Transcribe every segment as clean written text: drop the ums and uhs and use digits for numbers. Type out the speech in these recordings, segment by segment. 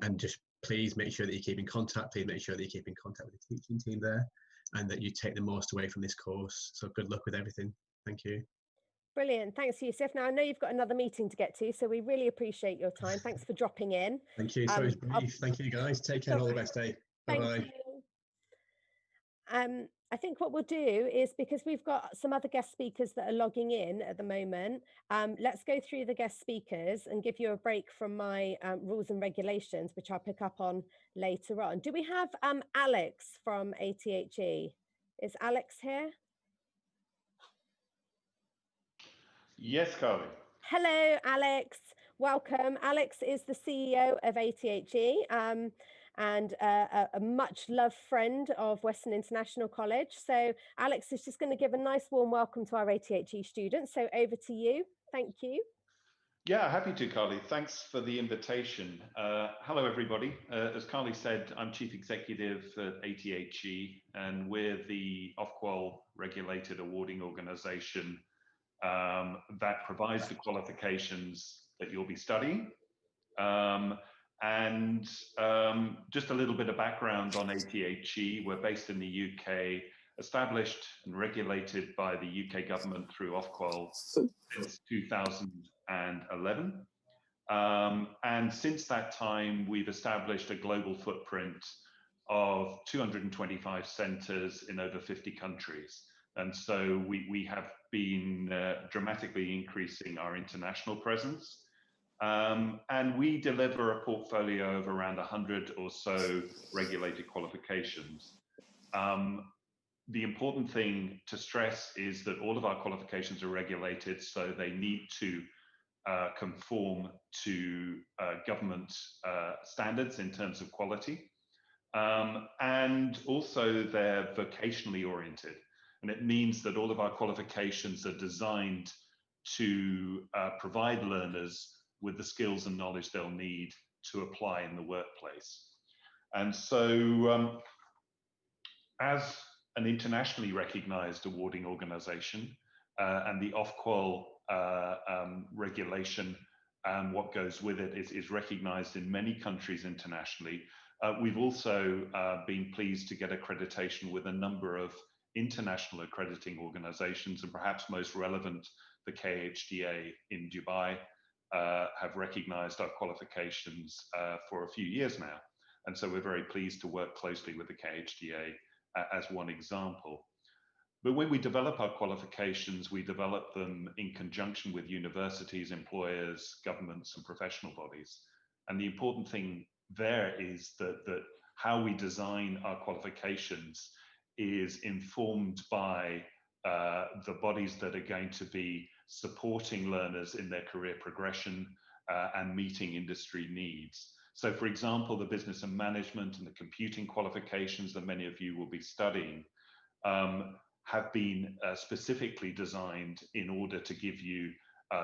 And just please make sure that you keep in contact. Please make sure that you keep in contact with the teaching team there, and that you take the most away from this course. So good luck with everything. Thank you. Brilliant. Thanks, Yusuf. Now, I know you've got another meeting to get to, so we really appreciate your time. Thanks for dropping in. Thank you. So it's brief. Thank you, guys. Take care. All the best day. Bye-bye. I think what we'll do is, because we've got some other guest speakers that are logging in at the moment, let's go through the guest speakers and give you a break from my rules and regulations, which I'll pick up on later on. Do we have Alex from ATHE? Is Alex here? Yes, Carly. Hello, Alex. Welcome. Alex is the CEO of ATHE. And a much loved friend of Western International College. So Alex is just going to give a nice warm welcome to our ATHE students. So over to you. Thank you. Yeah, happy to, Carly. Thanks for the invitation. Hello, everybody. As Carly said, I'm Chief Executive at ATHE, and we're the Ofqual regulated awarding organization that provides the qualifications that you'll be studying. Just a little bit of background on ATHE. We're based in the UK, established and regulated by the UK government through Ofqual since 2011. And since that time, we've established a global footprint of 225 centres in over 50 countries. And so we have been dramatically increasing our international presence. And we deliver a portfolio of around 100 or so regulated qualifications. The important thing to stress is that all of our qualifications are regulated, so they need to conform to government standards in terms of quality. And also they're vocationally oriented. And it means that all of our qualifications are designed to provide learners with the skills and knowledge they'll need to apply in the workplace. And so as an internationally recognized awarding organization, and the Ofqual regulation and what goes with it is recognized in many countries internationally, we've also been pleased to get accreditation with a number of international accrediting organizations, and perhaps most relevant, the KHDA in Dubai, have recognized our qualifications for a few years now. And so we're very pleased to work closely with the KHDA as one example. But when we develop our qualifications, we develop them in conjunction with universities, employers, governments, and professional bodies. And the important thing there is that how we design our qualifications is informed by the bodies that are going to be supporting learners in their career progression and meeting industry needs. So for example, the business and management and the computing qualifications that many of you will be studying have been specifically designed in order to give you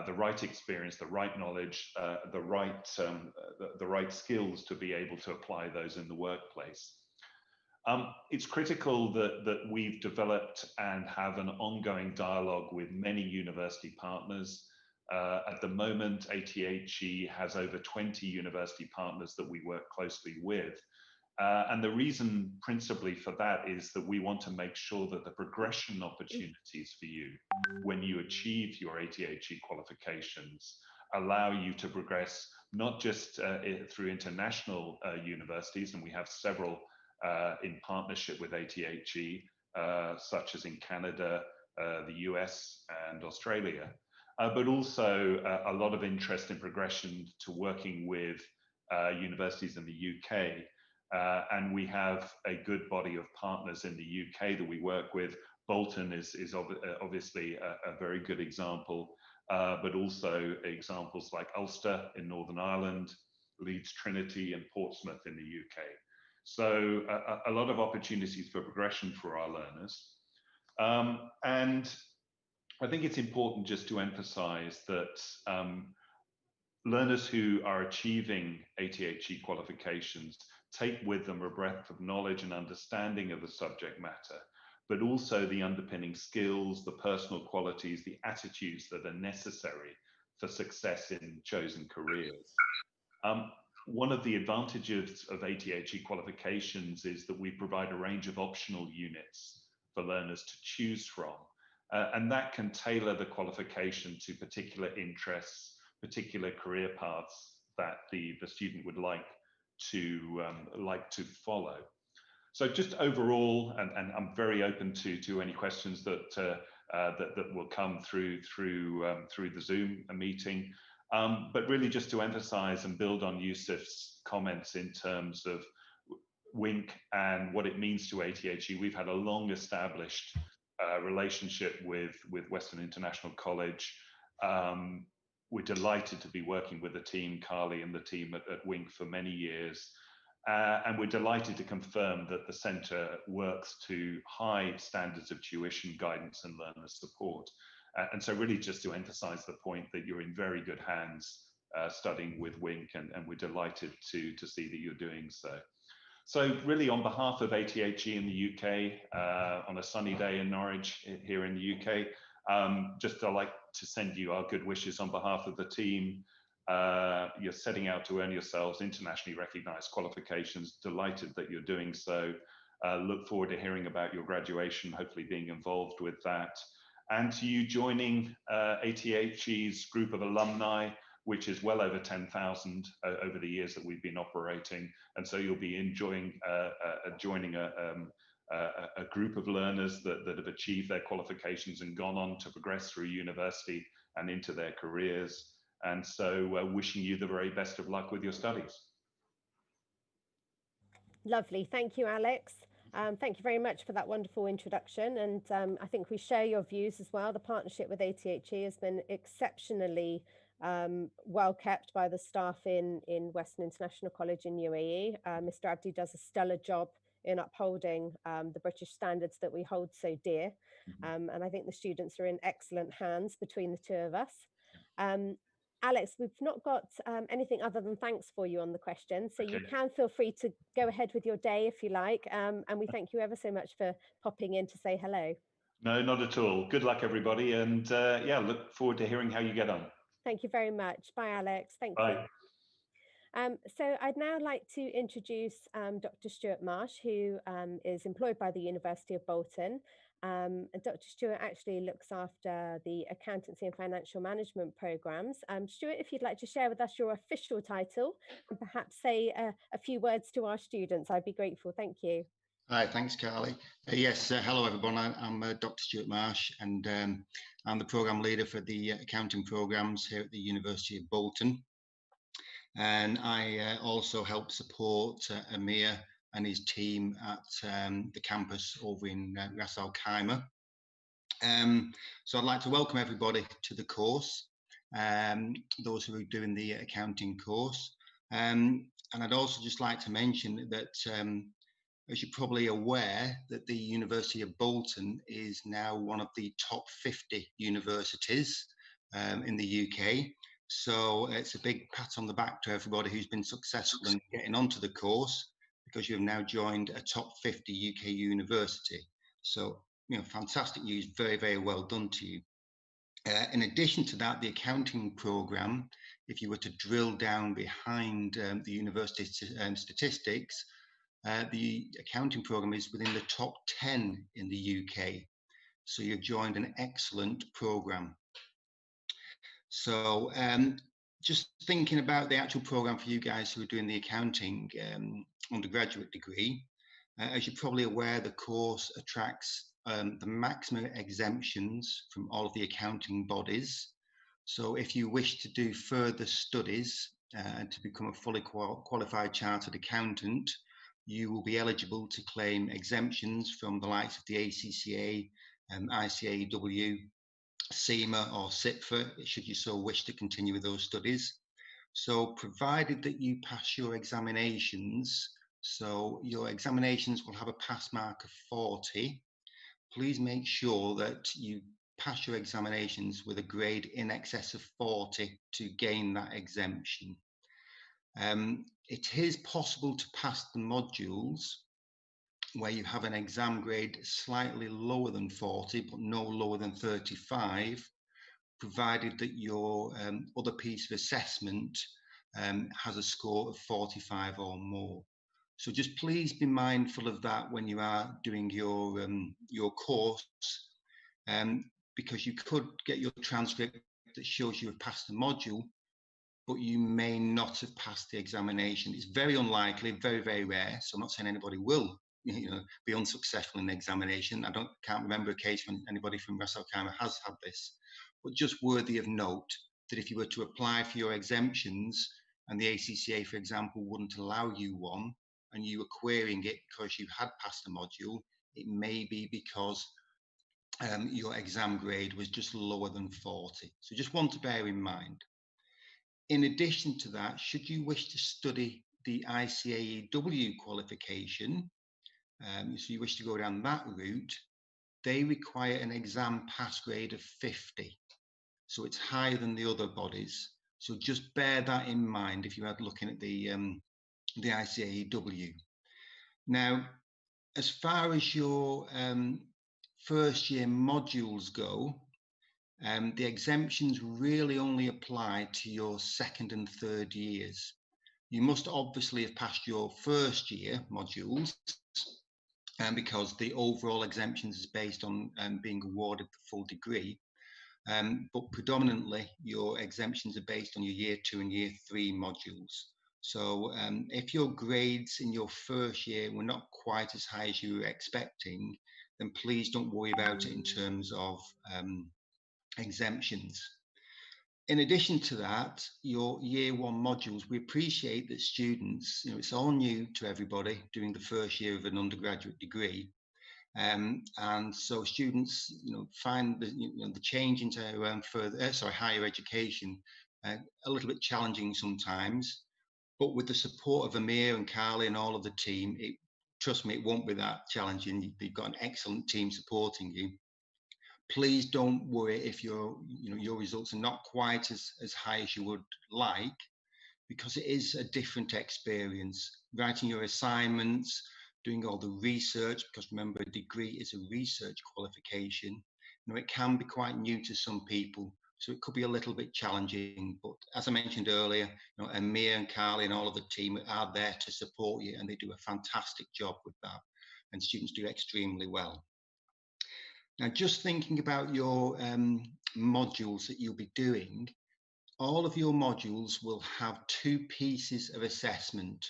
the right experience, the right knowledge, the right skills to be able to apply those in the workplace. It's critical that we've developed and have an ongoing dialogue with many university partners. At the moment, ATHE has over 20 university partners that we work closely with. And the reason principally for that is that we want to make sure that the progression opportunities for you when you achieve your ATHE qualifications allow you to progress not just through international universities, and we have several in partnership with ATHE, such as in Canada, the US and Australia, but also a lot of interest in progression to working with universities in the UK. And we have a good body of partners in the UK that we work with. Bolton is obviously a very good example, but also examples like Ulster in Northern Ireland, Leeds Trinity and Portsmouth in the UK. So a lot of opportunities for progression for our learners. And I think it's important just to emphasize that learners who are achieving ATHE qualifications take with them a breadth of knowledge and understanding of the subject matter, but also the underpinning skills, the personal qualities, the attitudes that are necessary for success in chosen careers. One of the advantages of ATHE qualifications is that we provide a range of optional units for learners to choose from. And that can tailor the qualification to particular interests, particular career paths that the student would like to follow. So just overall, and I'm very open to any questions that will come through the Zoom meeting. But really just to emphasize and build on Yusuf's comments in terms of WINC and what it means to ATHE. We've had a long established relationship with Western International College. We're delighted to be working with the team, Carly and the team at WINC for many years. And we're delighted to confirm that the centre works to high standards of tuition, guidance and learner support. And so really just to emphasize the point that you're in very good hands studying with WINC, and we're delighted to see that you're doing so. So really on behalf of ATHE in the UK, on a sunny day in Norwich here in the UK, just I'd like to send you our good wishes on behalf of the team. You're setting out to earn yourselves internationally recognized qualifications. Delighted that you're doing so. Look forward to hearing about your graduation, hopefully being involved with that. And to you joining ATHE's group of alumni, which is well over 10,000 over the years that we've been operating. And so you'll be enjoying joining a group of learners that have achieved their qualifications and gone on to progress through university and into their careers. And so wishing you the very best of luck with your studies. Lovely. Thank you, Alex. Thank you very much for that wonderful introduction. And I think we share your views as well. The partnership with ATHE has been exceptionally well kept by the staff in Western International College in UAE. Mr. Abdi does a stellar job in upholding the British standards that we hold so dear. And I think the students are in excellent hands between the two of us. Alex, we've not got anything other than thanks for you on the question, so you can feel free to go ahead with your day if you like, and we thank you ever so much for popping in to say hello. No, not at all. Good luck, everybody, and yeah, look forward to hearing how you get on. Thank you very much. Bye, Alex. Thank you. So I'd now like to introduce Dr. Stuart Marsh, who is employed by the University of Bolton. And Dr. Stuart actually looks after the accountancy and financial management programs. Stuart, if you'd like to share with us your official title and perhaps say a few words to our students, I'd be grateful. Thank you. Hi, thanks, Carly. Yes, hello everyone. I'm Dr. Stuart Marsh, and I'm the program leader for the accounting programs here at the University of Bolton. And I also help support Amir and his team at the campus over in Ras Al-Khaimah. So I'd like to welcome everybody to the course, those who are doing the accounting course. And I'd also just like to mention that, as you're probably aware, that the University of Bolton is now one of the top 50 universities in the UK. So it's a big pat on the back to everybody who's been successful in getting onto the course, because you've now joined a top 50 UK university. So, you know, fantastic news, very, very well done to you. In addition to that, the accounting programme, if you were to drill down behind the university statistics, the accounting programme is within the top 10 in the UK. So you've joined an excellent programme. So just thinking about the actual programme for you guys who are doing the accounting undergraduate degree, as you're probably aware, the course attracts the maximum exemptions from all of the accounting bodies. So if you wish to do further studies to become a fully qualified chartered accountant, you will be eligible to claim exemptions from the likes of the ACCA, ICAEW, CIMA or CIPFA, should you so wish to continue with those studies. So provided that you pass your examinations, so your examinations will have a pass mark of 40, please make sure that you pass your examinations with a grade in excess of 40 to gain that exemption. It is possible to pass the modules where you have an exam grade slightly lower than 40, but no lower than 35, provided that your other piece of assessment has a score of 45 or more. So just please be mindful of that when you are doing your course, because you could get your transcript that shows you have passed the module, but you may not have passed the examination. It's very unlikely, very, very rare. So I'm not saying anybody will, be unsuccessful in the examination. Can't remember a case when anybody from Ras Al-Khaimah has had this, but just worthy of note that if you were to apply for your exemptions and the ACCA, for example, wouldn't allow you one, and you were querying it because you had passed a module, it may be because your exam grade was just lower than 40. So just want to bear in mind. In addition to that, should you wish to study the ICAEW qualification, so you wish to go down that route, they require an exam pass grade of 50. So it's higher than the other bodies. So just bear that in mind if you are looking at the ICAEW. Now, as far as your first year modules go, the exemptions really only apply to your second and third years. You must obviously have passed your first year modules, because the overall exemptions is based on being awarded the full degree. But predominantly your exemptions are based on your year 2 and year 3 modules. So if your grades in your first year were not quite as high as you were expecting, then please don't worry about it in terms of exemptions. In addition to that, your year 1 modules, we appreciate that students, it's all new to everybody doing the first year of an undergraduate degree. And so students, find the change into higher education a little bit challenging sometimes. But with the support of Amir and Carly and all of the team, trust me, it won't be that challenging. You've got an excellent team supporting you. Please don't worry if your results are not quite as high as you would like, because it is a different experience. Writing your assignments, doing all the research, because remember, a degree is a research qualification. It can be quite new to some people, so it could be a little bit challenging. But as I mentioned earlier, Amir and Carly and all of the team are there to support you, and they do a fantastic job with that. And students do extremely well. Now, just thinking about your modules that you'll be doing, all of your modules will have 2 pieces of assessment.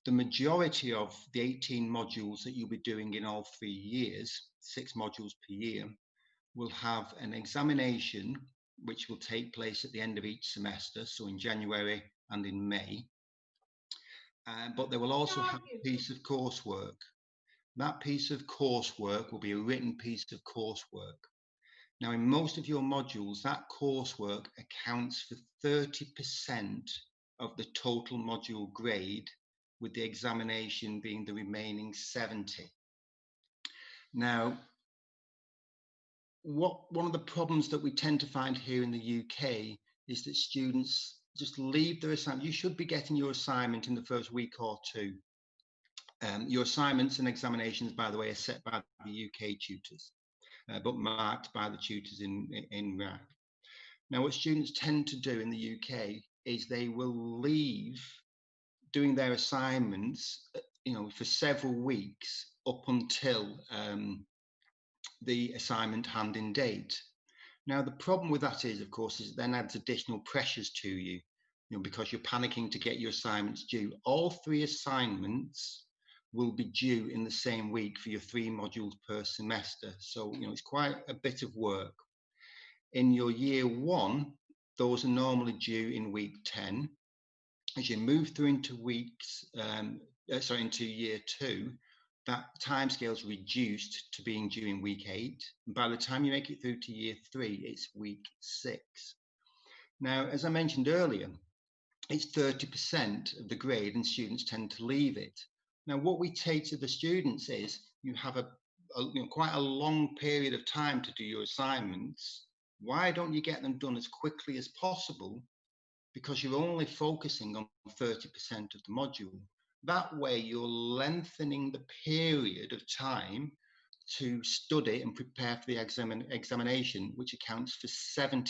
The majority of the 18 modules that you'll be doing in all 3 years, 6 modules per year, will have an examination which will take place at the end of each semester, so in January and in May. But they will also have a piece of coursework. That piece of coursework will be a written piece of coursework. Now, in most of your modules, that coursework accounts for 30% of the total module grade, with the examination being the remaining 70. Now, one of the problems that we tend to find here in the UK is that students just leave their assignment. You should be getting your assignment in the first week or 2. Your assignments and examinations, by the way, are set by the UK tutors, but marked by the tutors in RAC. Now, what students tend to do in the UK is they will leave doing their assignments, for several weeks up until the assignment hand-in date. Now, the problem with that is, of course, is it then adds additional pressures to you, because you're panicking to get your assignments due. All 3 assignments will be due in the same week for your 3 modules per semester. So, it's quite a bit of work. In your year 1, those are normally due in week 10. As you move through into into year 2, that timescale is reduced to being due in week 8. And by the time you make it through to year 3, it's week 6. Now, as I mentioned earlier, it's 30% of the grade, and students tend to leave it. Now, what we say to the students is, you have quite a long period of time to do your assignments. Why don't you get them done as quickly as possible? because you're only focusing on 30% of the module. That way, you're lengthening the period of time to study and prepare for the examination, which accounts for 70%,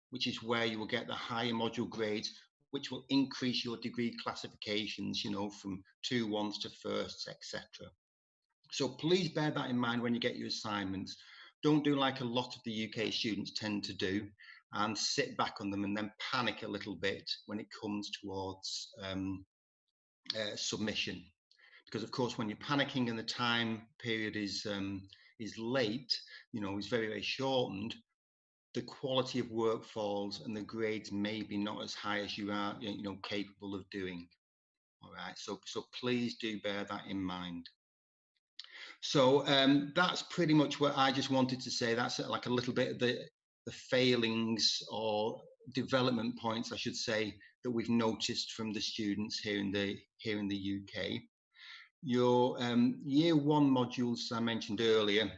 which is where you will get the higher module grades, which will increase your degree classifications, you know, from 2-1s to 1sts, etc. So please bear that in mind when you get your assignments. Don't do like a lot of the UK students tend to do and sit back on them and then panic a little bit when it comes towards submission. Because of course, when you're panicking and the time period is late, you know, is very, very shortened, the quality of work falls and the grades may be not as high as you are, you know, capable of doing. All right, so please do bear that in mind. So that's pretty much what I just wanted to say. That's like a little bit of the failings or development points, I should say, that we've noticed from the students here in the UK. Your year 1 modules I mentioned earlier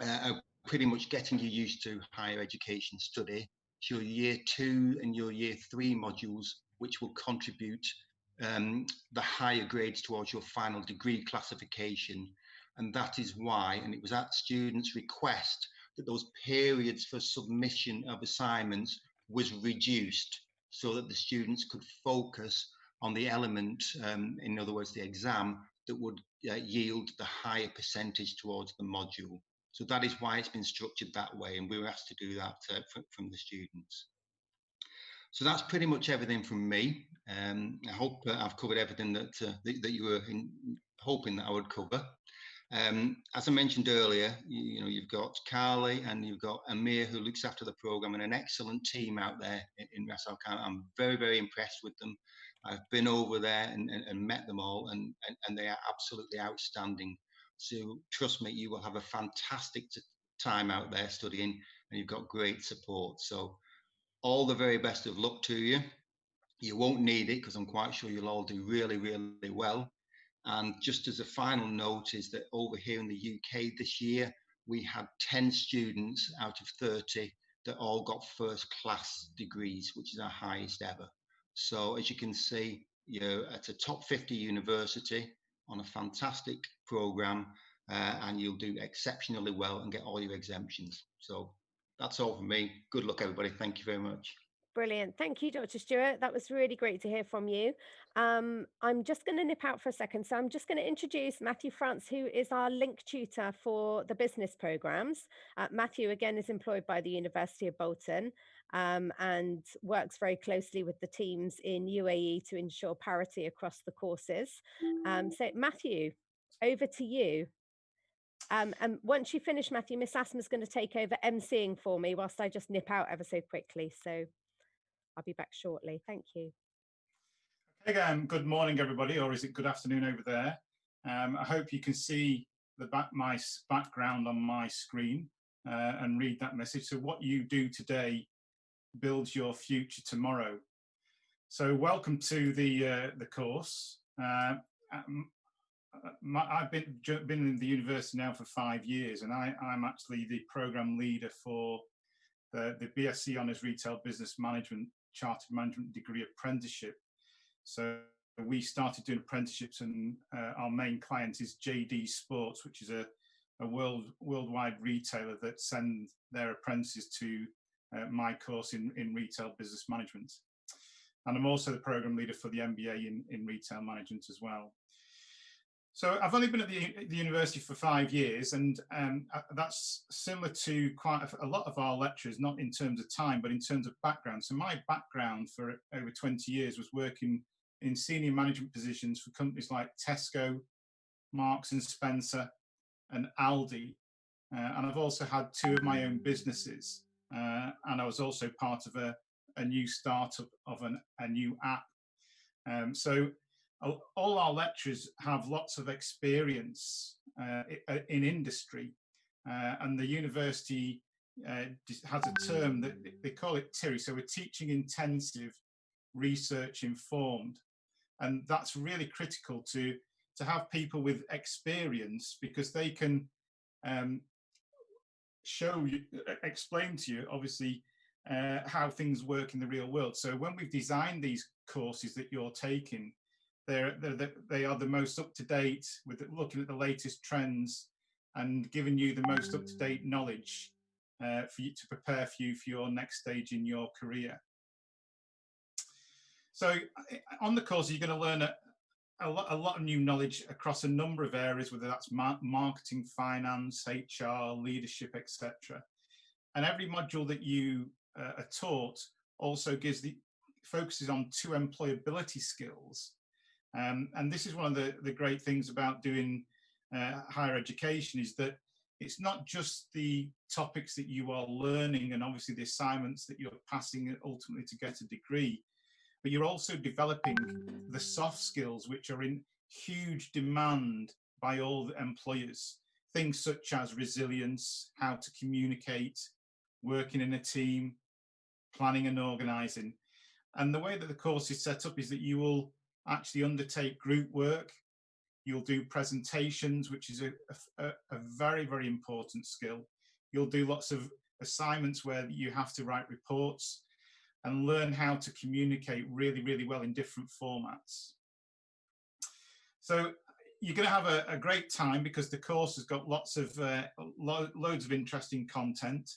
are pretty much getting you used to higher education study. It's your year 2 and your year 3 modules which will contribute the higher grades towards your final degree classification. And that is why, and it was at students' request, that those periods for submission of assignments was reduced so that the students could focus on the element, in other words, the exam, that would yield the higher percentage towards the module. So that is why it's been structured that way, and we were asked to do that from the students. So that's pretty much everything from me. I hope I've covered everything that you were hoping that I would cover. As I mentioned earlier, you know, you've got Carly and you've got Amir, who looks after the program, and an excellent team out there in Ras Al-Khaimah. I'm very, very impressed with them. I've been over there and met them all, and they are absolutely outstanding. So trust me, you will have a fantastic time out there studying, and you've got great support. So all the very best of luck to you. You won't need it because I'm quite sure you'll all do really, really well. And just as a final note is that over here in the UK this year, we had 10 students out of 30 that all got first class degrees, which is our highest ever. So as you can see, you're at a top 50 university on a fantastic program, and you'll do exceptionally well and get all your exemptions. So that's all from me. Good luck, everybody. Thank you very much. Brilliant. Thank you, Dr. Stewart. That was really great to hear from you. I'm just going to nip out for a second. So I'm just going to introduce Matthew France, who is our link tutor for the business programs. Matthew, again, is employed by the University of Bolton and works very closely with the teams in UAE to ensure parity across the courses. So Matthew, over to you. And once you finish, Matthew, Miss Asma's going to take over emceeing for me whilst I just nip out ever so quickly. So I'll be back shortly. Thank you. Okay, good morning, everybody, or is it good afternoon over there? I hope you can see my background on my screen and read that message. So what you do today builds your future tomorrow. So welcome to the course. I've been in the university now for 5 years, and I'm actually the program leader for the BSc Honours Retail Business Management Chartered Management Degree Apprenticeship. So we started doing apprenticeships, and our main client is JD Sports, which is a worldwide retailer that send their apprentices to my course in retail business management. And I'm also the program leader for the MBA in retail management as well. So I've only been at the university for 5 years, and that's similar to quite a lot of our lecturers, not in terms of time, but in terms of background. So my background for over 20 years was working in senior management positions for companies like Tesco, Marks and Spencer, and Aldi. And I've also had 2 of my own businesses. And I was also part of a new startup of a new app. So all our lecturers have lots of experience in industry, and the university has a term that they call it TIRI, so we're teaching intensive, research informed, and that's really critical to have people with experience, because they can show you, explain to you, obviously, how things work in the real world. So when we've designed these courses that you're taking, they are the most up-to-date, with looking at the latest trends and giving you the most up-to-date knowledge for you to prepare for your next stage in your career. So on the course, you're going to learn a lot of new knowledge across a number of areas, whether that's marketing, finance, HR, leadership, etc. And every module that you are taught also focuses on 2 employability skills. And this is one of the great things about doing higher education, is that it's not just the topics that you are learning and obviously the assignments that you're passing ultimately to get a degree, but you're also developing the soft skills, which are in huge demand by all the employers. Things such as resilience, how to communicate, working in a team, planning and organising. And the way that the course is set up is that you will actually undertake group work. You'll do presentations, which is a very, very important skill. You'll do lots of assignments where you have to write reports and learn how to communicate really, really well in different formats. So you're going to have a great time, because the course has got lots of loads of interesting content.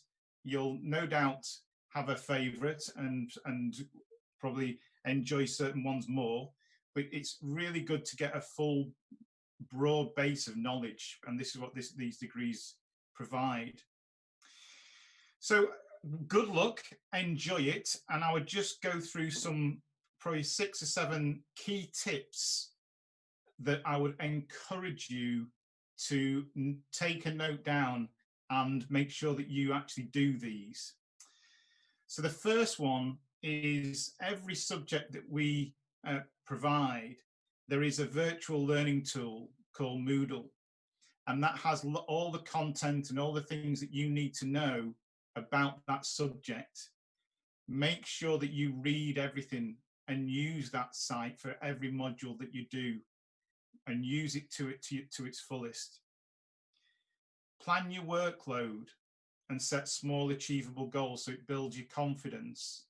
You'll no doubt have a favourite and probably enjoy certain ones more, but it's really good to get a full, broad base of knowledge, and this is what these degrees provide. So good luck, enjoy it, and I would just go through some probably 6 or 7 key tips that I would encourage you to take a note down and make sure that you actually do these. So the first one is, every subject that we provide, there is a virtual learning tool called Moodle, and that has all the content and all the things that you need to know about that subject. Make sure that you read everything and use that site for every module that you do, and use it to its fullest. Plan your workload and set small achievable goals so it builds your confidence.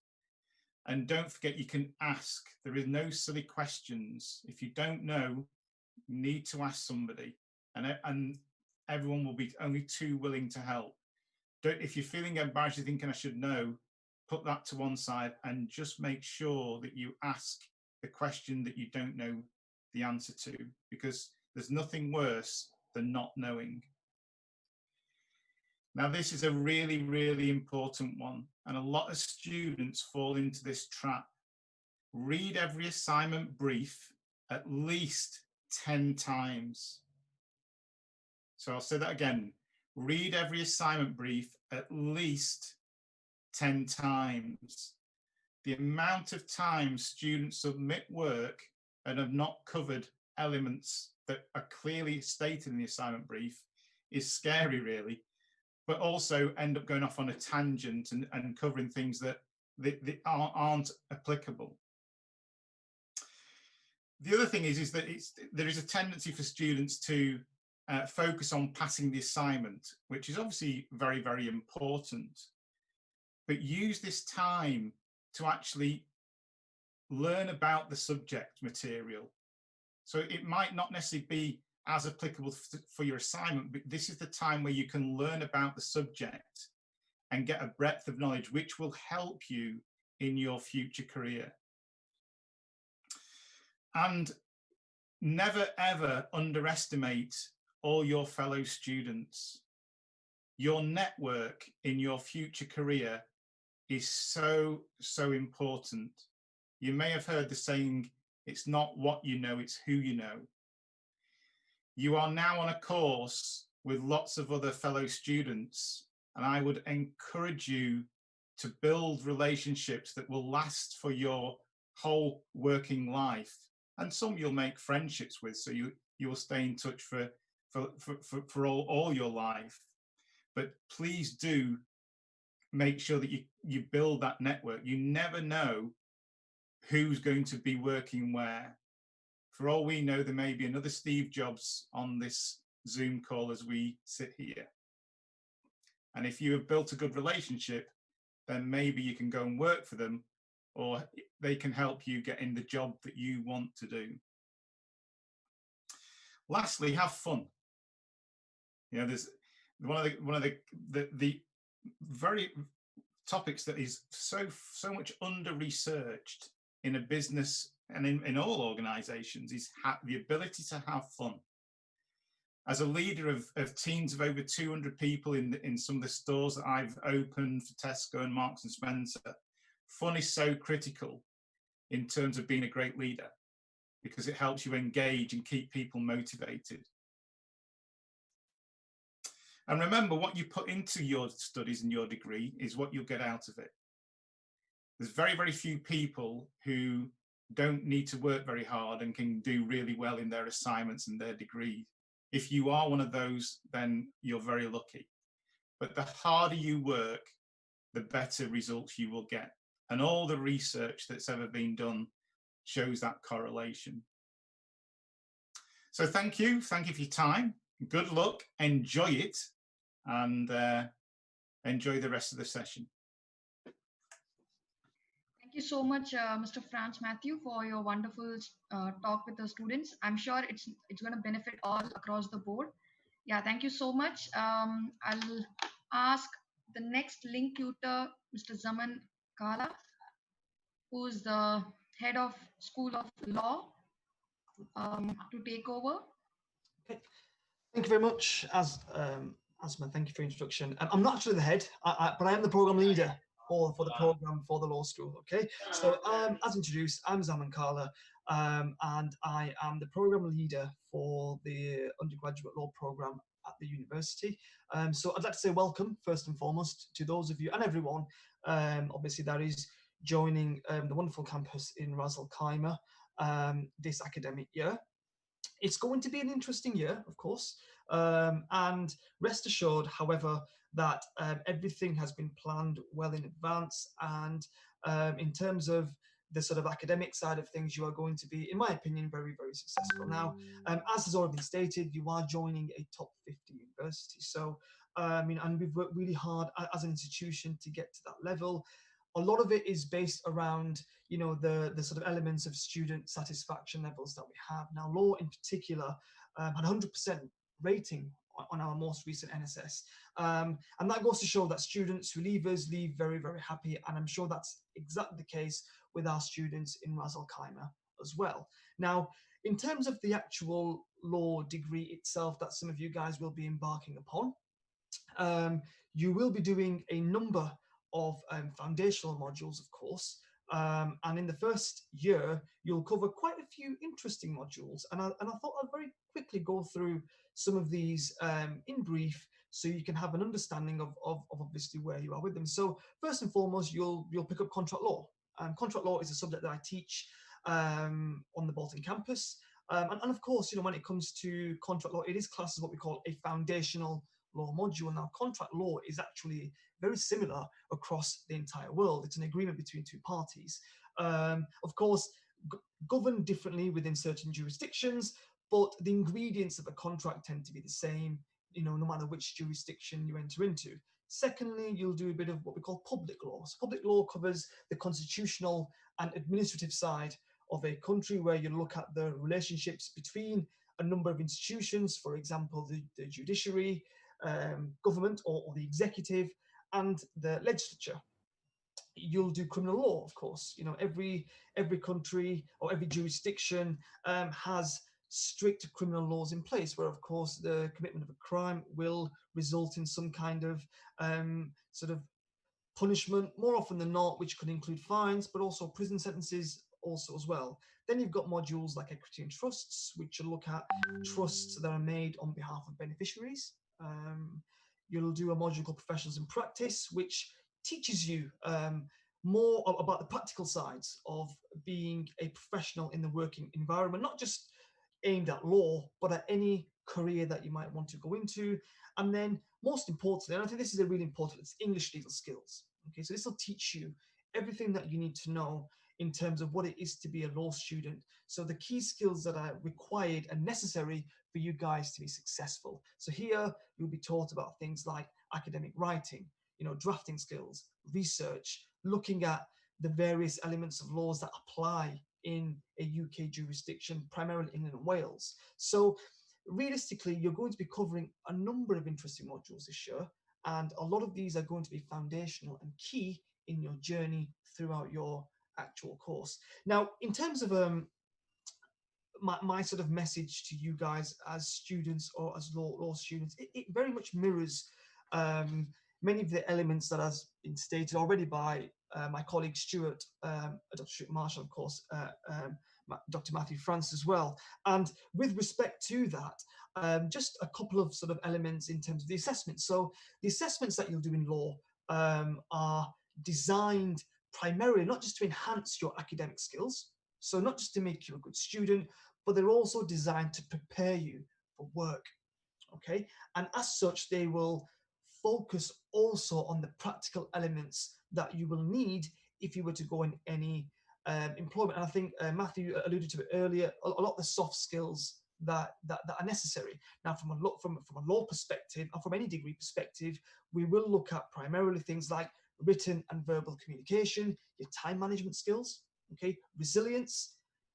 And don't forget, you can ask. There is no silly questions. If you don't know, you need to ask somebody, and everyone will be only too willing to help. If you're feeling embarrassed, you're thinking I should know, put that to one side and just make sure that you ask the question that you don't know the answer to, because there's nothing worse than not knowing. Now, this is a really, really important one, and a lot of students fall into this trap. Read every assignment brief at least 10 times. So I'll say that again. Read every assignment brief at least 10 times. The amount of times students submit work and have not covered elements that are clearly stated in the assignment brief is scary, really, but also end up going off on a tangent and covering things that aren't applicable. The other thing is that there is a tendency for students to focus on passing the assignment, which is obviously very, very important. But use this time to actually learn about the subject material. So it might not necessarily be as applicable for your assignment, but this is the time where you can learn about the subject and get a breadth of knowledge which will help you in your future career. And never ever underestimate all your fellow students. Your network in your future career is so, so important. You may have heard the saying, it's not what you know, it's who you know. You are now on a course with lots of other fellow students, and I would encourage you to build relationships that will last for your whole working life. And some you'll make friendships with, so you will stay in touch for all your life. But please do make sure that you build that network. You never know who's going to be working where. For all we know, there may be another Steve Jobs on this Zoom call as we sit here. And if you have built a good relationship, then maybe you can go and work for them, or they can help you get in the job that you want to do. Lastly, have fun. You know, there's one of the very topics that is so much under researched in a business and in all organizations is the ability to have fun. As a leader of teams of over 200 people in some of the stores that I've opened for Tesco and Marks and Spencer, fun is so critical in terms of being a great leader, because it helps you engage and keep people motivated. And remember, what you put into your studies and your degree is what you'll get out of it. There's very, very few people who don't need to work very hard and can do really well in their assignments and their degree. If you are one of those, then you're very lucky. But the harder you work, the better results you will get. And all the research that's ever been done shows that correlation. So thank you for your time. Good luck, enjoy it, and enjoy the rest of the session. Thank you so much, Mr. Franz Matthew, for your wonderful talk with the students. I'm sure it's going to benefit all across the board. Yeah, thank you so much. I'll ask the next link tutor, Mr. Zaman Kala, who's the head of School of Law, to take over. Okay. Thank you very much, Asma. Thank you for your introduction. I'm not actually the head, but I am the program leader for the program for the law school. Okay, so as introduced, I'm Zaman Kala, and I am the program leader for the undergraduate law program at the university. So I'd like to say welcome first and foremost to those of you and everyone, obviously, that is joining the wonderful campus in Ras Al-Khaimah this academic year. It's going to be an interesting year, of course, and rest assured, however, that everything has been planned well in advance, and in terms of the sort of academic side of things, you are going to be, in my opinion, very, very successful. Now, as has already been stated, you are joining a top 50 university. So, and we've worked really hard as an institution to get to that level. A lot of it is based around, the sort of elements of student satisfaction levels that we have. Now, law in particular had 100% rating on our most recent NSS. And that goes to show that students who leave us leave very, very happy. And I'm sure that's exactly the case with our students in Ras Al-Khaimah as well. Now, in terms of the actual law degree itself that some of you guys will be embarking upon, you will be doing a number of foundational modules, of course. And in the first year, you'll cover quite a few interesting modules. And I thought I'd very quickly go through some of these in brief, so you can have an understanding of obviously where you are with them. So first and foremost, you'll pick up contract law. Contract law is a subject that I teach on the Bolton campus. And of course, when it comes to contract law, it is classed as what we call a foundational law module. Now, contract law is actually very similar across the entire world. It's an agreement between two parties. Of course, governed differently within certain jurisdictions, but the ingredients of a contract tend to be the same, no matter which jurisdiction you enter into. Secondly, you'll do a bit of what we call public law. So public law covers the constitutional and administrative side of a country, where you look at the relationships between a number of institutions, for example, the judiciary, government or the executive, and the legislature. You'll do criminal law, of course. Every country or every jurisdiction has strict criminal laws in place, where, of course, the commitment of a crime will result in some kind of sort of punishment, more often than not, which could include fines, but also prison sentences also as well. Then you've got modules like equity and trusts, which will look at trusts that are made on behalf of beneficiaries. You'll do a module called Professionals in Practice, which teaches you more about the practical sides of being a professional in the working environment, not just aimed at law, but at any career that you might want to go into. And then most importantly, and I think this is a really important, it's English legal skills. Okay, so this will teach you everything that you need to know in terms of what it is to be a law student. So the key skills that are required and necessary for you guys to be successful. So here you'll be taught about things like academic writing. drafting skills, research, looking at the various elements of laws that apply in a UK jurisdiction, primarily England and Wales. So realistically, you're going to be covering a number of interesting modules this year, and a lot of these are going to be foundational and key in your journey throughout your actual course. Now, in terms of my sort of message to you guys as students or as law students, it very much mirrors many of the elements that has been stated already by my colleague Stuart, Dr. Stuart Marshall, of course, Dr. Matthew France as well. And with respect to that, just a couple of sort of elements in terms of the assessment. So the assessments that you'll do in law are designed primarily not just to enhance your academic skills, so not just to make you a good student, but they're also designed to prepare you for work, okay? And as such, they will focus also on the practical elements that you will need if you were to go in any employment. And I think Matthew alluded to it earlier, a lot of the soft skills that are necessary. Now, from a law perspective, or from any degree perspective, we will look at primarily things like written and verbal communication, your time management skills, okay, resilience,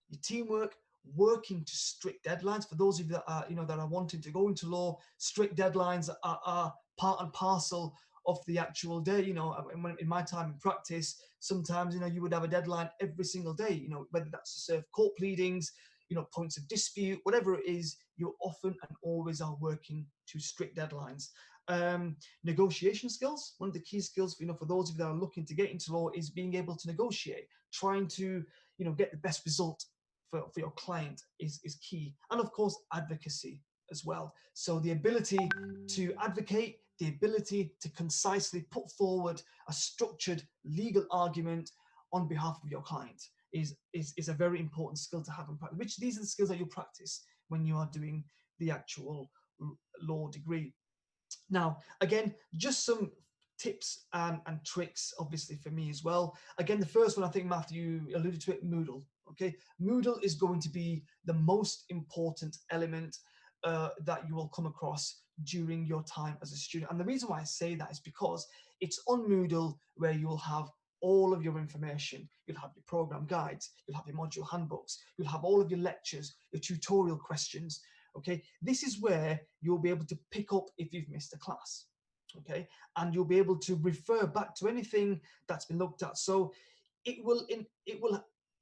your teamwork, working to strict deadlines. For those of you that are, that are wanting to go into law, strict deadlines are part and parcel of the actual day. In my time in practice, sometimes, you would have a deadline every single day, whether that's to serve court pleadings, points of dispute, whatever it is, you often and always are working to strict deadlines. Negotiation skills, one of the key skills for those of you that are looking to get into law is being able to negotiate, trying to, get the best result for your client is key. And of course, advocacy as well. So the ability to advocate, the ability to concisely put forward a structured legal argument on behalf of your client is a very important skill to have in practice, which these are the skills that you practice when you are doing the actual law degree. Now, again, just some tips and tricks, obviously, for me as well. Again, the first one, I think Matthew alluded to it, Moodle. Okay, Moodle is going to be the most important element that you will come across during your time as a student. And the reason why I say that is because it's on Moodle where you will have all of your information. You'll have your program guides, you'll have your module handbooks, you'll have all of your lectures, your tutorial questions. Okay, this is where you'll be able to pick up if you've missed a class. Okay, and you'll be able to refer back to anything that's been looked at. So it will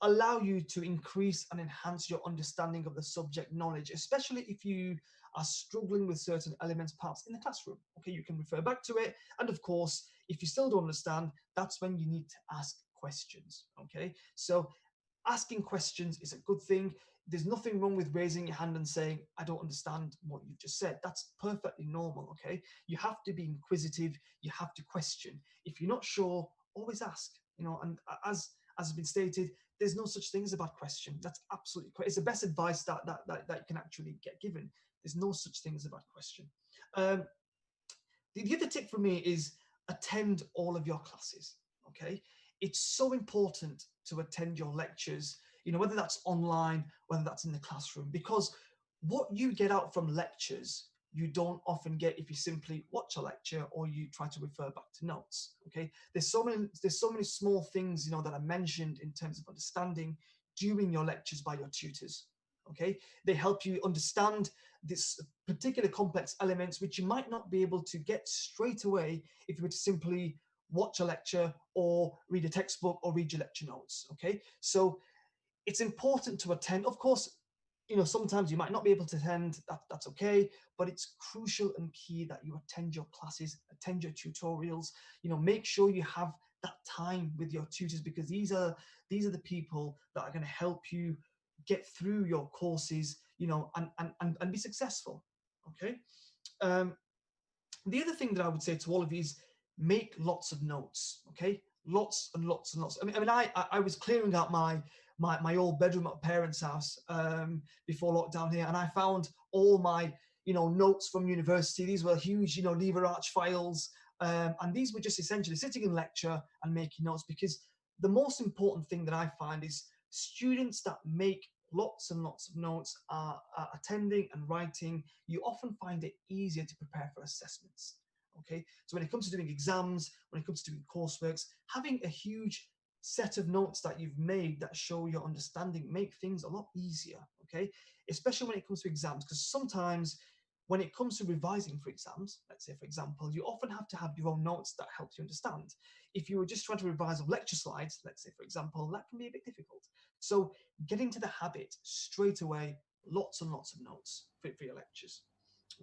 allow you to increase and enhance your understanding of the subject knowledge, especially if you are struggling with certain elements perhaps in the classroom. Okay, you can refer back to it. And of course, if you still don't understand, that's when you need to ask questions. Okay, so asking questions is a good thing. There's nothing wrong with raising your hand and saying, I don't understand what you've just said. That's perfectly normal, okay? You have to be inquisitive. You have to question. If you're not sure, always ask, and as has been stated, there's no such thing as a bad question. That's absolutely correct. It's the best advice that you can actually get given. There's no such thing as a bad question. The other tip for me is attend all of your classes, okay? It's so important to attend your lectures, whether that's online, whether that's in the classroom, because what you get out from lectures, you don't often get if you simply watch a lecture or you try to refer back to notes, okay? There's so many small things, that are mentioned in terms of understanding during your lectures by your tutors, okay? They help you understand this particular complex elements, which you might not be able to get straight away if you were to simply watch a lecture or read a textbook or read your lecture notes, okay? So it's important to attend. Of course, sometimes you might not be able to attend, that's okay, but it's crucial and key that you attend your classes, attend your tutorials, make sure you have that time with your tutors, because these are the people that are going to help you get through your courses, and be successful, okay? The other thing that I would say to all of you is make lots of notes, okay? Lots and lots and lots. I was clearing out my old bedroom at parents' house before lockdown here, and I found all my notes from university. These were huge lever arch files, and these were just essentially sitting in lecture and making notes, because the most important thing that I find is students that make lots and lots of notes are attending and writing. You often find it easier to prepare for assessments. Okay, so when it comes to doing exams, when it comes to doing courseworks, having a huge set of notes that you've made that show your understanding make things a lot easier. Okay, especially when it comes to exams, because sometimes when it comes to revising for exams, let's say for example, you often have to have your own notes that help you understand. If you were just trying to revise lecture slides, let's say for example, that can be a bit difficult. So get into the habit straight away, lots and lots of notes for your lectures.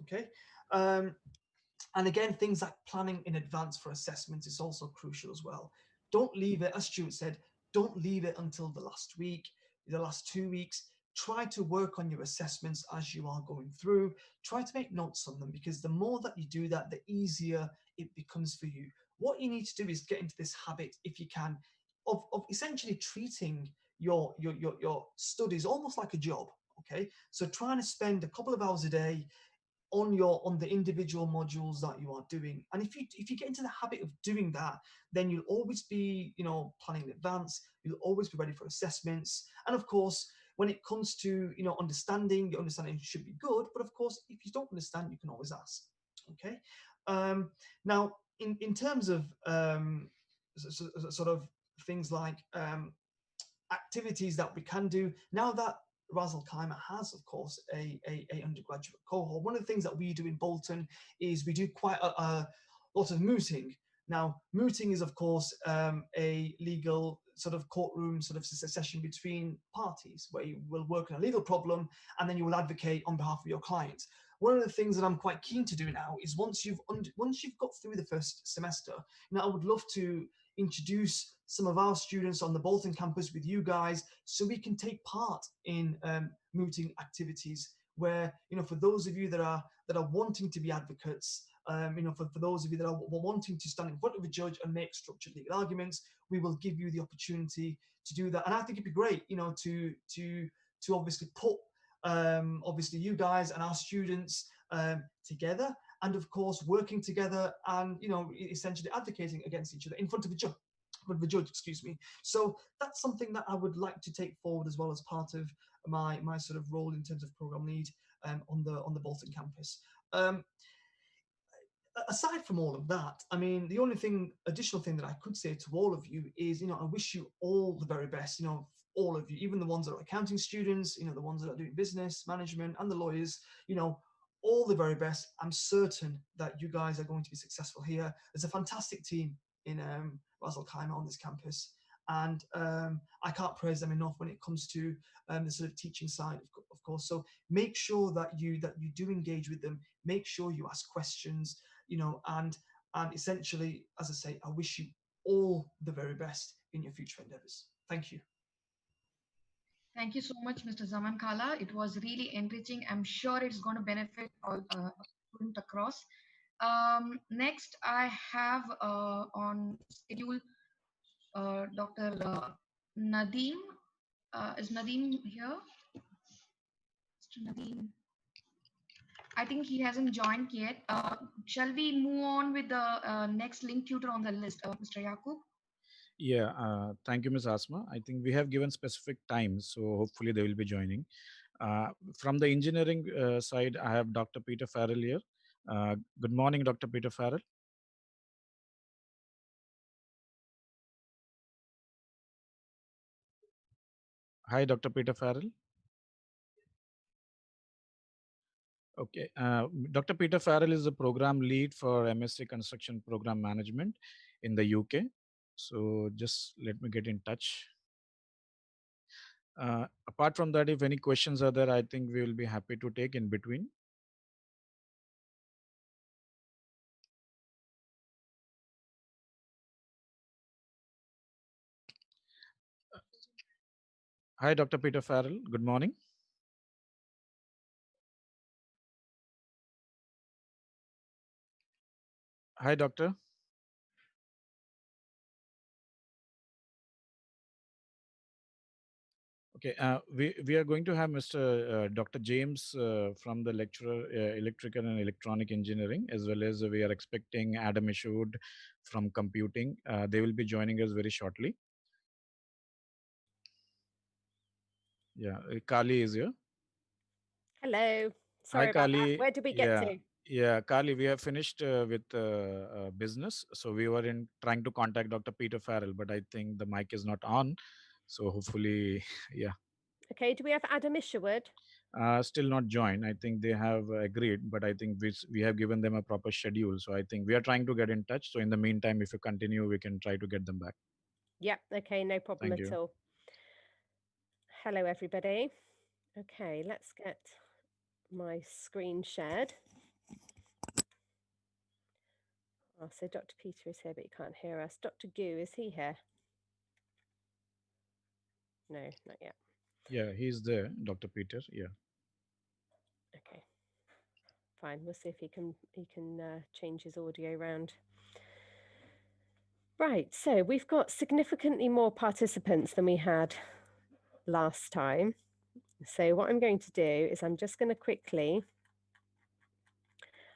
Okay. And again, things like planning in advance for assessments is also crucial as well. Don't leave it, as Stuart said, don't leave it until the last week, the last 2 weeks. Try to work on your assessments as you are going through. Try to make notes on them, because the more that you do that, the easier it becomes for you. What you need to do is get into this habit, if you can, of essentially treating your studies almost like a job. Okay, so trying to spend a couple of hours a day on the individual modules that you are doing. And if you get into the habit of doing that, then you'll always be, you know, planning in advance. You'll always be ready for assessments. And of course, when it comes to, you know, understanding, your understanding should be good. But of course, if you don't understand, you can always ask. Okay. Now, in terms of sort of things like activities that we can do now that Ras Al-Khaimah has, of course, a undergraduate cohort. One of the things that we do in Bolton is we do quite a lot of mooting. Now, mooting is, of course, a legal sort of courtroom sort of session between parties where you will work on a legal problem and then you will advocate on behalf of your client. One of the things that I'm quite keen to do now is once you've got through the first semester, now I would love to introduce some of our students on the Bolton campus with you guys, so we can take part in mooting activities where, you know, for those of you that are wanting to be advocates, you know, for those of you that are wanting to stand in front of a judge and make structured legal arguments, we will give you the opportunity to do that. And I think it'd be great, you know, to obviously put obviously you guys and our students together, and of course working together and, you know, essentially advocating against each other in front of a judge. With the judge, excuse me. So that's something that I would like to take forward as well as part of my sort of role in terms of program lead on the Bolton campus. Aside from all of that, I mean, the only additional thing that I could say to all of you is, you know, I wish you all the very best, you know, all of you, even the ones that are accounting students, you know, the ones that are doing business management and the lawyers, you know, all the very best. I'm certain that you guys are going to be successful here. There's a fantastic team in Ras Al-Khaimah on this campus, and I can't praise them enough when it comes to the sort of teaching side, of course. So make sure that you do engage with them. Make sure you ask questions, you know, and essentially, as I say, I wish you all the very best in your future endeavors. Thank you. Thank you so much, Mr. Zaman Khala. It was really enriching. I'm sure it's going to benefit all students across. Next, I have on schedule Dr. Nadeem. Is Nadeem here? Mr. Nadeem. I think he hasn't joined yet. Shall we move on with the next link tutor on the list, Mr. Yaqub? Yeah, thank you, Ms. Asma. I think we have given specific times, so hopefully they will be joining. From the engineering side, I have Dr. Peter Farrell here. Good morning, Dr. Peter Farrell. Hi, Dr. Peter Farrell. Okay, Dr. Peter Farrell is the program lead for MSc Construction Program Management in the UK. So just let me get in touch. Apart from that, if any questions are there, I think we will be happy to take in between. Hi, Dr. Peter Farrell. Good morning. Hi, doctor. Okay, we are going to have Mr. Dr. James from the lecturer electrical and electronic engineering, as well as we are expecting Adam Ishood from computing. They will be joining us very shortly. Yeah, Kali is here. Hello. Sorry Hi, about Kali. that. Where did we get to? Yeah, Carly, we have finished with business. So we were in trying to contact Dr. Peter Farrell, but I think the mic is not on. So hopefully, yeah. Okay, do we have Adam Isherwood? Still not joined. I think they have agreed, but I think we have given them a proper schedule. So I think we are trying to get in touch. So in the meantime, if you continue, we can try to get them back. Yep, okay, no problem Thank at you. all. Hello, everybody. Okay, let's get my screen shared. Oh, so Dr. Peter is here, but he can't hear us. Dr. Gu, is he here? No, not yet. Yeah, he's there, Dr. Peter. Yeah. Okay, fine. We'll see if he can change his audio around. Right, so we've got significantly more participants than we had last time. So what I'm going to do is I'm just going to quickly,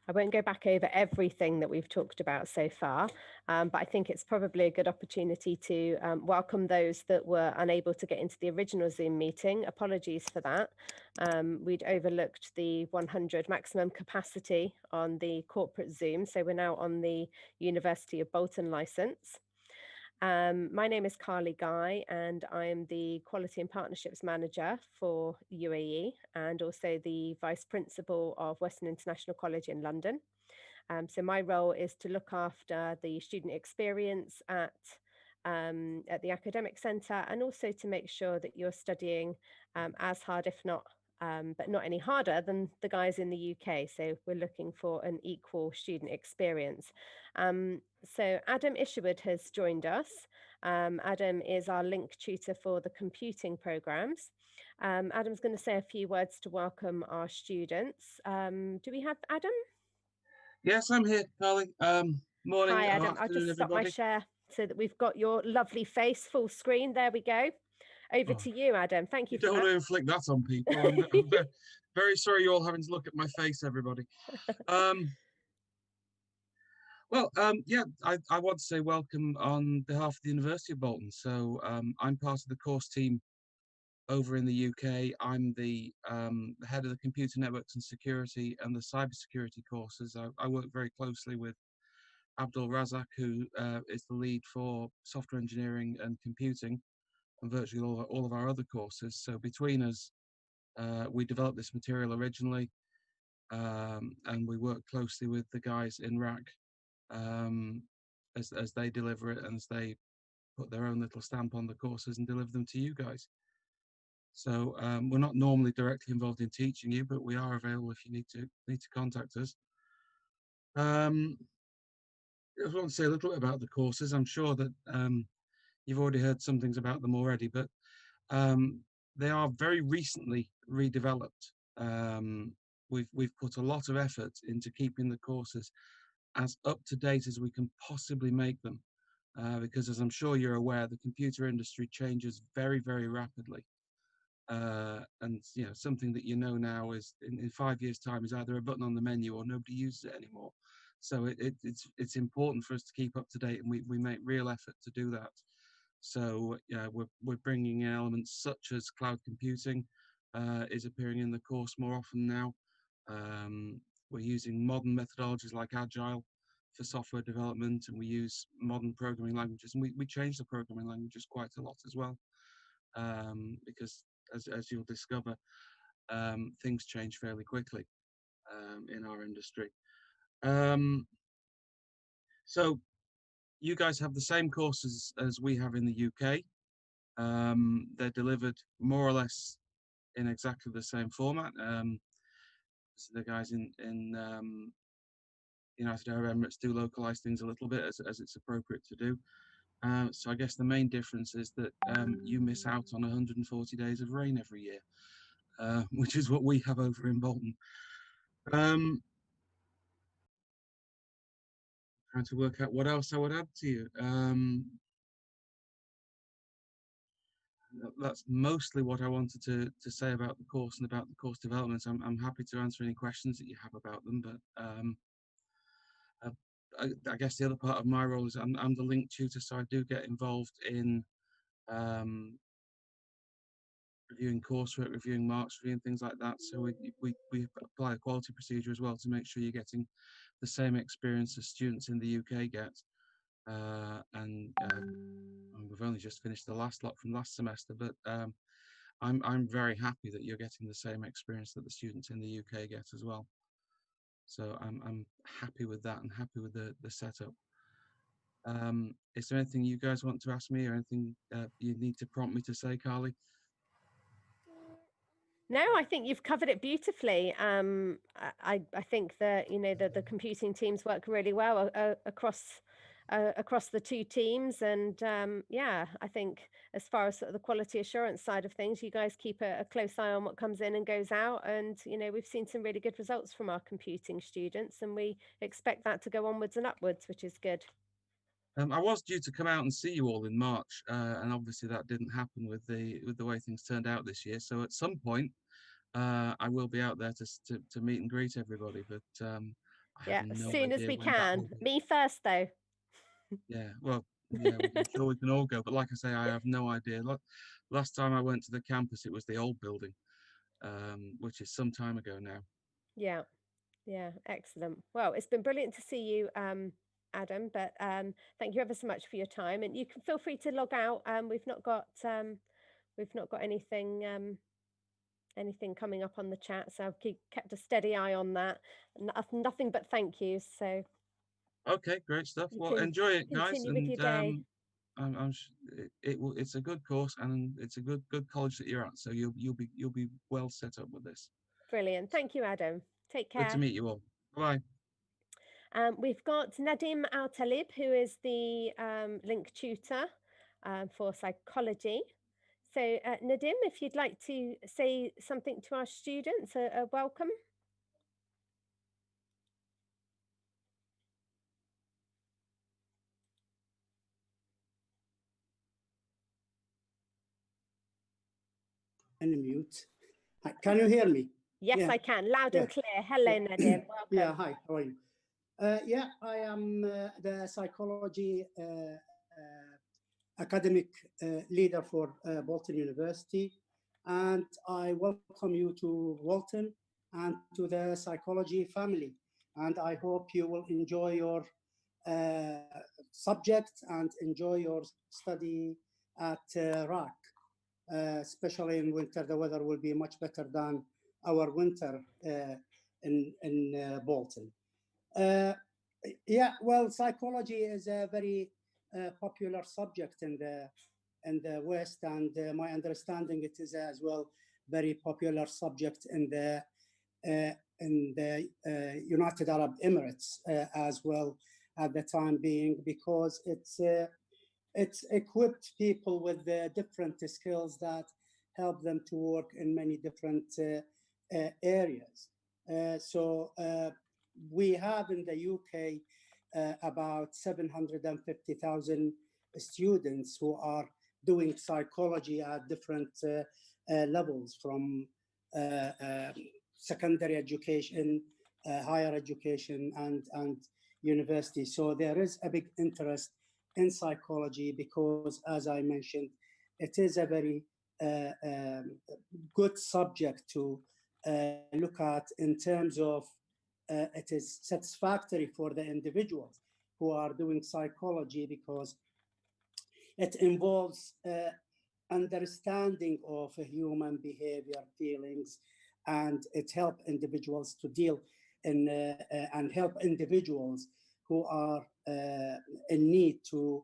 I won't go back over everything that we've talked about so far, but I think it's probably a good opportunity to welcome those that were unable to get into the original Zoom meeting. Apologies for that. We'd overlooked the 100 maximum capacity on the corporate Zoom. So we're now on the University of Bolton license. My name is Carly Guy, and I'm the Quality and Partnerships Manager for UAE and also the Vice Principal of Western International College in London. So my role is to look after the student experience at the academic centre, and also to make sure that you're studying as hard, if not but not any harder than the guys in the UK. So we're looking for an equal student experience. So Adam Isherwood has joined us. Adam is our link tutor for the computing programs. Adam's going to say a few words to welcome our students. Do we have Adam? Yes, I'm here, Carly. Morning. Hi, Adam. I'll just stop my everybody. share so that we've got your lovely face full screen. There we go. Over to you, Adam. Thank you You don't for want that. to inflict that on people. I'm very sorry you're all having to look at my face, everybody. Yeah, I want to say welcome on behalf of the University of Bolton. So I'm part of the course team over in the UK. I'm the head of the computer networks and security and the cybersecurity courses. I work very closely with Abdul Razak, who is the lead for software engineering and computing, and virtually all of our other courses. So between us, we developed this material originally, and we work closely with the guys in RAC as they deliver it and as they put their own little stamp on the courses and deliver them to you guys. So we're not normally directly involved in teaching you, but we are available if you need to contact us. I just want to say a little bit about the courses. I'm sure that you've already heard some things about them already, but they are very recently redeveloped. We've put a lot of effort into keeping the courses as up to date as we can possibly make them, because as I'm sure you're aware, the computer industry changes very, very rapidly. And you know, something that you know now is in 5 years' time is either a button on the menu or nobody uses it anymore. So it's important for us to keep up to date, and we make real effort to do that. So yeah, we're bringing in elements such as cloud computing is appearing in the course more often now. We're using modern methodologies like Agile for software development, and we use modern programming languages, and we change the programming languages quite a lot as well, because as you'll discover, things change fairly quickly in our industry. So you guys have the same courses as we have in the UK. They're delivered more or less in exactly the same format. So the guys in United Arab Emirates do localize things a little bit as it's appropriate to do. So I guess the main difference is that you miss out on 140 days of rain every year, which is what we have over in Bolton. Trying to work out what else I would add to you. That's mostly what I wanted to say about the course and about the course development. I'm happy to answer any questions that you have about them, but I guess the other part of my role is I'm the link tutor, so I do get involved in reviewing coursework, reviewing marks, reviewing things like that. So we apply a quality procedure as well to make sure you're getting the same experience as students in the UK get. And we've only just finished the last lot from last semester, but I'm very happy that you're getting the same experience that the students in the UK get as well. So I'm happy with that and happy with the setup. Is there anything you guys want to ask me, or anything you need to prompt me to say, Carly? No, I think you've covered it beautifully. I think that, you know, the computing teams work really well across the two teams, and yeah, I think as far as sort of the quality assurance side of things, you guys keep a close eye on what comes in and goes out, and you know, we've seen some really good results from our computing students, and we expect that to go onwards and upwards, which is good. I was due to come out and see you all in March, and obviously that didn't happen with the way things turned out this year. So at some point, I will be out there to meet and greet everybody. But I Yeah, have as no soon as idea we when that will can. be. Me first, though. Yeah, well, yeah, I'm sure we can all go. But like I say, I have no idea. Last time I went to the campus, it was the old building, which is some time ago now. Yeah, yeah, excellent. Well, it's been brilliant to see you, Adam, but thank you ever so much for your time, and you can feel free to log out. We've not got anything anything coming up on the chat, so I've kept a steady eye on that. Nothing but thank yous. So Okay, great stuff. you Well, can enjoy it, guys, continue with and your day. it's a good course, and it's a good college that you're at. So you'll be well set up with this. Brilliant. Thank you, Adam. Take Good to care. meet you all. Bye. We've got Nadim Al-Talib, who is the link tutor for psychology. So Nadim, if you'd like to say something to our students, welcome. Unmute. Hi, can you hear me? Yes, yeah. I can. Loud and clear. Hello, Nadim. Welcome. Yeah, hi. How are you? Yeah, I am the psychology academic leader for Bolton University, and I welcome you to Bolton and to the psychology family. And I hope you will enjoy your subject and enjoy your study at RAC. Especially in winter, the weather will be much better than our winter in Bolton. Yeah, well, psychology is a very popular subject in the West, and my understanding it is as well very popular subject in the United Arab Emirates as well at the time being, because it's equipped people with different skills that help them to work in many different areas. So we have in the UK about 750,000 students who are doing psychology at different levels, from secondary education, higher education, and university. So there is a big interest in psychology because, as I mentioned, it is a very good subject to look at in terms of it is satisfactory for the individuals who are doing psychology, because it involves understanding of human behavior, feelings, and it helps individuals to deal in and help individuals who are in need to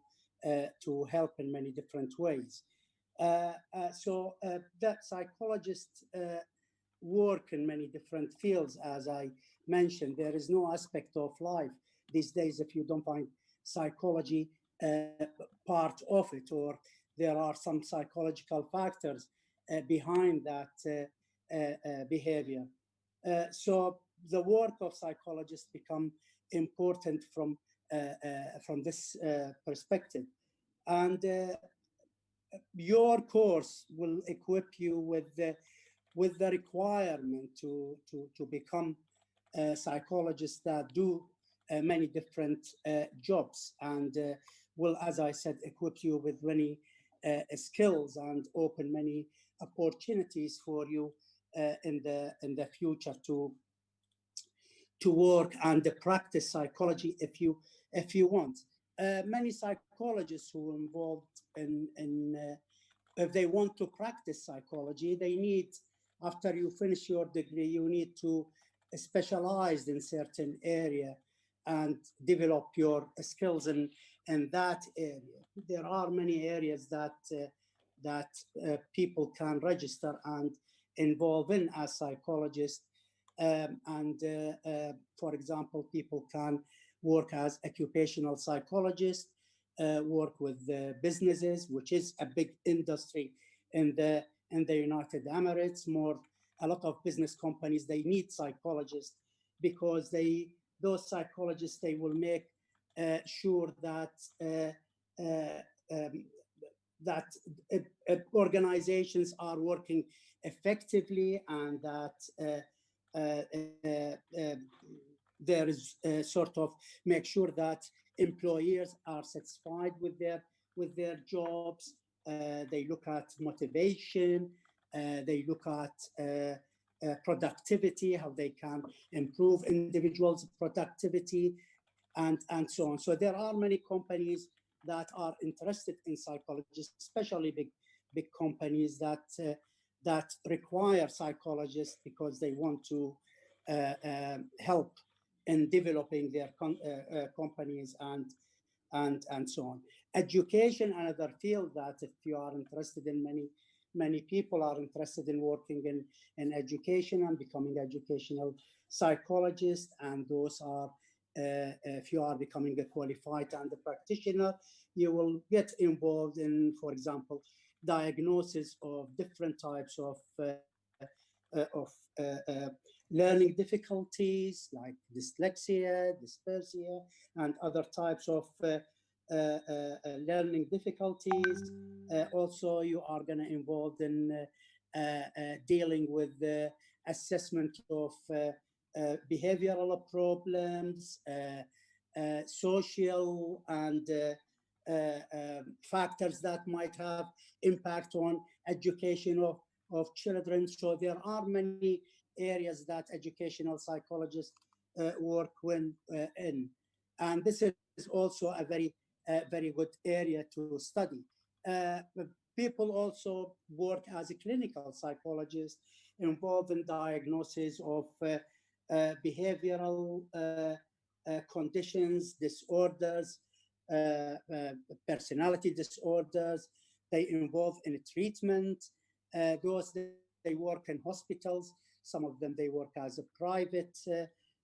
help in many different ways. So that psychologists work in many different fields. As I mentioned, there is no aspect of life these days if you don't find psychology part of it, or there are some psychological factors behind that behavior. So the work of psychologists become important from this perspective. And your course will equip you with the requirement to become psychologists that do many different jobs, and will, as I said, equip you with many skills and open many opportunities for you in the future to work and practice psychology if you want. Many psychologists who are involved in if they want to practice psychology, they need, after you finish your degree, you need to specialize in certain area and develop your skills in that area. There are many areas that people can register and involve in as psychologists. For example, people can work as occupational psychologists, work with businesses, which is a big industry in the United Emirates. A lot of business companies, they need psychologists because those psychologists, they will make sure that organizations are working effectively, and that there is sort of make sure that employers are satisfied with their jobs. They look at motivation. They look at productivity, how they can improve individuals' productivity, and so on. So there are many companies that are interested in psychologists, especially big companies that require psychologists because they want to help in developing their companies and so on. Education, another field that if you are interested in, many people are interested in working in education and becoming educational psychologists, and those are if you are becoming a qualified and a practitioner, you will get involved in, for example, diagnosis of different types of learning difficulties like dyslexia, dyspraxia, and other types of learning difficulties. Also, you are going to involved in dealing with the assessment of behavioral problems, social and factors that might have impact on education of children. So there are many areas that educational psychologists work in, and this is also a very good area to study. People also work as a clinical psychologist involved in diagnosis of behavioral conditions, disorders, personality disorders. They involve in treatment. Those they work in hospitals. Some of them they work as a private.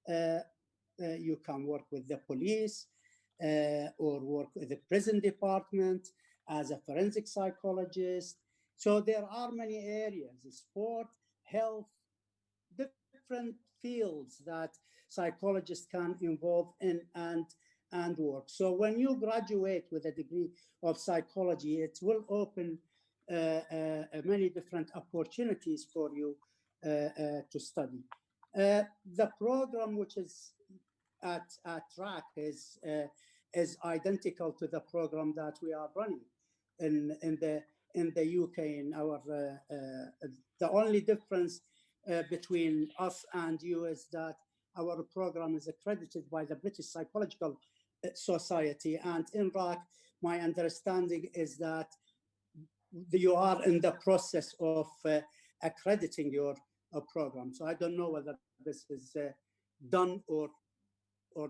You can work with the police or work with the prison department as a forensic psychologist. So there are many areas: sport, health, different fields that psychologists can involve in and work. So when you graduate with a degree of psychology, it will open many different opportunities for you to study. The program which is at RAC is identical to the program that we are running in the UK. In our the only difference between us and you is that our program is accredited by the British Psychological Society, and in RAC, my understanding is that you are in the process of accrediting your program. So I don't know whether this is done or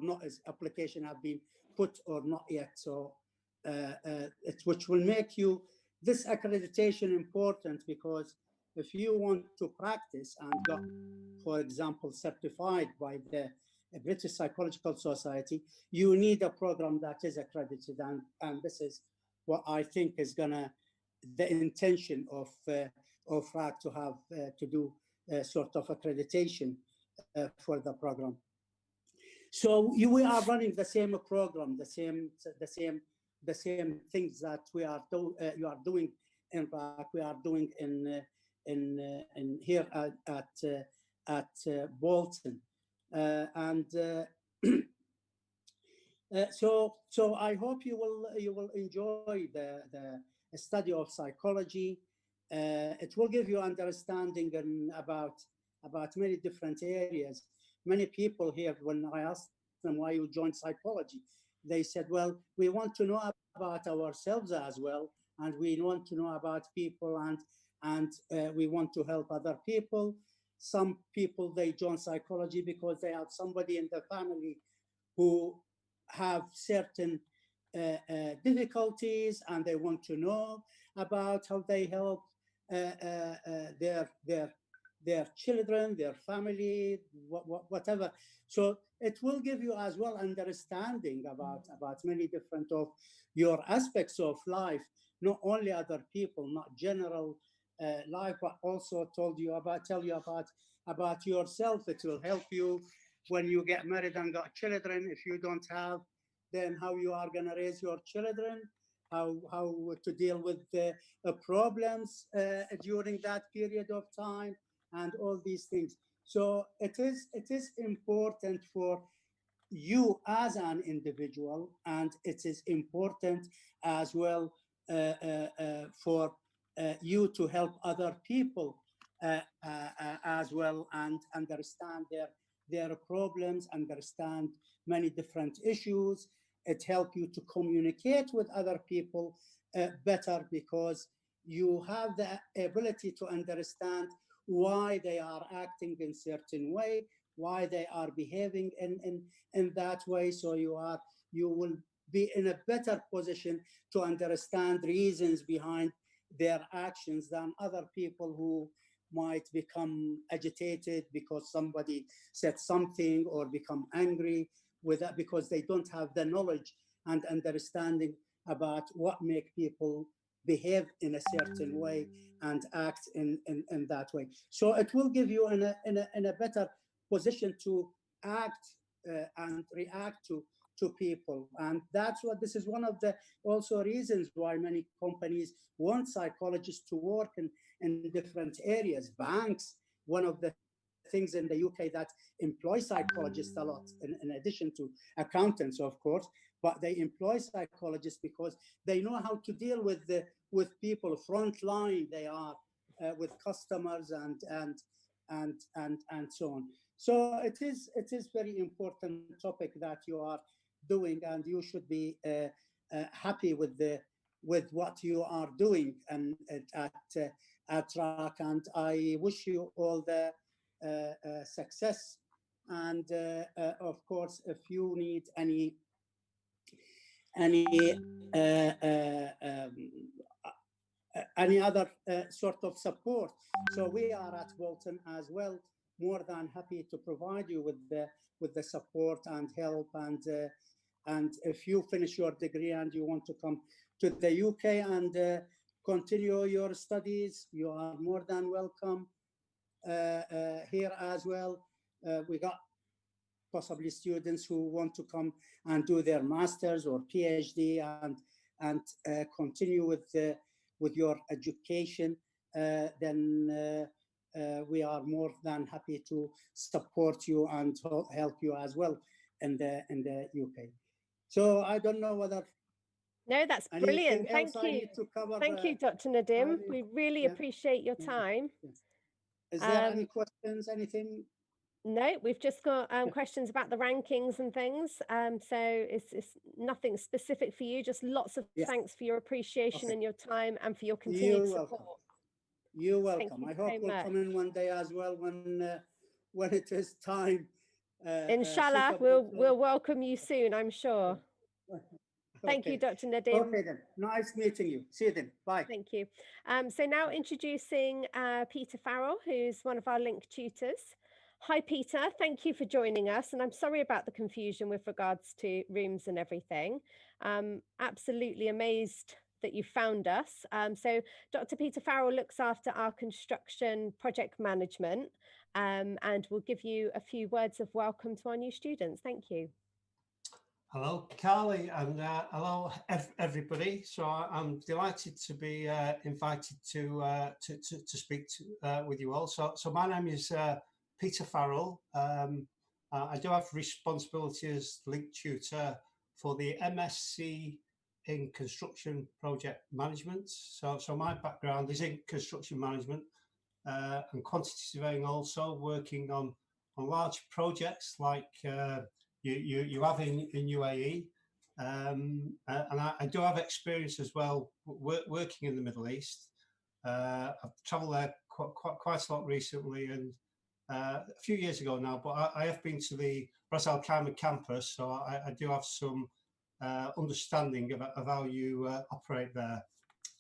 not, as application have been put or not yet. So which will make you this accreditation important, because if you want to practice and got, for example, certified by the British Psychological Society, you need a program that is accredited, and this is what I think is gonna the intention of RAC to have to do sort of accreditation for the program. So we are running the same program, the same things that you are doing in RAC, we are doing in here at Bolton, and so I hope you will enjoy the study of psychology. it will give you understanding about many different areas. Many people here, when I asked them why you joined psychology, they said, well, we want to know about ourselves as well, and we want to know about people, and we want to help other people. Some people, they join psychology because they have somebody in the family who have certain difficulties, and they want to know about how they help their children, their family, whatever. So it will give you as well understanding about many different of your aspects of life, not only other people, not general life, but also tell you about yourself. It will help you when you get married and got children. If you don't have, then how you are going to raise your children, how to deal with the problems during that period of time, and all these things. So it is important for you as an individual, and it is important as well for you to help other people as well, and understand their problems, understand many different issues. It helps you to communicate with other people better, because you have the ability to understand why they are acting in certain way, why they are behaving in that way. So you will be in a better position to understand reasons behind their actions than other people who might become agitated because somebody said something, or become angry with that because they don't have the knowledge and understanding about what make people behave in a certain way and act in that way. So it will give you in a better position to act and react to people. And that's what, this is one of the also reasons why many companies want psychologists to work in different areas. Banks, one of the things in the UK that employ psychologists a lot, in addition to accountants, of course, but they employ psychologists because they know how to deal with people. Frontline they are with customers and so on. So it is very important topic that you are doing, and you should be happy with what you are doing and at RAC. And I wish you all the success. And of course, if you need any other sort of support, so we are at Bolton as well, more than happy to provide you with the support and help. And if you finish your degree and you want to come to the UK and continue your studies, you are more than welcome here as well. We got possibly students who want to come and do their masters or PhD and continue with your education. Then we are more than happy to support you and help you as well in the UK. So I don't know whether. No, that's brilliant. Thank you. Thank you, Dr. Nadim. We really appreciate your time. Yes. Is there any questions, anything? No, we've just got questions about the rankings and things. So it's nothing specific for you, just lots of thanks for your appreciation and your time and for your continued support. You're welcome. I hope we'll come in one day as well when it is time. Inshallah, we'll welcome you soon, I'm sure. Thank you, Dr. Nadim. Okay then, nice meeting you. See you then, bye. Thank you. So now introducing Peter Farrell, who's one of our link tutors. Hi, Peter, thank you for joining us. And I'm sorry about the confusion with regards to rooms and everything. Absolutely amazed that you found us. So Dr. Peter Farrell looks after our construction project management and will give you a few words of welcome to our new students. Thank you. Hello, Carly, and hello, everybody. So I'm delighted to be invited to speak with you all. So my name is Peter Farrell. I do have responsibility as link tutor for the MSc in construction project management. So my background is in construction management and quantity surveying, also working on large projects like you have in UAE. And I do have experience as well working in the Middle East. I've travelled there quite a lot recently, and a few years ago now, but I have been to the Ras Al-Khaimah campus, so I do have some understanding of how you operate there.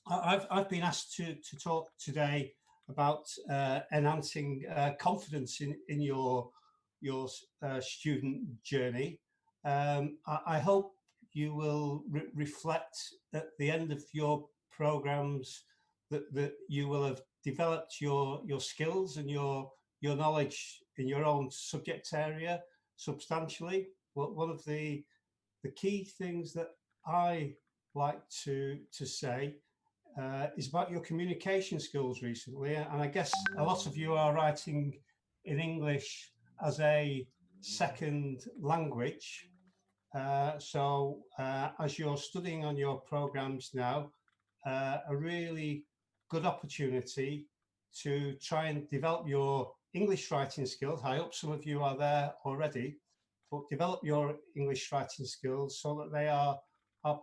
I've been asked to talk today about enhancing confidence in your student journey. I hope you will reflect at the end of your programs that you will have developed your skills and your knowledge in your own subject area substantially. One of the key things that I like to say is about your communication skills recently, and I guess a lot of you are writing in English as a second language. So as you're studying on your programs now, a really good opportunity to try and develop your English writing skills. I hope some of you are there already, but develop your English writing skills so that they are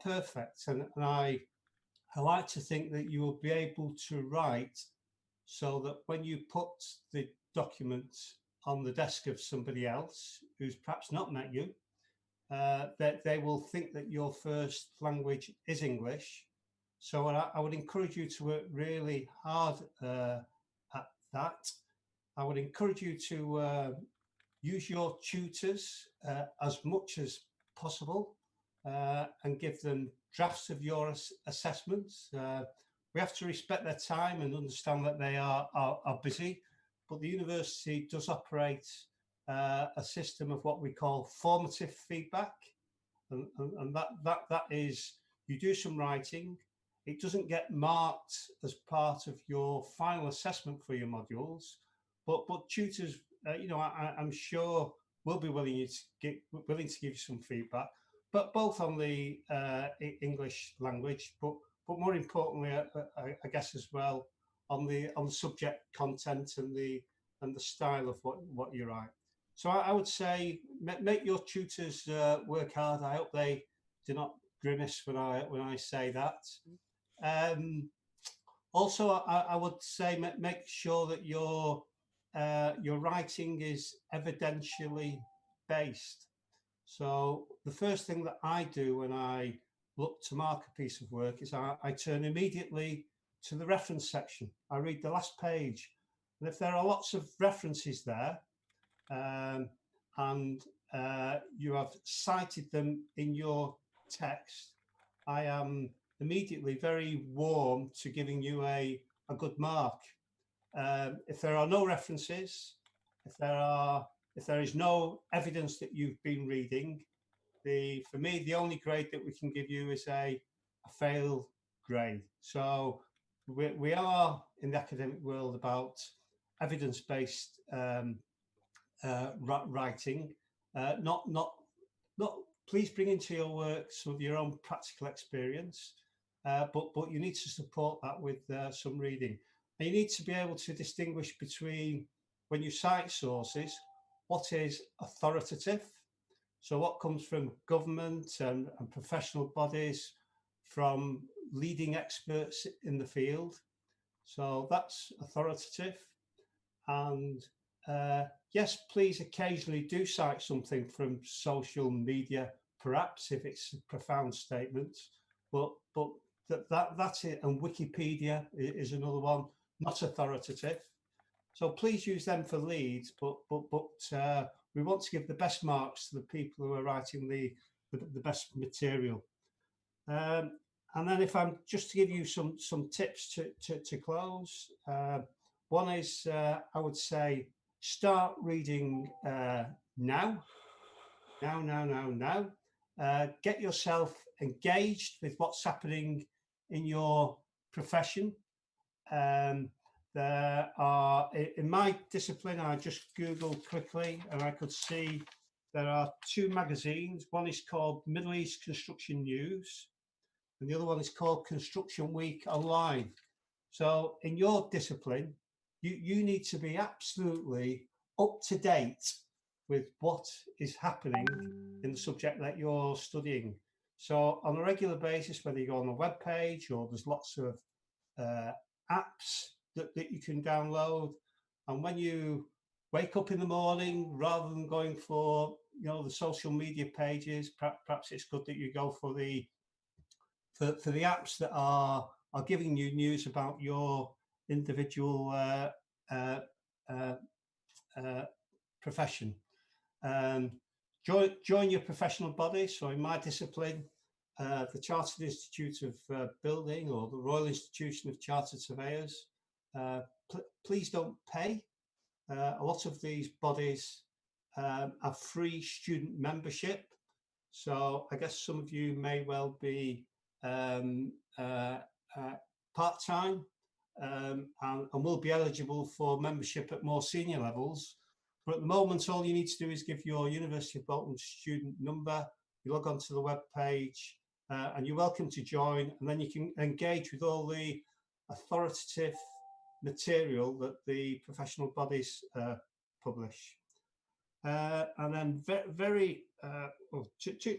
perfect. And I like to think that you will be able to write so that when you put the document on the desk of somebody else who's perhaps not met you, that they will think that your first language is English. So I would encourage you to work really hard at that. I would encourage you to use your tutors as much as possible and give them drafts of your assessments. We have to respect their time and understand that they are busy, but the university does operate a system of what we call formative feedback, and that is, you do some writing, it doesn't get marked as part of your final assessment for your modules, but tutors, I'm sure will be willing to give you some feedback, but both on the English language, but more importantly, I guess as well on the subject content and the style of what you write. So I would say make your tutors work hard. I hope they do not grimace when I say that. Also, I would say make sure that your writing is evidentially based. So the first thing that I do when I look to mark a piece of work is I turn immediately to the reference section. I read the last page, and if there are lots of references there, and you have cited them in your text, I am immediately very warm to giving you a good mark. If there are no references, if there is no evidence that you've been reading, for me the only grade that we can give you is a fail grade. So we are in the academic world about evidence-based writing. Not please bring into your work some of your own practical experience, but you need to support that with some reading. And you need to be able to distinguish between, when you cite sources, what is authoritative, so what comes from government and professional bodies, from leading experts in the field, so that's authoritative. And yes, please occasionally do cite something from social media, perhaps if it's a profound statement, but that's it. And Wikipedia is another one, not authoritative. So please use them for leads, but we want to give the best marks to the people who are writing the best material. And then if I'm just to give you some tips to close, one is I would say start reading now. Get yourself engaged with what's happening in your profession. There are, in my discipline, I just Googled quickly and I could see there are 2 magazines. One is called Middle East Construction News. and the other one is called Construction Week Online. So in your discipline, you need to be absolutely up to date with what is happening in the subject that you're studying. So on a regular basis, whether you go on the web page or there's lots of apps that you can download, and when you wake up in the morning, rather than going for the social media pages, perhaps it's good that you go for the apps that are giving you news about your individual profession. Join your professional body. So in my discipline, the Chartered Institute of Building or the Royal Institution of Chartered Surveyors, please don't pay. A lot of these bodies have free student membership. So I guess some of you may well be part-time and will be eligible for membership at more senior levels. But at the moment, all you need to do is give your University of Bolton student number, you log onto the web page, and you're welcome to join, and then you can engage with all the authoritative material that the professional bodies publish. And then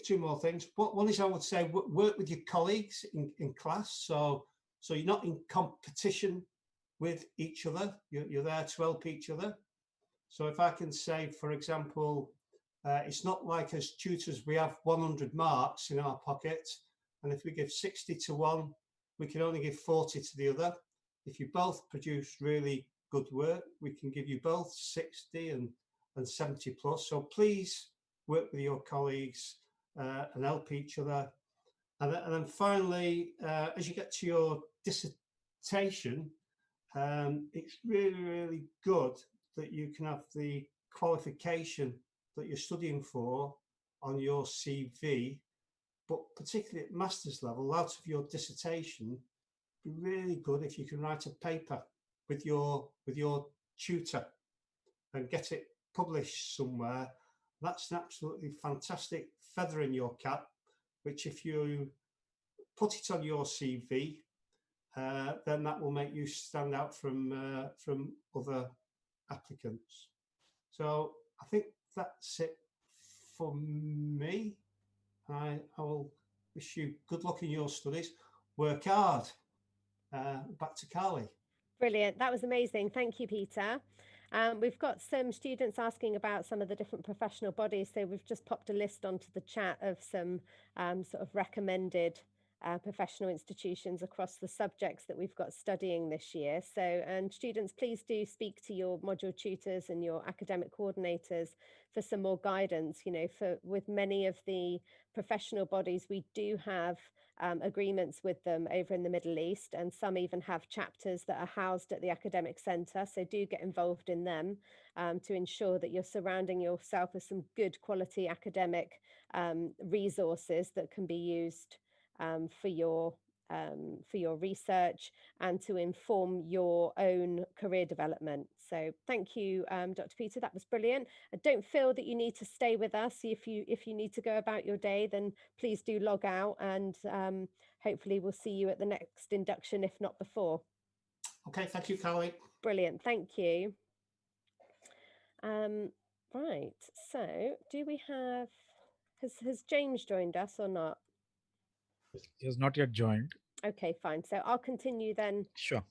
two more things. One is, I would say, work with your colleagues in class. So you're not in competition with each other. You're there to help each other. So if I can say, for example, it's not like as tutors, we have 100 marks in our pocket. And if we give 60 to one, we can only give 40 to the other. If you both produce really good work, we can give you both 60 and 70 plus. So please work with your colleagues and help each other. And then finally, as you get to your dissertation, it's really, really good that you can have the qualification that you're studying for on your CV, but particularly at master's level, out of your dissertation, be really good if you can write a paper with your tutor and get it published somewhere. That's an absolutely fantastic feather in your cap, which if you put it on your CV, then that will make you stand out from other applicants. So I think that's it for me. I will wish you good luck in your studies. Work hard. Back to Carly. Brilliant. That was amazing. Thank you, Peter. We've got some students asking about some of the different professional bodies. So we've just popped a list onto the chat of some sort of recommended professional institutions across the subjects that we've got studying this year. So, and students, please do speak to your module tutors and your academic coordinators for some more guidance. With many of the professional bodies, we do have agreements with them over in the Middle East, and some even have chapters that are housed at the academic centre. So do get involved in them to ensure that you're surrounding yourself with some good quality academic resources that can be used for your research and to inform your own career development. So thank you, Dr. Peter, that was brilliant. I don't feel that you need to stay with us. If you need to go about your day, then please do log out, and hopefully we'll see you at the next induction, if not before. Okay, thank you, Carly. Brilliant, thank you. Right, so do we have, has James joined us or not? He has not yet joined. Okay, fine. So I'll continue then. Sure.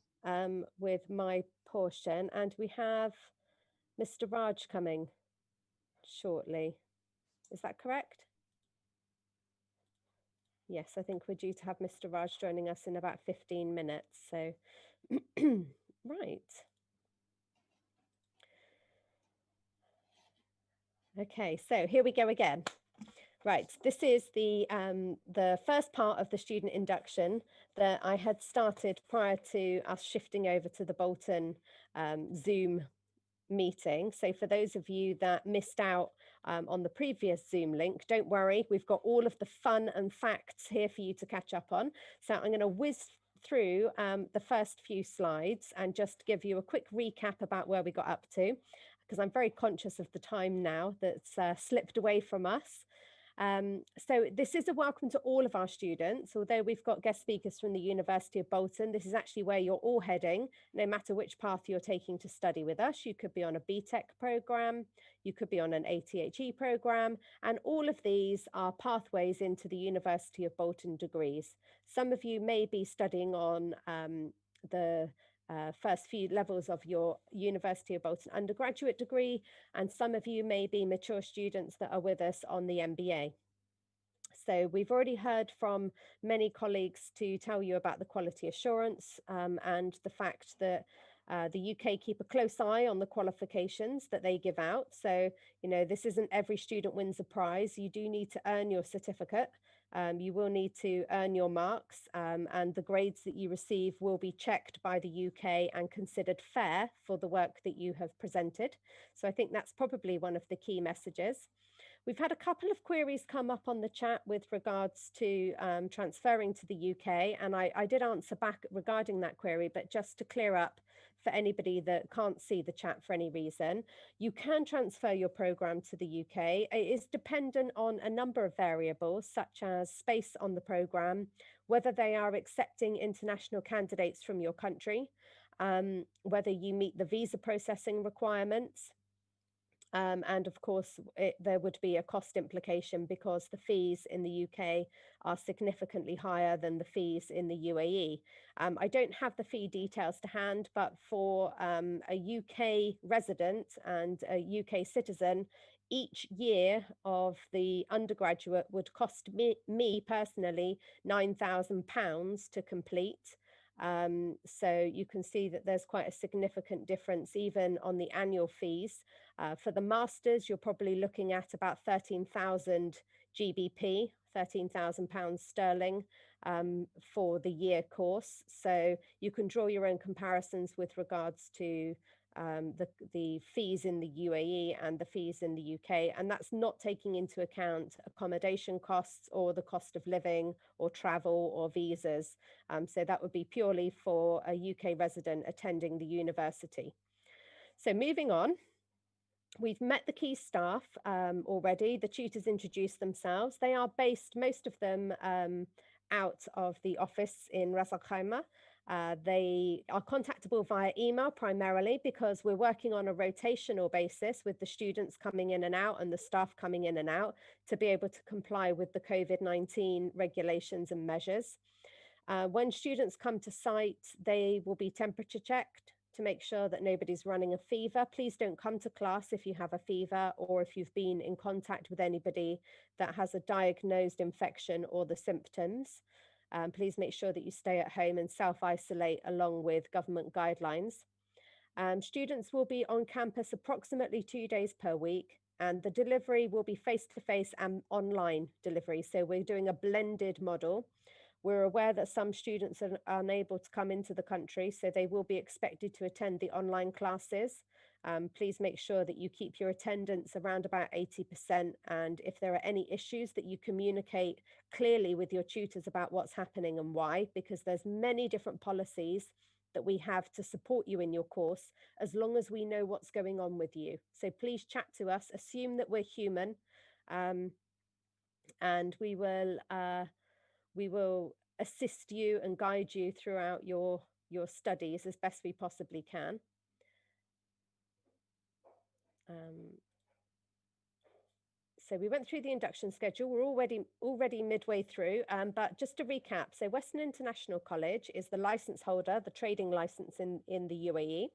With my portion, and we have Mr. Raj coming shortly. Is that correct? Yes, I think we're due to have Mr. Raj joining us in about 15 minutes. So, right. Okay, so here we go again. Right, this is the first part of the student induction that I had started prior to us shifting over to the Bolton Zoom meeting. So for those of you that missed out on the previous Zoom link, don't worry, we've got all of the fun and facts here for you to catch up on. So I'm going to whiz through the first few slides and just give you a quick recap about where we got up to, because I'm very conscious of the time now that's slipped away from us. So this is a welcome to all of our students, although we've got guest speakers from the University of Bolton. This is actually where you're all heading, no matter which path you're taking to study with us. You could be on a BTEC program, you could be on an ATHE program, and all of these are pathways into the University of Bolton degrees. Some of you may be studying on the first few levels of your University of Bolton undergraduate degree, and some of you may be mature students that are with us on the MBA. So we've already heard from many colleagues to tell you about the quality assurance and the fact that the UK keep a close eye on the qualifications that they give out. So, you know, this isn't every student wins a prize. You do need to earn your certificate. You will need to earn your marks, and the grades that you receive will be checked by the UK and considered fair for the work that you have presented. So I think that's probably one of the key messages. We've had a couple of queries come up on the chat with regards to transferring to the UK, and I did answer back regarding that query, but just to clear up for anybody that can't see the chat for any reason, you can transfer your program to the UK. It is dependent on a number of variables, such as space on the program, whether they are accepting international candidates from your country, whether you meet the visa processing requirements, and of course, there would be a cost implication because the fees in the UK are significantly higher than the fees in the UAE. I don't have the fee details to hand, but for a UK resident and a UK citizen, each year of the undergraduate would cost me personally £9,000 to complete. So you can see that there's quite a significant difference even on the annual fees. For the masters, you're probably looking at about 13,000 GBP, £13,000 sterling for the year course. So you can draw your own comparisons with regards to the fees in the UAE and the fees in the UK, and that's not taking into account accommodation costs or the cost of living or travel or visas. So that would be purely for a UK resident attending the university. So moving on, we've met the key staff already. The tutors introduced themselves. They are based, most of them, out of the office in Ras Al-Khaimah. They are contactable via email primarily because we're working on a rotational basis with the students coming in and out and the staff coming in and out to be able to comply with the COVID-19 regulations and measures. When students come to site, they will be temperature checked to make sure that nobody's running a fever. Please don't come to class if you have a fever or if you've been in contact with anybody that has a diagnosed infection or the symptoms. Please make sure that you stay at home and self-isolate along with government guidelines. Students will be on campus approximately 2 days per week, and the delivery will be face-to-face and online delivery. So we're doing a blended model. We're aware that some students are unable to come into the country, so they will be expected to attend the online classes. Please make sure that you keep your attendance around about 80%. And if there are any issues, that you communicate clearly with your tutors about what's happening and why, because there's many different policies that we have to support you in your course, as long as we know what's going on with you. So please chat to us, assume that we're human, and we will assist you and guide you throughout your studies as best we possibly can. So we went through the induction schedule. We're already midway through, but just to recap, so Western International College is the license holder, the trading license in the UAE.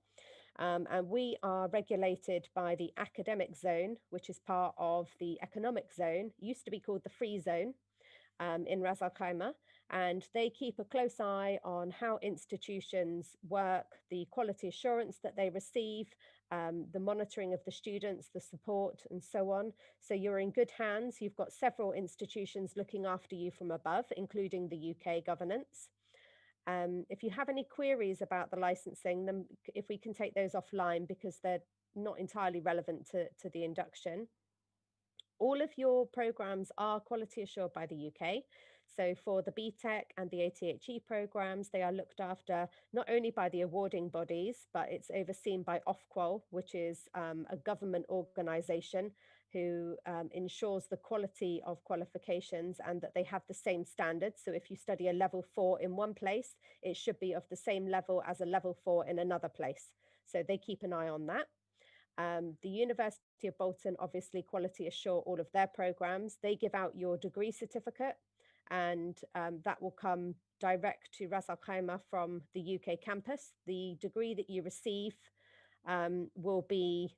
And we are regulated by the academic zone, which is part of the economic zone, used to be called the free zone, in Ras Al-Khaimah, and they keep a close eye on how institutions work, the quality assurance that they receive, the monitoring of the students, the support, and so on. So you're in good hands. You've got several institutions looking after you from above, including the UK governance. If you have any queries about the licensing, then if we can take those offline because they're not entirely relevant to the induction. All of your programs are quality assured by the UK. So for the BTEC and the ATHE programs, they are looked after not only by the awarding bodies, but it's overseen by Ofqual, which is a government organisation who ensures the quality of qualifications and that they have the same standards. So if you study a level 4 in one place, it should be of the same level as a level 4 in another place. So they keep an eye on that. The University of Bolton obviously quality assure all of their programs. They give out your degree certificate, and that will come direct to Ras Al-Khaimah from the UK campus. The degree that you receive will be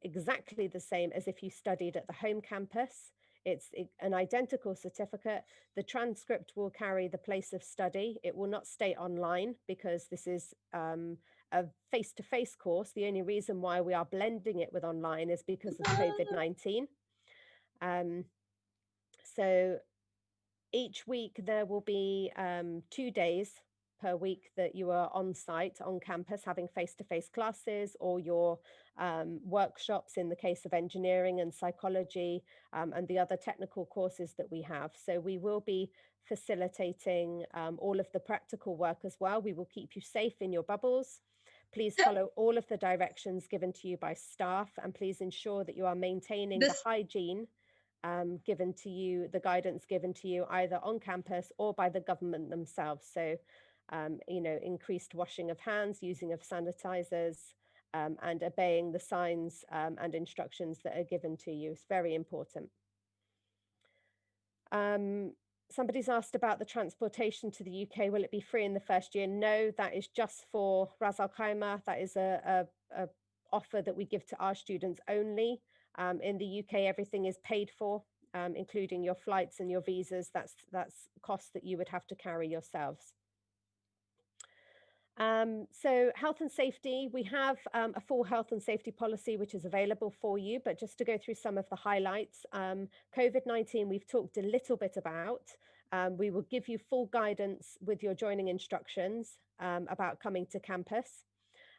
exactly the same as if you studied at the home campus. It's an identical certificate. The transcript will carry the place of study. It will not stay online because this is a face-to-face course. The only reason why we are blending it with online is because of COVID-19. So each week there will be 2 days per week that you are on site, on campus, having face-to-face classes or your workshops in the case of engineering and psychology and the other technical courses that we have. So we will be facilitating all of the practical work as well. We will keep you safe in your bubbles. Please follow all of the directions given to you by staff, and please ensure that you are maintaining the hygiene given to you, the guidance given to you either on campus or by the government themselves. So, you know, increased washing of hands, using of sanitizers, and obeying the signs and instructions that are given to you is very important. Somebody's asked about the transportation to the UK. Will it be free in the first year? No, that is just for Ras Al-Khaimah. That is a offer that we give to our students only. In the UK, everything is paid for, including your flights and your visas. That's costs that you would have to carry yourselves. So health and safety, we have a full health and safety policy which is available for you, but just to go through some of the highlights, COVID-19 we've talked a little bit about. We will give you full guidance with your joining instructions about coming to campus.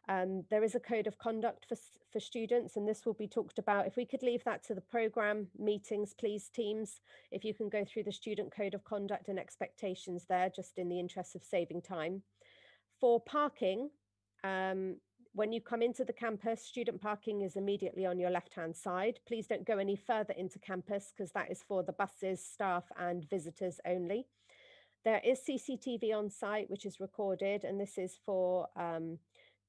There is a code of conduct for students, and this will be talked about. If we could leave that to the program meetings, please, teams, if you can go through the student code of conduct and expectations there, just in the interest of saving time. For parking, when you come into the campus, student parking is immediately on your left-hand side. Please don't go any further into campus because that is for the buses, staff and visitors only. There is CCTV on site, which is recorded, and this is for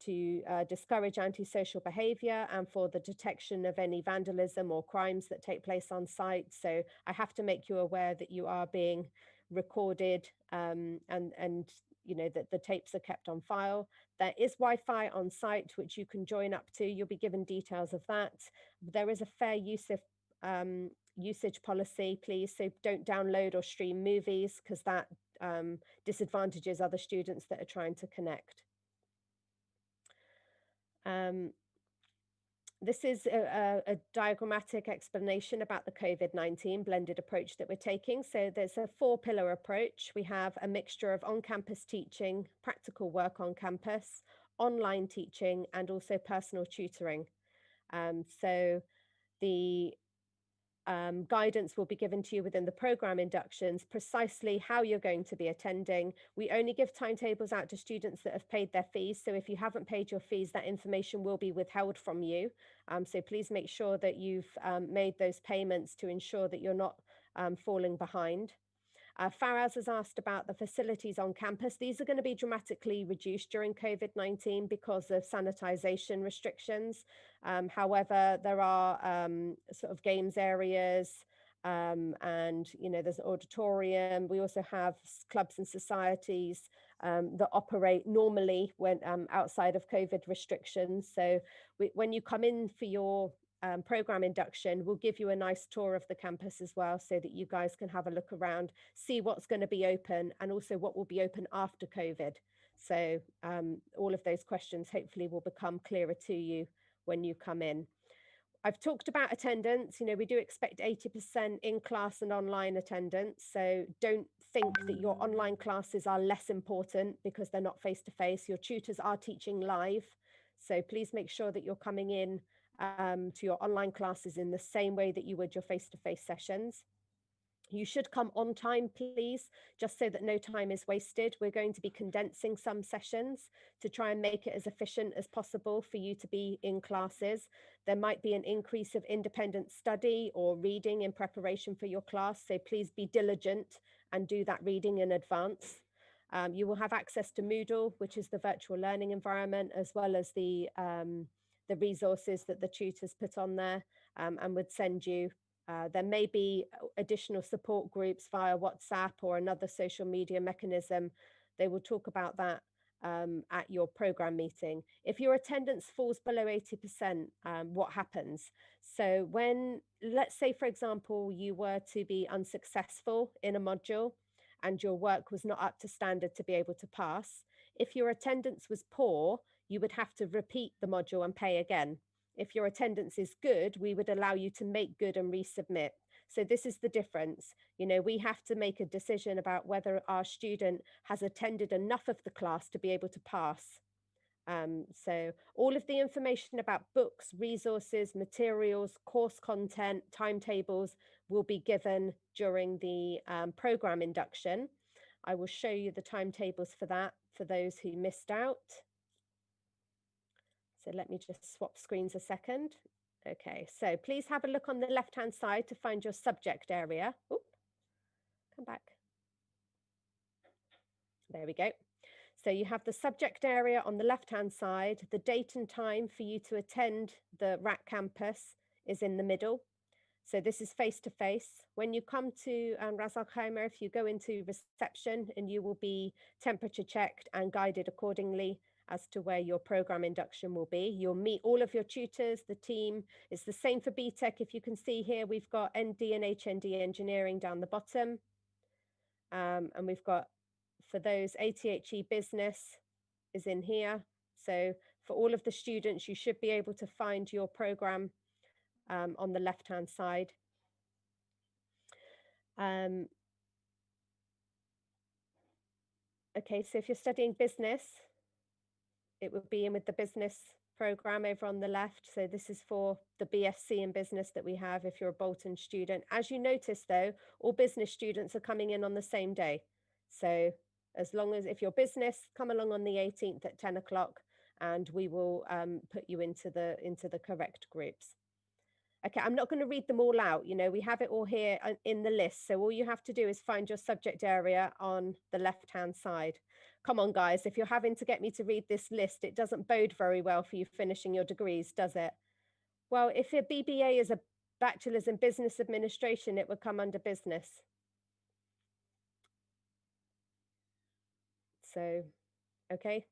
to discourage antisocial behaviour and for the detection of any vandalism or crimes that take place on site. So I have to make you aware that you are being recorded and you know that the tapes are kept on file. There is Wi-Fi on site which you can join up to. You'll be given details of that. There is a fair use of usage policy, please. So don't download or stream movies because that disadvantages other students that are trying to connect. This is a diagrammatic explanation about the COVID-19 blended approach that we're taking. So there's a 4-pillar approach. We have a mixture of on-campus teaching, practical work on campus, online teaching, and also personal tutoring. So the guidance will be given to you within the program inductions, precisely how you're going to be attending. We only give timetables out to students that have paid their fees. So if you haven't paid your fees, that information will be withheld from you. So please make sure that you've made those payments to ensure that you're not falling behind. Faraz has asked about the facilities on campus. These are going to be dramatically reduced during COVID-19 because of sanitization restrictions. However, there are sort of games areas and, you know, there's an auditorium. We also have clubs and societies that operate normally when outside of COVID restrictions. So when you come in for your program induction, we'll give you a nice tour of the campus as well so that you guys can have a look around, see what's going to be open and also what will be open after COVID. So all of those questions hopefully will become clearer to you when you come in. I've talked about attendance. You know, we do expect 80% in class and online attendance. So don't think that your online classes are less important because they're not face-to-face. Your tutors are teaching live. So please make sure that you're coming in to your online classes in the same way that you would your face-to-face sessions. You should come on time, please, just so that no time is wasted. We're going to be condensing some sessions to try and make it as efficient as possible for you to be in classes. There might be an increase of independent study or reading in preparation for your class, so please be diligent and do that reading in advance. You will have access to Moodle, which is the virtual learning environment, as well as the resources that the tutors put on there and would send you. There may be additional support groups via WhatsApp or another social media mechanism. They will talk about that at your program meeting. If your attendance falls below 80%, what happens? So when, let's say, for example, you were to be unsuccessful in a module and your work was not up to standard to be able to pass, if your attendance was poor, you would have to repeat the module and pay again. If your attendance is good, we would allow you to make good and resubmit. So this is the difference. You know, we have to make a decision about whether our student has attended enough of the class to be able to pass. So all of the information about books, resources, materials, course content, timetables will be given during the program induction. I will show you the timetables for that for those who missed out. So let me just swap screens a second. Okay, so please have a look on the left-hand side to find your subject area. Oop, come back. There we go. So you have the subject area on the left-hand side. The date and time for you to attend the RAC campus is in the middle. So this is face-to-face. When you come to Ras Al-Khaimah, if you go into reception, and you will be temperature checked and guided accordingly as to where your program induction will be. You'll meet all of your tutors, the team. It's the same for BTEC. If you can see here, we've got ND and HND engineering down the bottom. And we've got, for those, ATHE business is in here. So for all of the students, you should be able to find your program on the left-hand side. Okay, so if you're studying business, it will be in with the business program over on the left. So this is for the BSc in business that we have if you're a Bolton student. As you notice though, all business students are coming in on the same day. So as long as, if you're business, come along on the 18th at 10 o'clock and we will put you into the correct groups. Okay, I'm not going to read them all out. You know, we have it all here in the list. So all you have to do is find your subject area on the left-hand side. Come on, guys, if you're having to get me to read this list, it doesn't bode very well for you finishing your degrees, does it? Well, if your BBA is a bachelor's in business administration, it would come under business. So, okay.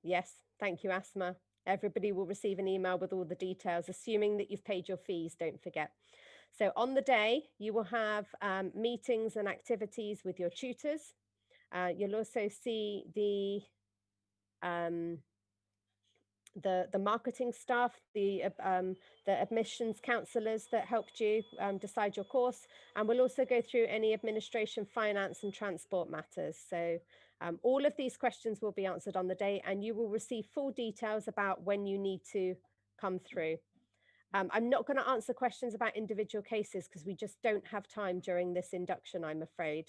Yes, thank you, Asma. Everybody will receive an email with all the details, assuming that you've paid your fees, don't forget. So on the day, you will have meetings and activities with your tutors. You'll also see the marketing staff, the admissions counsellors that helped you decide your course, and we'll also go through any administration, finance and transport matters. So all of these questions will be answered on the day, and you will receive full details about when you need to come through. I'm not going to answer questions about individual cases because we just don't have time during this induction, I'm afraid.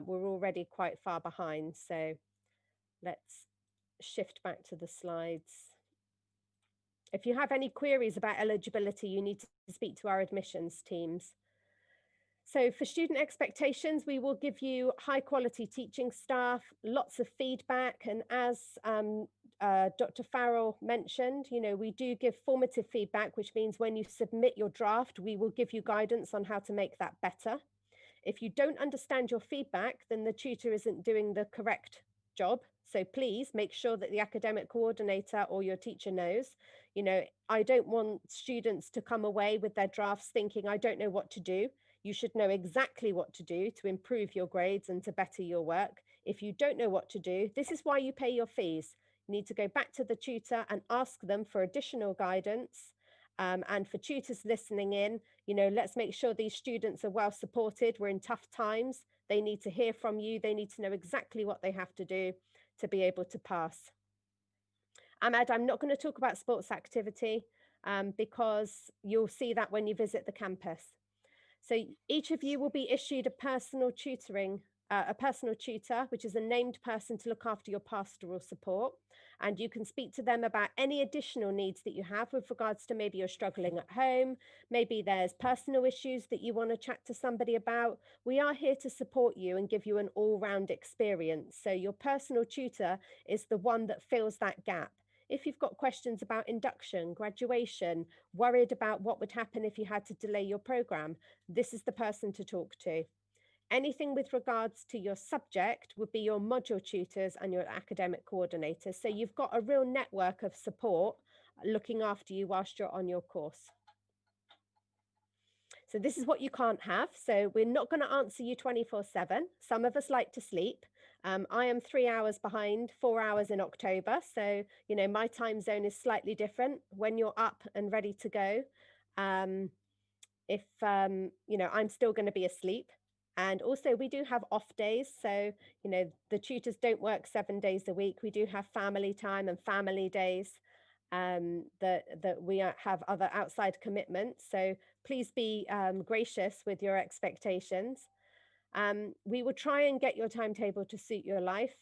We're already quite far behind, so let's shift back to the slides. If you have any queries about eligibility, you need to speak to our admissions teams. So for student expectations, we will give you high quality teaching staff, lots of feedback. And as Dr. Farrell mentioned, you know, we do give formative feedback, which means when you submit your draft, we will give you guidance on how to make that better. If you don't understand your feedback, then the tutor isn't doing the correct job. So please make sure that the academic coordinator or your teacher knows. You know, I don't want students to come away with their drafts thinking, I don't know what to do. You should know exactly what to do to improve your grades and to better your work. If you don't know what to do, this is why you pay your fees. You need to go back to the tutor and ask them for additional guidance. And for tutors listening in, you know, let's make sure these students are well supported. We're in tough times. They need to hear from you. They need to know exactly what they have to do to be able to pass. Ahmed, I'm not going to talk about sports activity because you'll see that when you visit the campus. So each of you will be issued a personal tutor, which is a named person to look after your pastoral support. And you can speak to them about any additional needs that you have with regards to maybe you're struggling at home, maybe there's personal issues that you want to chat to somebody about. We are here to support you and give you an all-round experience. So your personal tutor is the one that fills that gap. If you've got questions about induction, graduation, worried about what would happen if you had to delay your program, this is the person to talk to. Anything with regards to your subject would be your module tutors and your academic coordinators. So you've got a real network of support looking after you whilst you're on your course. So this is what you can't have. So we're not going to answer you 24/7. Some of us like to sleep. I am 3 hours behind, 4 hours in October. So, you know, my time zone is slightly different when you're up and ready to go. You know, I'm still going to be asleep. And also we do have off days. So, you know, the tutors don't work 7 days a week. We do have family time and family days that we have other outside commitments. So please be gracious with your expectations. We will try and get your timetable to suit your life,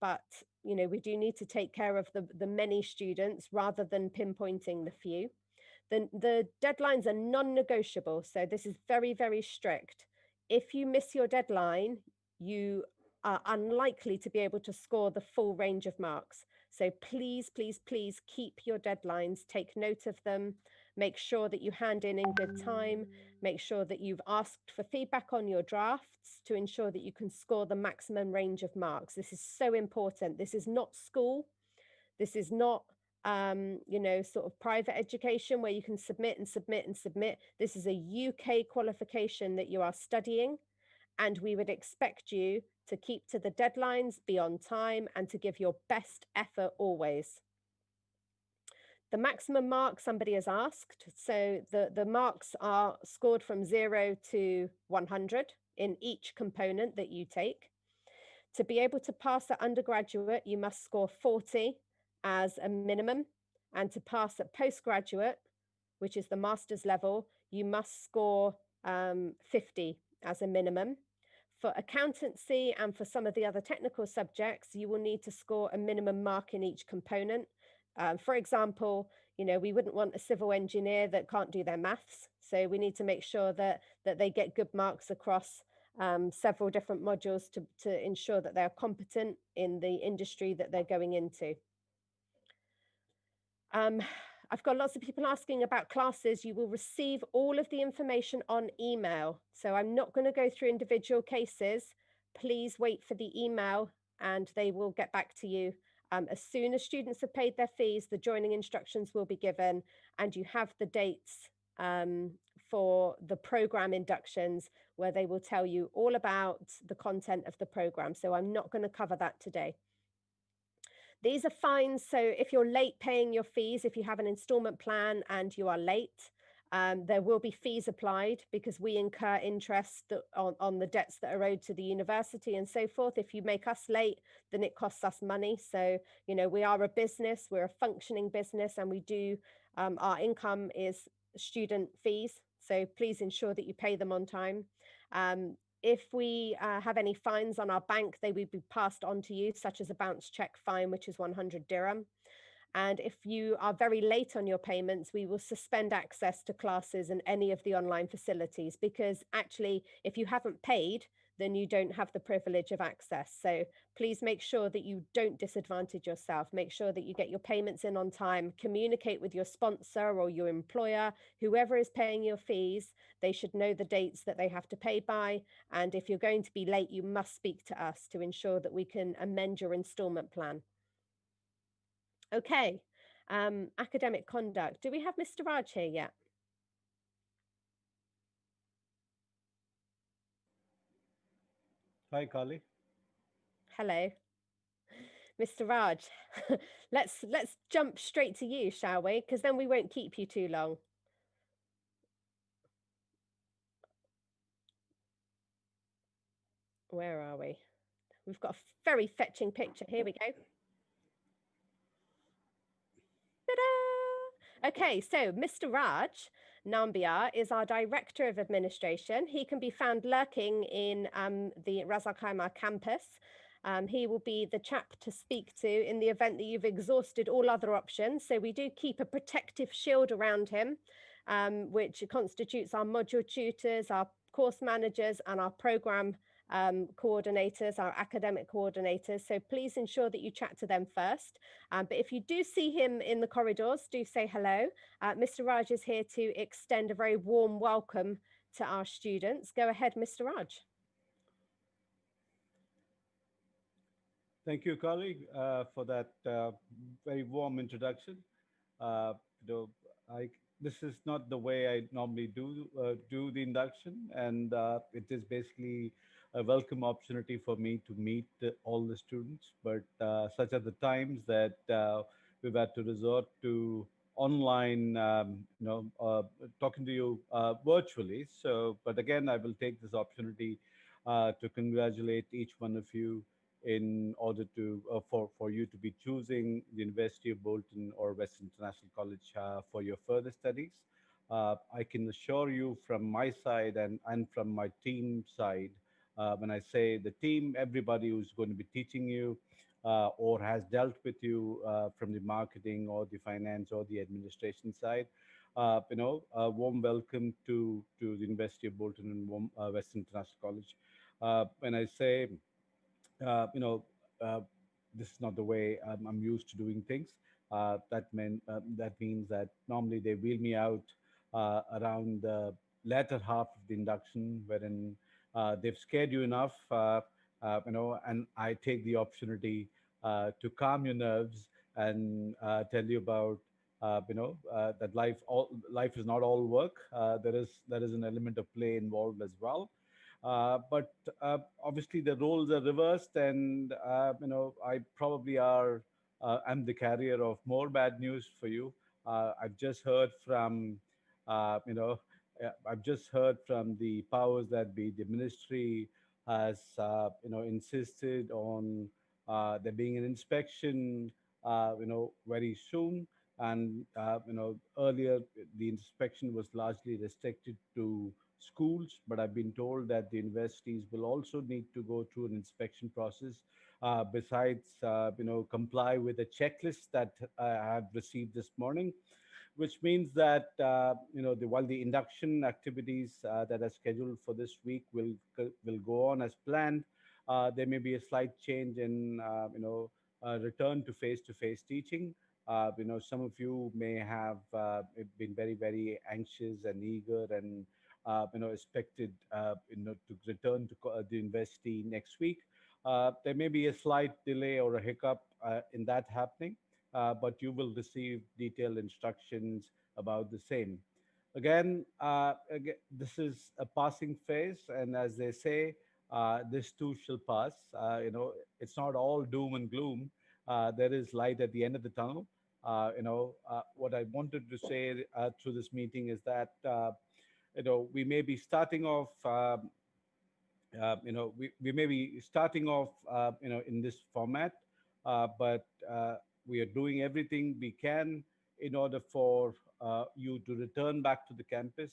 but you know, we do need to take care of the many students rather than pinpointing the few. The deadlines are non-negotiable, so this is very, very strict. If you miss your deadline, you are unlikely to be able to score the full range of marks. So please, please, please keep your deadlines, take note of them, make sure that you hand in good time, make sure that you've asked for feedback on your drafts to ensure that you can score the maximum range of marks. This is so important. This is not school. This is not, you know, sort of private education where you can submit and submit and submit. This is a UK qualification that you are studying, and we would expect you to keep to the deadlines, be on time, and to give your best effort always. The maximum mark somebody has asked. So the marks are scored from 0 to 100 in each component that you take. To be able to pass at undergraduate, you must score 40 as a minimum. And to pass at postgraduate, which is the master's level, you must score 50 as a minimum. For accountancy and for some of the other technical subjects, you will need to score a minimum mark in each component. For example, you know, we wouldn't want a civil engineer that can't do their maths. So we need to make sure that they get good marks across several different modules to ensure that they're competent in the industry that they're going into. I've got lots of people asking about classes. You will receive all of the information on email. So I'm not going to go through individual cases. Please wait for the email and they will get back to you. As soon as students have paid their fees, the joining instructions will be given and you have the dates for the program inductions where they will tell you all about the content of the program. So I'm not going to cover that today. These are fines. So if you're late paying your fees, if you have an installment plan and you are late, there will be fees applied because we incur interest on the debts that are owed to the university and so forth. If you make us late, then it costs us money. So, you know, we are a business, we're a functioning business, and we do, our income is student fees. So please ensure that you pay them on time. If we have any fines on our bank, they will be passed on to you, such as a bounce check fine, which is 100 dirham. And if you are very late on your payments, we will suspend access to classes and any of the online facilities, because actually, if you haven't paid, then you don't have the privilege of access. So please make sure that you don't disadvantage yourself. Make sure that you get your payments in on time. Communicate with your sponsor or your employer, whoever is paying your fees. They should know the dates that they have to pay by. And if you're going to be late, you must speak to us to ensure that we can amend your installment plan. Okay, academic conduct. Do we have Mr. Raj here yet? Hi, Kali. Hello, Mr. Raj. let's jump straight to you, shall we? Because then we won't keep you too long. Where are we? We've got a very fetching picture. Here we go. Ta-da! Okay, so Mr. Raj, Nambia is our Director of Administration. He can be found lurking in the Ras Al-Khaimah campus. He will be the chap to speak to in the event that you've exhausted all other options. So we do keep a protective shield around him, which constitutes our module tutors, our course managers, and our program coordinators, our academic coordinators. So please ensure that you chat to them first. But if you do see him in the corridors, do say hello. Mr. Raj is here to extend a very warm welcome to our students. Go ahead, Mr. Raj. Thank you, colleague, for that very warm introduction. Uh, you know, this is not the way I normally do the induction, and it is basically a welcome opportunity for me to meet all the students. But such are the times that we've had to resort to online, talking to you virtually. So, but again, I will take this opportunity to congratulate each one of you in order to for you to be choosing the University of Bolton or West International College for your further studies. I can assure you from my side and from my team side, when I say the team, everybody who's going to be teaching you or has dealt with you from the marketing or the finance or the administration side, a warm welcome to the University of Bolton and West International College. When I say uh, you know, uh, this is not the way I'm used to doing things. That means that normally they wheel me out around the latter half of the induction, wherein they've scared you enough, and I take the opportunity to calm your nerves and tell you about that life is not all work. There is an element of play involved as well. But obviously the roles are reversed, and I probably I'm the carrier of more bad news for you. I've just heard from uh, you know I've just heard from the powers that be. The ministry has insisted on there being an inspection very soon, and earlier the inspection was largely restricted to schools, but I've been told that the universities will also need to go through an inspection process. Besides, comply with a checklist that I have received this morning, which means that while the induction activities that are scheduled for this week will go on as planned, there may be a slight change in return to face-to-face teaching. Some of you may have been very, very anxious and eager and expected to return to the university next week. There may be a slight delay or a hiccup in that happening, but you will receive detailed instructions about the same. Again, this is a passing phase, and as they say, this too shall pass. It's not all doom and gloom. There is light at the end of the tunnel. What I wanted to say through this meeting is that we may be starting off. We may be starting off, in this format, but we are doing everything we can in order for you to return back to the campus.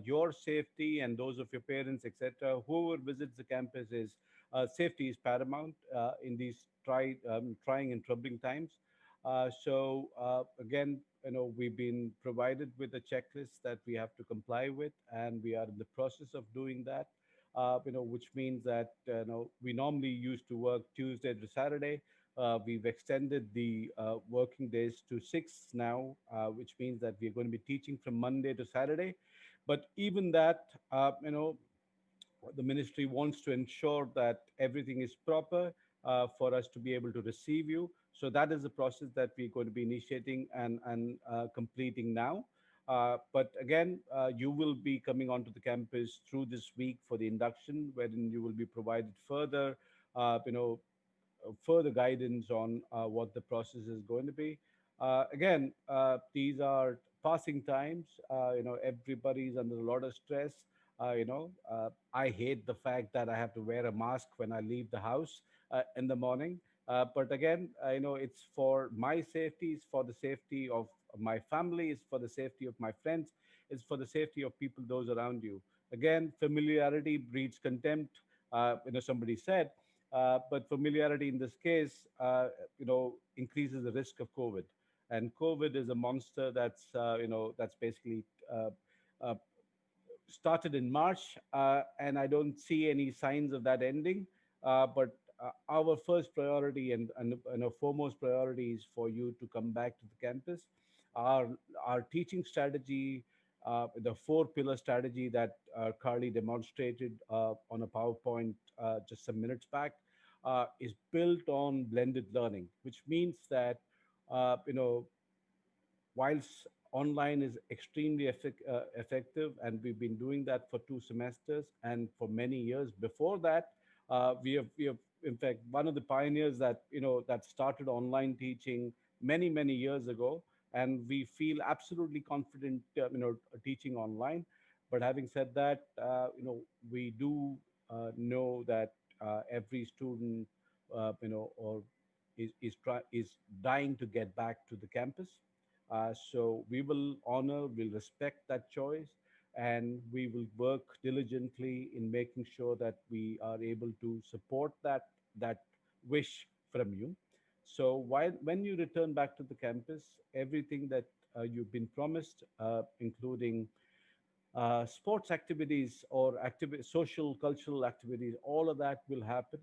Your safety and those of your parents, etc., whoever visits the campus is safety is paramount in these trying and troubling times. So again, we've been provided with a checklist that we have to comply with, and we are in the process of doing that. Which means that we normally used to work Tuesday to Saturday. We've extended the working days to 6 now, which means that we're going to be teaching from Monday to Saturday. But even that, the ministry wants to ensure that everything is proper for us to be able to receive you. So that is the process that we're going to be initiating and completing now. But again, you will be coming onto the campus through this week for the induction, wherein you will be provided uh, you know, further guidance on what the process is going to be. Again, these are passing times. Everybody's under a lot of stress. I hate the fact that I have to wear a mask when I leave the house in the morning. But again, it's for my safety, it's for the safety of my family, it's for the safety of my friends. It's for the safety of people, those around you. Again, familiarity breeds contempt. Somebody said, but familiarity in this case, increases the risk of COVID. And COVID is a monster that's basically uh, started in March, and I don't see any signs of that ending. But our first priority and our foremost priority is for you to come back to the campus. Our our teaching strategy, the four pillar strategy that Carly demonstrated on a PowerPoint just some minutes back, is built on blended learning, which means that uh, you know whilst online is extremely effective, and we've been doing that for 2 semesters and for many years before that, we have in fact one of the pioneers that started online teaching many years ago, and we feel absolutely confident teaching online. But having said that, we do know that every student or is dying to get back to the campus. So we will honor, we'll respect that choice, and we will work diligently in making sure that we are able to support that wish from you. So when you return back to the campus, everything that you've been promised, including sports activities or social cultural activities, all of that will happen.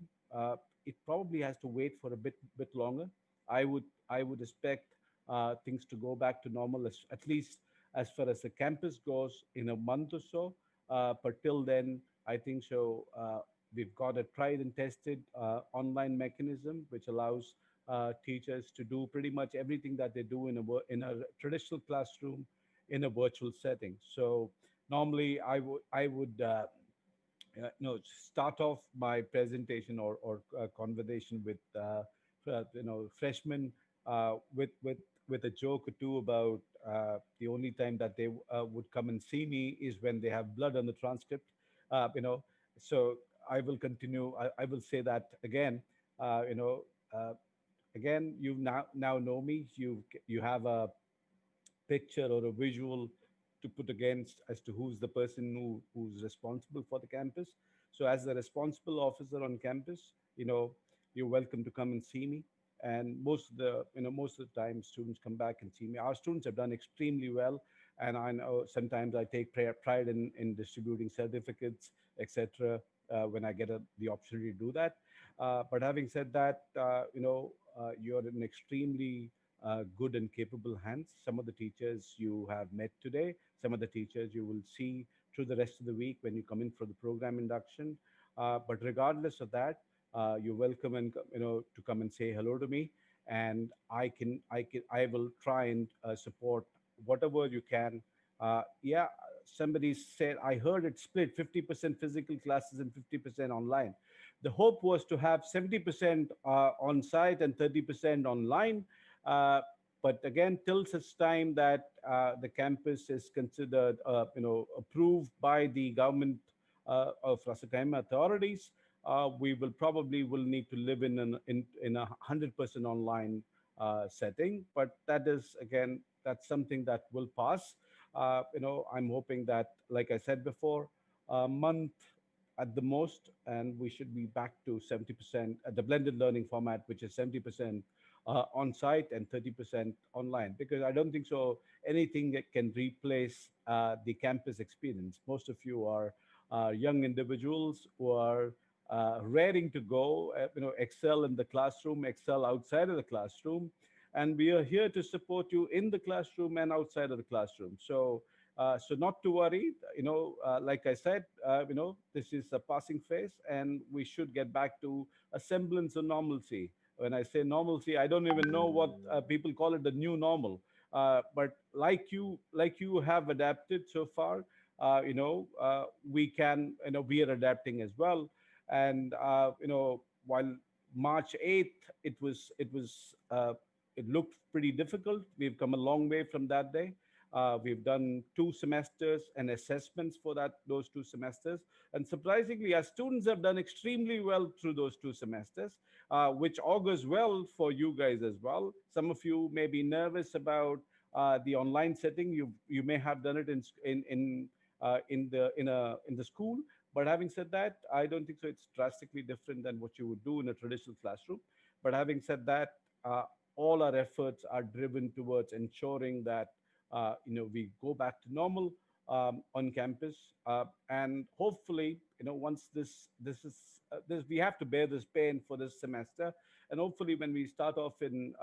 It probably has to wait for a bit longer. I would expect things to go back to normal, at least as far as the campus goes, in a month or so. But till then, I think so. We've got a tried and tested online mechanism which allows teachers to do pretty much everything that they do in a traditional classroom in a virtual setting. So normally I would start off my presentation or conversation with freshmen, with a joke or two about the only time that they would come and see me is when they have blood on the transcript. uh, you know so I will continue. I will say that again. uh, you know uh, Again, you now know me. You have a picture or a visual to put against as to who's the person who's responsible for the campus. So as the responsible officer on campus, you're welcome to come and see me. And most of the time students come back and see me. Our students have done extremely well, and I know sometimes I take pride in distributing certificates, etc., when I get the opportunity to do that. But having said that, you're in extremely good and capable hands. Some of the teachers you have met today, some of the teachers you will see through the rest of the week when you come in for the program induction. But regardless of that, you're welcome and to come and say hello to me, and I will try and support whatever you can. Yeah, somebody said I heard it split 50% physical classes and 50% online. The hope was to have 70% on site and 30% online. Uh, but again, till such time that the campus is considered, approved by the government of Ras Al-Khaimah authorities, we will need to live in a 100% online setting. But that is again, that's something that will pass. I'm hoping that, like I said before, a month at the most, and we should be back to 70% at the blended learning format, which is 70% on site and 30% online. Because I don't think so anything that can replace the campus experience. Most of you are young individuals who are raring to go, excel in the classroom, excel outside of the classroom, and we are here to support you in the classroom and outside of the classroom. So not to worry. Like I said, this is a passing phase, and we should get back to a semblance of normalcy. When I say normalcy, I don't even know what people call it, the new normal. But like you have adapted so far, we are adapting as well. And while March 8th, it looked pretty difficult. We've come a long way from that day. We've done 2 semesters and assessments for those 2 semesters. And surprisingly, our students have done extremely well through those 2 semesters, which augurs well for you guys as well. Some of you may be nervous about the online setting. You may have done it in the school, but having said that, I don't think so. It's drastically different than what you would do in a traditional classroom. But having said that, uh, all our efforts are driven towards ensuring that we go back to normal on campus, and hopefully, once this we have to bear this pain for this semester, and hopefully when we start off in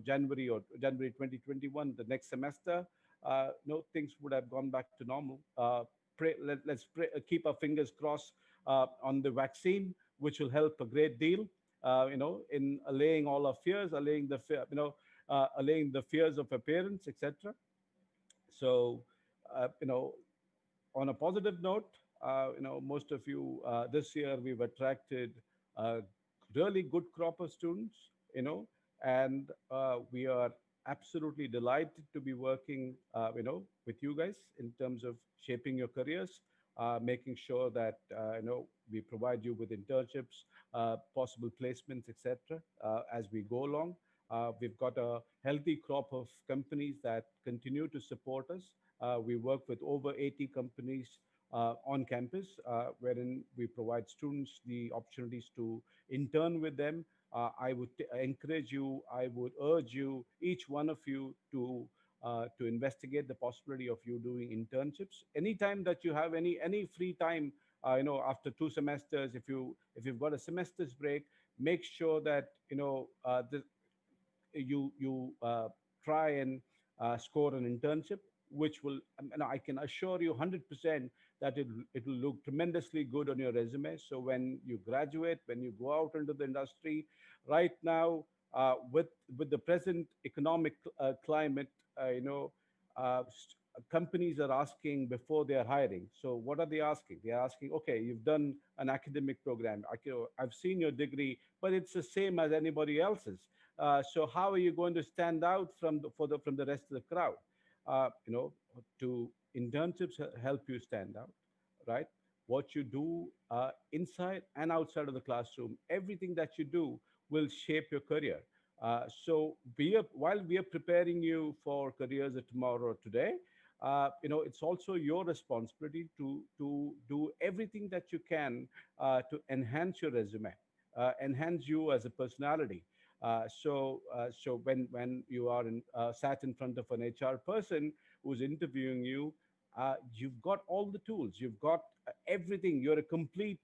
January 2021, the next semester, things would have gone back to normal. Let's keep our fingers crossed on the vaccine, which will help a great deal, in allaying all our fears, allaying the fears of our parents, etc. So, on a positive note, most of you, this year we've attracted a really good crop of students, and we are absolutely delighted to be working, with you guys in terms of shaping your careers, making sure that we provide you with internships, possible placements, etc. As we go along. We've got a healthy crop of companies that continue to support us. We work with over 80 companies on campus, wherein we provide students the opportunities to intern with them. I would encourage you, I would urge you, each one of you, to investigate the possibility of you doing internships. Anytime that you have any free time, after 2 semesters, if you've got a semester's break, make sure that you try and score an internship, which will, and I can assure you 100% that it will look tremendously good on your resume. So when you graduate, when you go out into the industry, right now, with the present economic climate, companies are asking before they are hiring. So what are they asking? They are asking, okay, you've done an academic program. I've seen your degree, but it's the same as anybody else's. So how are you going to stand out from the rest of the crowd? To internships help you stand out, right? What you do inside and outside of the classroom, everything that you do will shape your career. So while we are preparing you for careers of tomorrow or today, it's also your responsibility to do everything that you can to enhance your resume, enhance you as a personality. So when you are sat in front of an HR person who's interviewing you, you've got all the tools, you've got everything. You're a complete,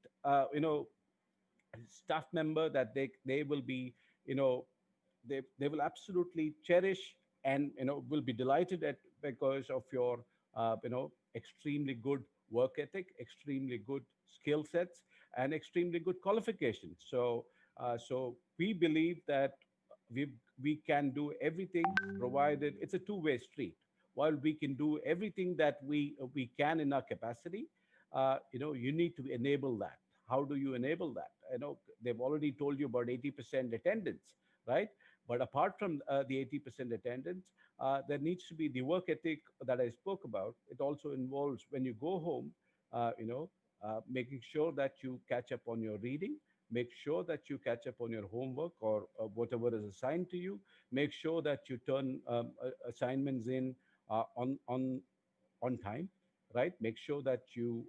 staff member that they will be, they will absolutely cherish, and will be delighted at, because of your extremely good work ethic, extremely good skill sets, and extremely good qualifications. So we believe that we can do everything, provided it's a two-way street. While we can do everything that we can in our capacity, you need to enable that. How do you enable that? They've already told you about 80% attendance, right? But apart from the 80% attendance, there needs to be the work ethic that I spoke about. It also involves, when you go home, making sure that you catch up on your reading, make sure that you catch up on your homework, or whatever is assigned to you. Make sure that you turn assignments in on time, right? Make sure that you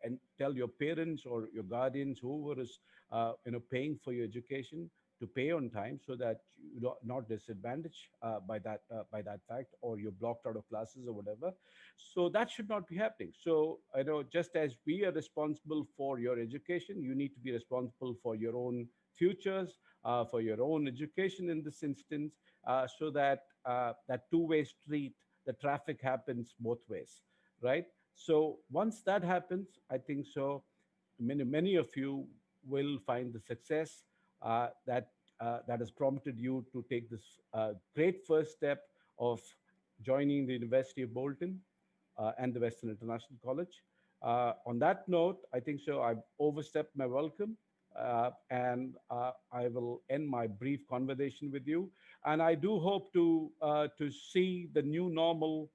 and tell your parents or your guardians, whoever is paying for your education, to pay on time, so that you're not disadvantaged by that fact, or you're blocked out of classes or whatever. So that should not be happening. So just as we are responsible for your education, you need to be responsible for your own futures, for your own education in this instance, so that that two-way street, the traffic happens both ways, right? So once that happens, I think so many of you will find the success that has prompted you to take this great first step of joining the University of Bolton and the Western International College. On that note, I think so I've overstepped my welcome, and I will end my brief conversation with you. And I do hope to see the new normal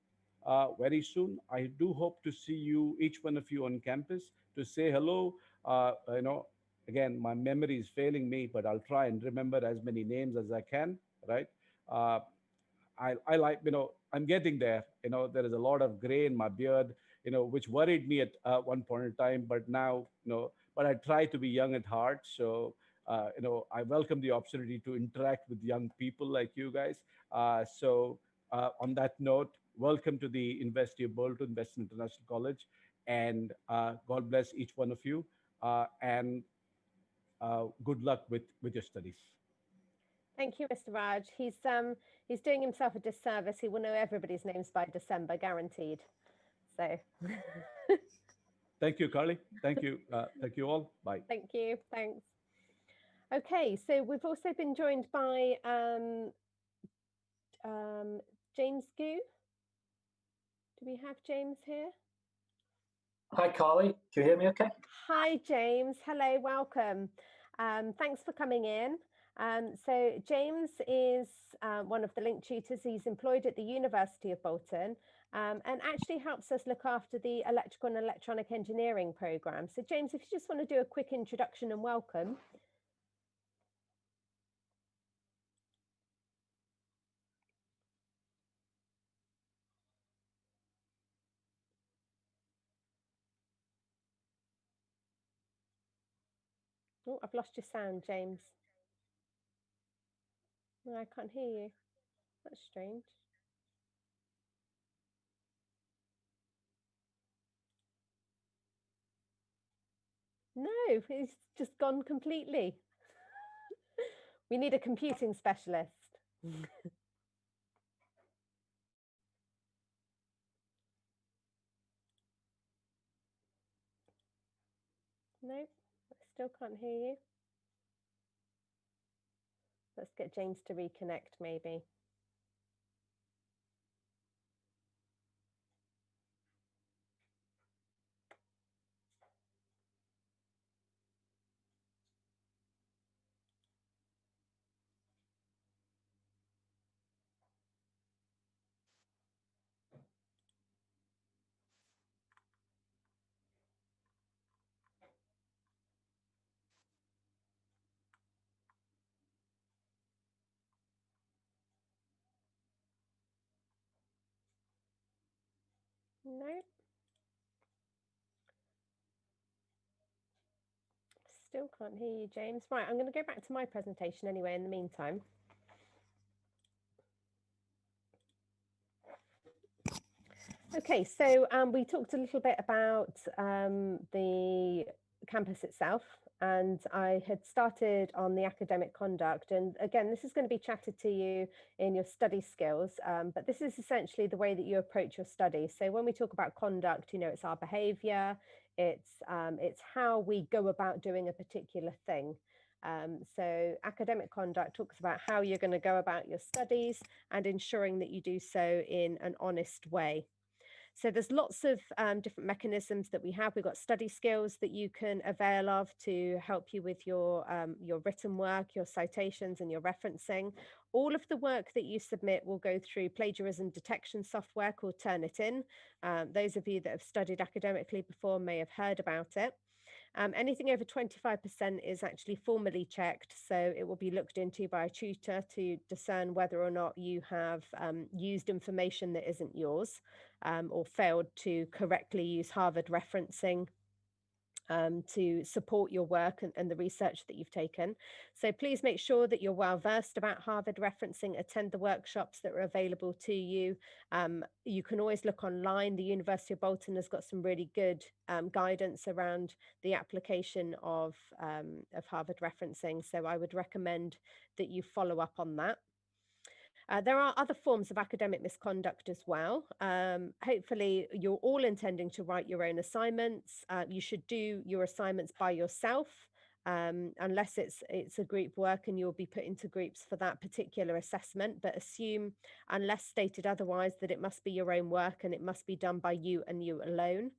very soon. I do hope to see you, each one of you, on campus, to say hello. Again, my memory is failing me, but I'll try and remember as many names as I can, right? I like, I'm getting there. There is a lot of gray in my beard, which worried me at one point in time. But now, but I try to be young at heart. So, I welcome the opportunity to interact with young people like you guys. On that note, welcome to the University of Bolton, Western International College, and God bless each one of you. And good luck with your studies. Thank you, Mr. Raj. He's doing himself a disservice. He will know everybody's names by December, guaranteed. So. Thank you, Carly. Thank you. Thank you all. Bye. Thank you. Thanks. Okay, so we've also been joined by James Gu. Do we have James here? Hi, Carly. Can you hear me okay? Hi, James. Hello, welcome. Thanks for coming in. So James is one of the link tutors. He's employed at the University of Bolton and actually helps us look after the electrical and electronic engineering program. So James, if you just want to do a quick introduction and welcome. Oh, I've lost your sound, James. No, I can't hear you. That's strange. No, he's just gone completely. We need a computing specialist. No, I still can't hear you. Let's get James to reconnect, maybe. No. Still can't hear you, James. Right, I'm going to go back to my presentation anyway in the meantime. Okay, so we talked a little bit about the campus itself, and I had started on the academic conduct. And again, this is going to be chatted to you in your study skills, but this is essentially the way that you approach your study. So when we talk about conduct, it's our behavior, it's how we go about doing a particular thing. So academic conduct talks about how you're going to go about your studies and ensuring that you do so in an honest way. So there's lots of different mechanisms that we have. We've got study skills that you can avail of to help you with your written work, your citations and your referencing. All of the work that you submit will go through plagiarism detection software called Turnitin. Those of you that have studied academically before may have heard about it. Anything over 25% is actually formally checked, so it will be looked into by a tutor to discern whether or not you have used information that isn't yours or failed to correctly use Harvard referencing to support your work and the research that you've taken. So please make sure that you're well versed about Harvard referencing, attend the workshops that are available to you. You can always look online. The University of Bolton has got some really good guidance around the application of Harvard referencing. So I would recommend that you follow up on that. There are other forms of academic misconduct as well. Hopefully you're all intending to write your own assignments. You should do your assignments by yourself, unless it's a group work and you'll be put into groups for that particular assessment, but assume, unless stated otherwise, that it must be your own work and it must be done by you and you alone.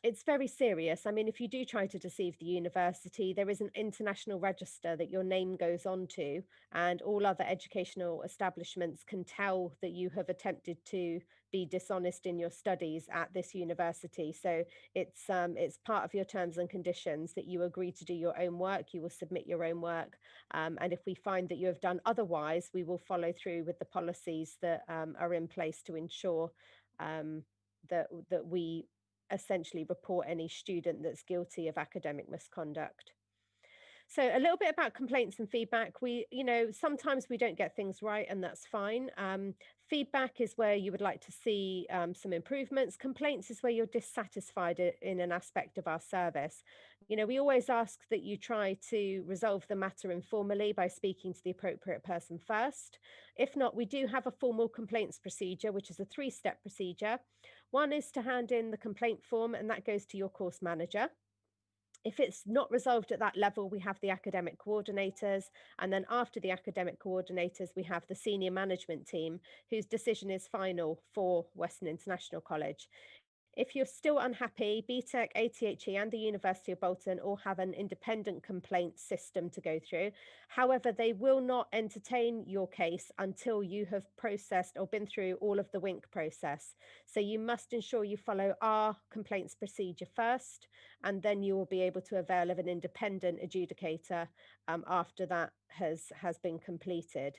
it's very serious. I mean, if you do try to deceive the university, there is an international register that your name goes onto, and all other educational establishments can tell that you have attempted to be dishonest in your studies at this university. So it's part of your terms and conditions that you agree to do your own work. You will submit your own work, and if we find that you have done otherwise, we will follow through with the policies that are in place to ensure that we essentially report any student that's guilty of academic misconduct. So a little bit about complaints and feedback. We, sometimes we don't get things right, and that's fine. Feedback is where you would like to see some improvements. Complaints is where you're dissatisfied in an aspect of our service. We always ask that you try to resolve the matter informally by speaking to the appropriate person first. If not, we do have a formal complaints procedure, which is a 3-step procedure. One is to hand in the complaint form, and that goes to your course manager. If it's not resolved at that level, we have the academic coordinators. And then after the academic coordinators, we have the senior management team, whose decision is final for Western International College. If you're still unhappy, BTEC, ATHE and the University of Bolton all have an independent complaint system to go through. However, they will not entertain your case until you have processed or been through all of the WINC process. So you must ensure you follow our complaints procedure first, and then you will be able to avail of an independent adjudicator after that has been completed.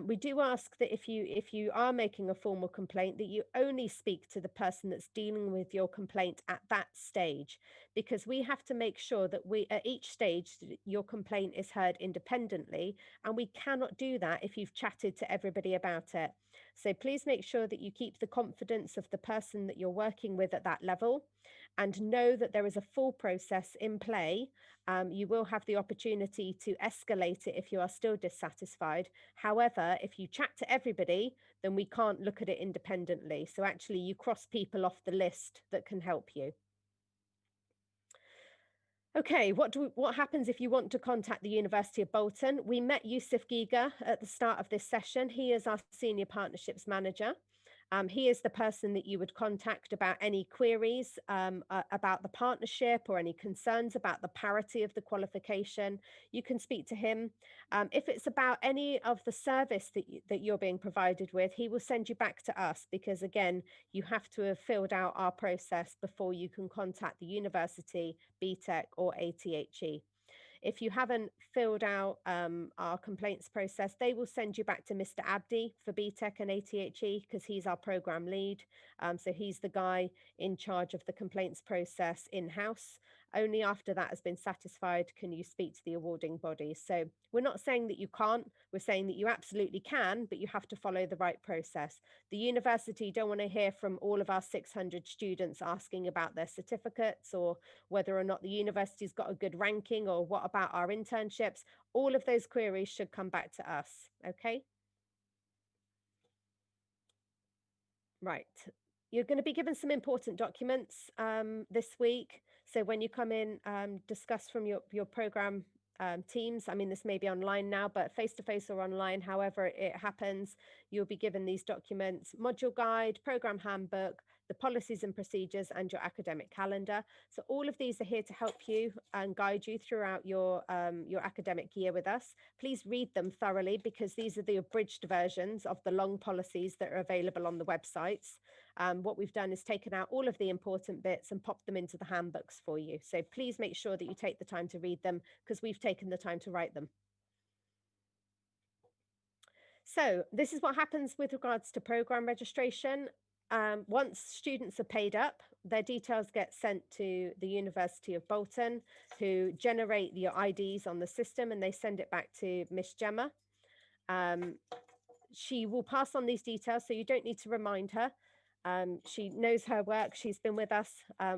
We do ask that if you are making a formal complaint, that you only speak to the person that's dealing with your complaint at that stage, because we have to make sure that at each stage your complaint is heard independently, and we cannot do that if you've chatted to everybody about it. So please make sure that you keep the confidence of the person that you're working with at that level, and know that there is a full process in play. You will have the opportunity to escalate it if you are still dissatisfied. However, if you chat to everybody, then we can't look at it independently. So actually you cross people off the list that can help you. Okay, what happens if you want to contact the University of Bolton? We met Yusuf Giga at the start of this session. He is our Senior Partnerships Manager. He is the person that you would contact about any queries about the partnership or any concerns about the parity of the qualification. You can speak to him. If it's about any of the service that you're being provided with, he will send you back to us, because again, you have to have filled out our process before you can contact the university, BTEC or ATHE. If you haven't filled out our complaints process, they will send you back to Mr. Abdi for BTEC and ATHE, because he's our program lead. So he's the guy in charge of the complaints process in-house. Only after that has been satisfied can you speak to the awarding body. So we're not saying that you can't, we're saying that you absolutely can, but you have to follow the right process. The university don't want to hear from all of our 600 students asking about their certificates, or whether or not the university's got a good ranking, or what about our internships. All of those queries should come back to us, okay? Right. You're going to be given some important documents this week. So when you come in, discuss from your program teams. I mean, this may be online now, but face-to-face or online, however it happens, you'll be given these documents: module guide, program handbook, the policies and procedures, and your academic calendar. So all of these are here to help you and guide you throughout your academic year with us. Please read them thoroughly, because these are the abridged versions of the long policies that are available on the websites. What we've done is taken out all of the important bits and popped them into the handbooks for you. So please make sure that you take the time to read them, because we've taken the time to write them. So this is what happens with regards to program registration. Once students are paid up, their details get sent to the University of Bolton, who generate your IDs on the system, and they send it back to Miss Gemma. She will pass on these details, so you don't need to remind her. She knows her work. She's been with us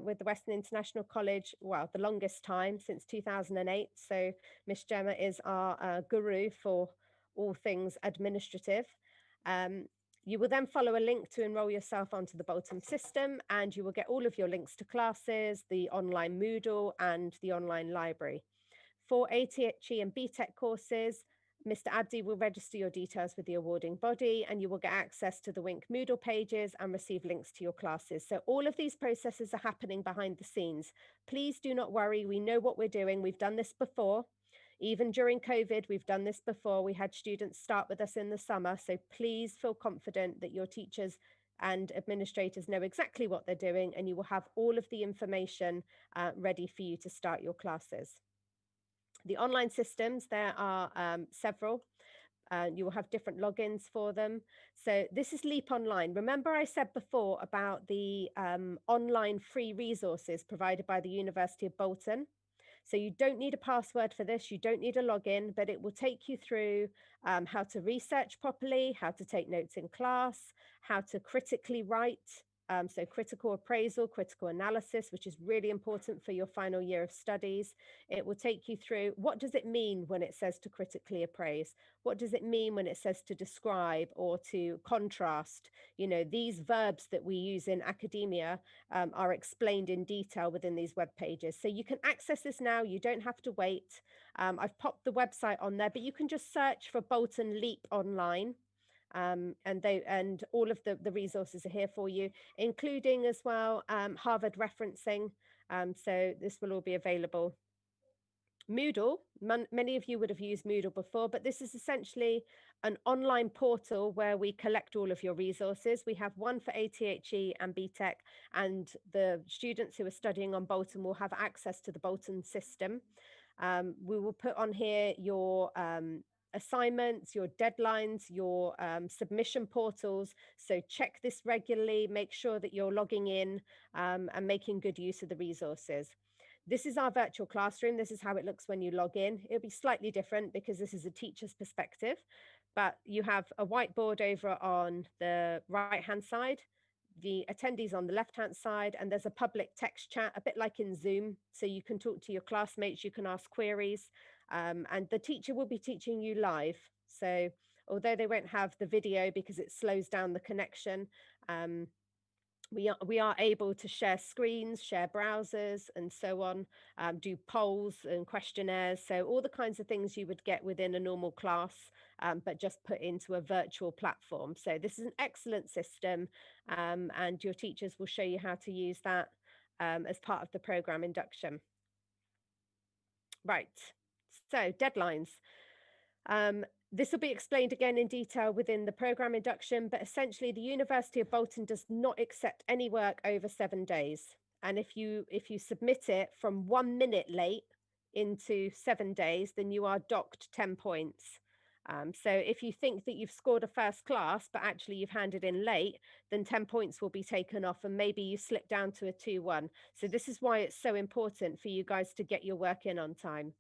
with the Western International College, well, the longest time, since 2008. So Miss Gemma is our guru for all things administrative. You will then follow a link to enroll yourself onto the Bolton system, and you will get all of your links to classes, the online Moodle, and the online library. For ATHE and BTEC courses, Mr. Abdi will register your details with the awarding body, and you will get access to the Wink Moodle pages and receive links to your classes. So all of these processes are happening behind the scenes. Please do not worry. We know what we're doing. We've done this before. Even during COVID, we've done this before. We had students start with us in the summer. So please feel confident that your teachers and administrators know exactly what they're doing, and you will have all of the information ready for you to start your classes. The online systems, there are several. You will have different logins for them. So this is Leap Online. Remember I said before about the online free resources provided by the University of Bolton? So you don't need a password for this, you don't need a login, but it will take you through how to research properly, how to take notes in class, how to critically write. So critical appraisal, critical analysis, which is really important for your final year of studies. It will take you through what does it mean when it says to critically appraise? What does it mean when it says to describe or to contrast? You know, these verbs that we use in academia are explained in detail within these web pages. So you can access this now, you don't have to wait. I've popped the website on there, but you can just search for Bolton Leap Online. And all of the resources are here for you, including as well Harvard referencing. So this will all be available. Moodle, many of you would have used Moodle before, but this is essentially an online portal where we collect all of your resources. We have one for ATHE and BTEC, and the students who are studying on Bolton will have access to the Bolton system. We will put on here your assignments, your deadlines, your submission portals. So check this regularly, make sure that you're logging in and making good use of the resources. This is our virtual classroom. This is how it looks when you log in. It'll be slightly different because this is a teacher's perspective, but you have a whiteboard over on the right-hand side, the attendees on the left-hand side, and there's a public text chat, a bit like in Zoom. So you can talk to your classmates, you can ask queries, and the teacher will be teaching you live. So although they won't have the video because it slows down the connection, we are able to share screens, share browsers, and so on, do polls and questionnaires. So all the kinds of things you would get within a normal class, but just put into a virtual platform. So this is an excellent system, and your teachers will show you how to use that as part of the program induction. Right, so deadlines. This will be explained again in detail within the program induction, but essentially the University of Bolton does not accept any work over 7 days. And if you submit it from 1 minute late into 7 days, then you are docked 10 points. So if you think that you've scored a first class, but actually you've handed in late, then 10 points will be taken off and maybe you slip down to a 2-1. So this is why it's so important for you guys to get your work in on time.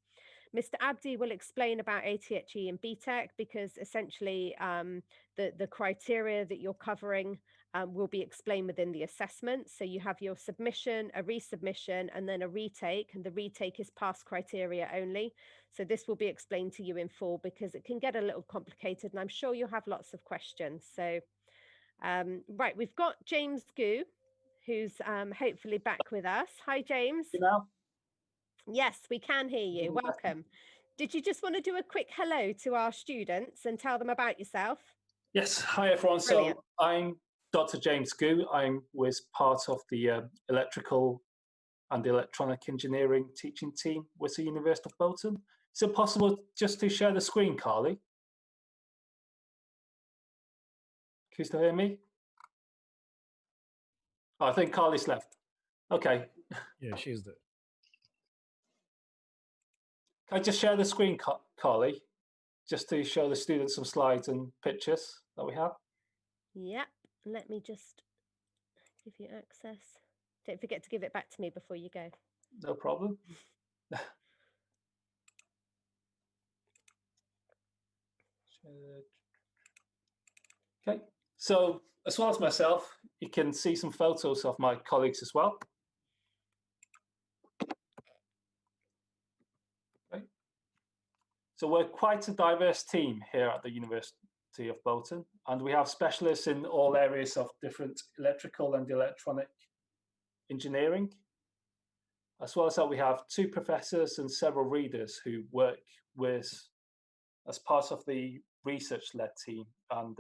Mr. Abdi will explain about ATHE and BTEC because essentially the criteria that you're covering will be explained within the assessment. So you have your submission, a resubmission, and then a retake, and the retake is pass criteria only. So this will be explained to you in full because it can get a little complicated, and I'm sure you'll have lots of questions. So, right, we've got James Gu, who's hopefully back with us. Hi, James. You know? Yes, we can hear you. Welcome. Did you just want to do a quick hello to our students and tell them about yourself? Yes. Hi, everyone. Brilliant. So I'm Dr. James Gu. I was part of the electrical and electronic engineering teaching team with the University of Bolton. Is it possible just to share the screen, Carly? Can you still hear me? Oh, I think Carly's left. Okay. Yeah, she's there. Can I just share the screen, Carly, just to show the students some slides and pictures that we have? Yep. Let me just give you access. Don't forget to give it back to me before you go. No problem. Okay. So as well as myself, you can see some photos of my colleagues as well. So we're quite a diverse team here at the University of Bolton, and we have specialists in all areas of different electrical and electronic engineering. As well as that, we have 2 professors and several readers who work with as part of the research-led team, and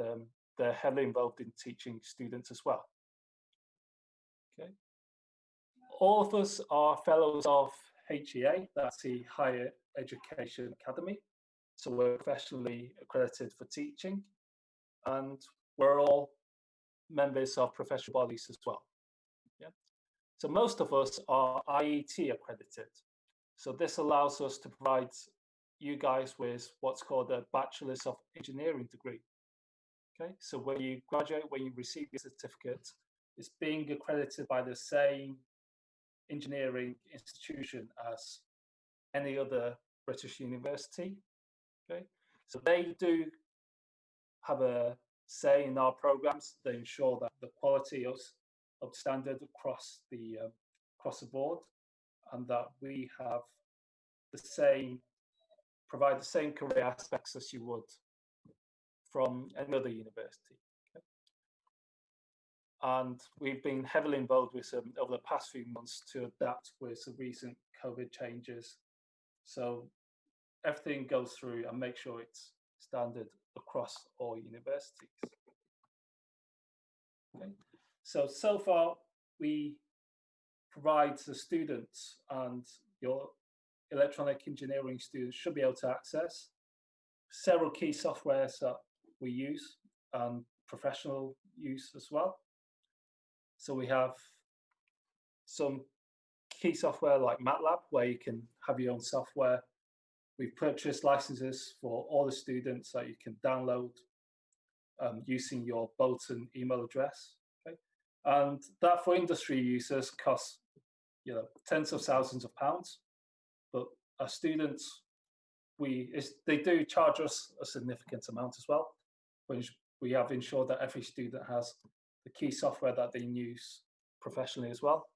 they're heavily involved in teaching students as well. Okay. All of us are fellows of HEA, that's the Higher Education Academy. So we're professionally accredited for teaching, and we're all members of professional bodies as well. Yeah. So most of us are IET accredited. So this allows us to provide you guys with what's called a Bachelor's of Engineering degree. Okay, so when you graduate, when you receive your certificate, it's being accredited by the same engineering institution as any other British university. Okay, so they do have a say in our programs. They ensure that the quality of standard across the board, and that we have the same, provide the same career aspects as you would from another university. Okay? And we've been heavily involved with them over the past few months to adapt with the recent COVID changes. So everything goes through and make sure it's standard across all universities. Okay. So far, we provide the students, and your electronic engineering students should be able to access several key softwares that we use and professional use as well. So we have some key software like MATLAB, where you can have your own software. We've purchased licenses for all the students that you can download using your Bolton email address. Okay? And that for industry users costs, you know, tens of thousands of pounds. But our students, they do charge us a significant amount as well. We have ensured that every student has the key software that they use professionally as well.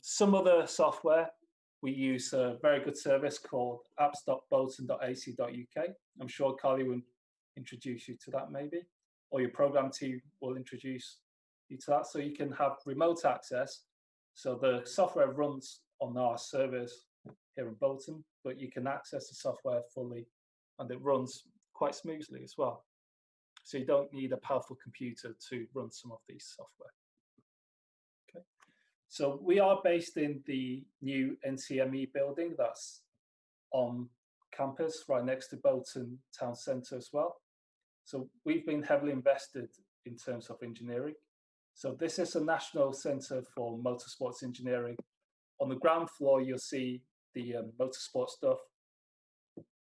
Some other software, we use a very good service called apps.bolton.ac.uk. I'm sure Carly will introduce you to that maybe, or your program team will introduce you to that. So you can have remote access. So the software runs on our servers here in Bolton, but you can access the software fully, and it runs quite smoothly as well. So you don't need a powerful computer to run some of these software. Okay. So we are based in the new NCME building that's on campus right next to Bolton Town Centre as well. So we've been heavily invested in terms of engineering. So this is a National Centre for Motorsports Engineering. On the ground floor, you'll see the motorsport stuff.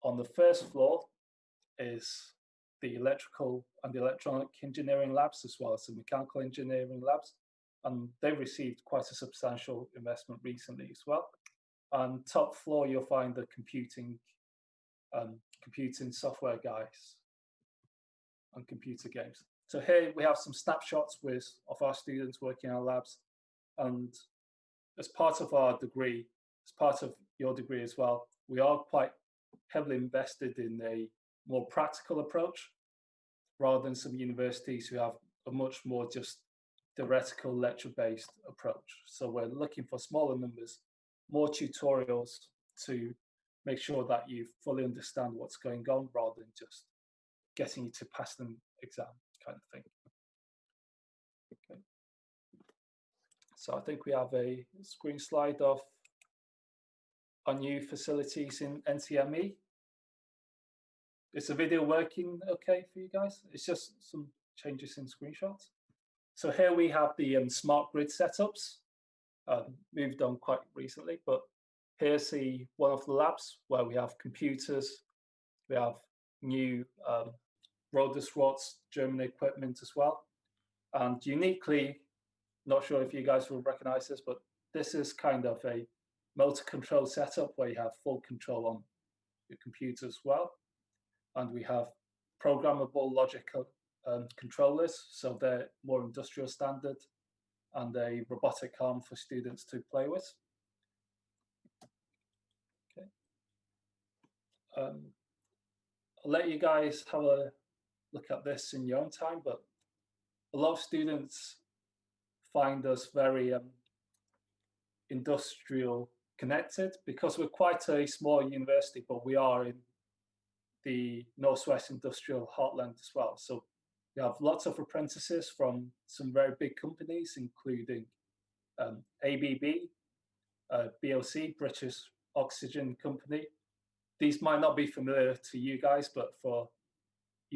On the first floor is the electrical and the electronic engineering labs, as well as the mechanical engineering labs. And they've received quite a substantial investment recently as well. And top floor, you'll find the computing software guys and computer games. So here we have some snapshots of our students working in our labs. And as part of our degree, as part of your degree as well, we are quite heavily invested in a more practical approach, rather than some universities who have a much more just theoretical lecture-based approach. So we're looking for smaller numbers, more tutorials to make sure that you fully understand what's going on, rather than just getting you to pass an exam kind of thing. Okay. So I think we have a screen slide of our new facilities in NCME. Is the video working okay for you guys? It's just some changes in screenshots. So here we have the smart grid setups, moved on quite recently, but here's one of the labs where we have computers, we have new Rodersrots German equipment as well. And uniquely, not sure if you guys will recognize this, but this is kind of a motor control setup where you have full control on your computer as well. And we have programmable logical controllers, so they're more industrial standard, and a robotic arm for students to play with. Okay. I'll let you guys have a look at this in your own time, but a lot of students find us very industrial connected, because we're quite a small university, but we are in the Northwest Industrial Heartland as well. So we have lots of apprentices from some very big companies, including ABB, BOC, British Oxygen Company. These might not be familiar to you guys, but for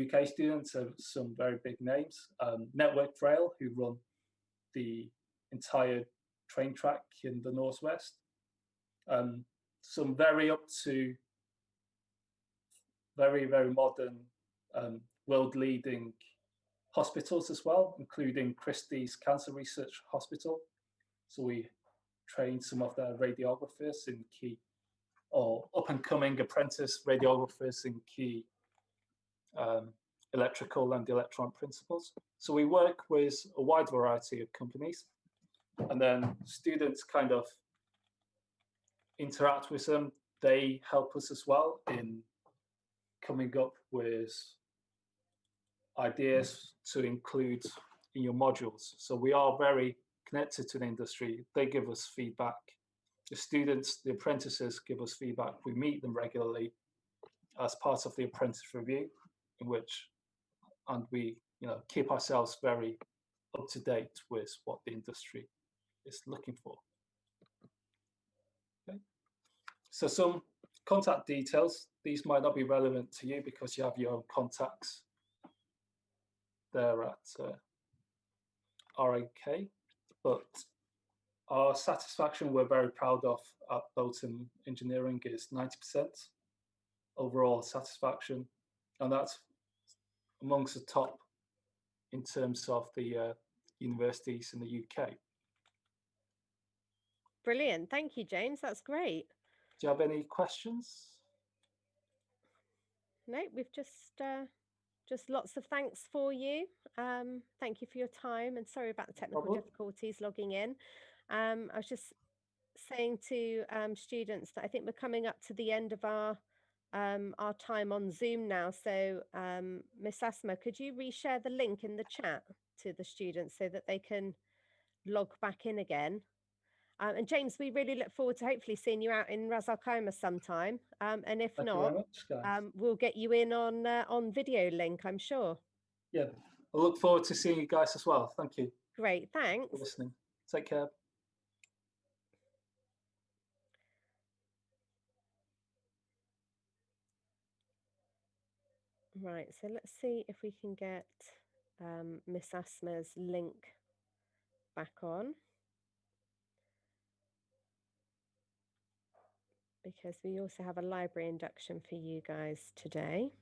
UK students, some very big names. Network Rail, who run the entire train track in the Northwest. Some very up to very, very modern, world-leading hospitals as well, including Christie's Cancer Research Hospital. So we trained some of their radiographers in key, or up-and-coming apprentice radiographers in key electrical and electron principles. So we work with a wide variety of companies, and then students kind of interact with them. They help us as well in coming up with ideas to include in your modules. So we are very connected to the industry. They give us feedback. The students, the apprentices give us feedback. We meet them regularly as part of the apprentice review, in which, and we keep ourselves very up to date with what the industry is looking for. Okay. So some contact details. These might not be relevant to you because you have your own contacts there at RAK, but our satisfaction we're very proud of at Bolton Engineering is 90% overall satisfaction, and that's amongst the top in terms of the universities in the UK. Brilliant. Thank you, James. That's great. Do you have any questions? No, we've just lots of thanks for you. Thank you for your time, and sorry about the technical difficulties logging in. I was just saying to students that I think we're coming up to the end of our time on Zoom now. So Miss Asma, could you reshare the link in the chat to the students so that they can log back in again? And James, we really look forward to hopefully seeing you out in Ras Al-Khaimah sometime. And if not, we'll get you in on video link, I'm sure. Yeah, I look forward to seeing you guys as well. Thank you. Great, thanks. For listening. Take care. Right, so let's see if we can get Miss Asma's link back on, because we also have a library induction for you guys today.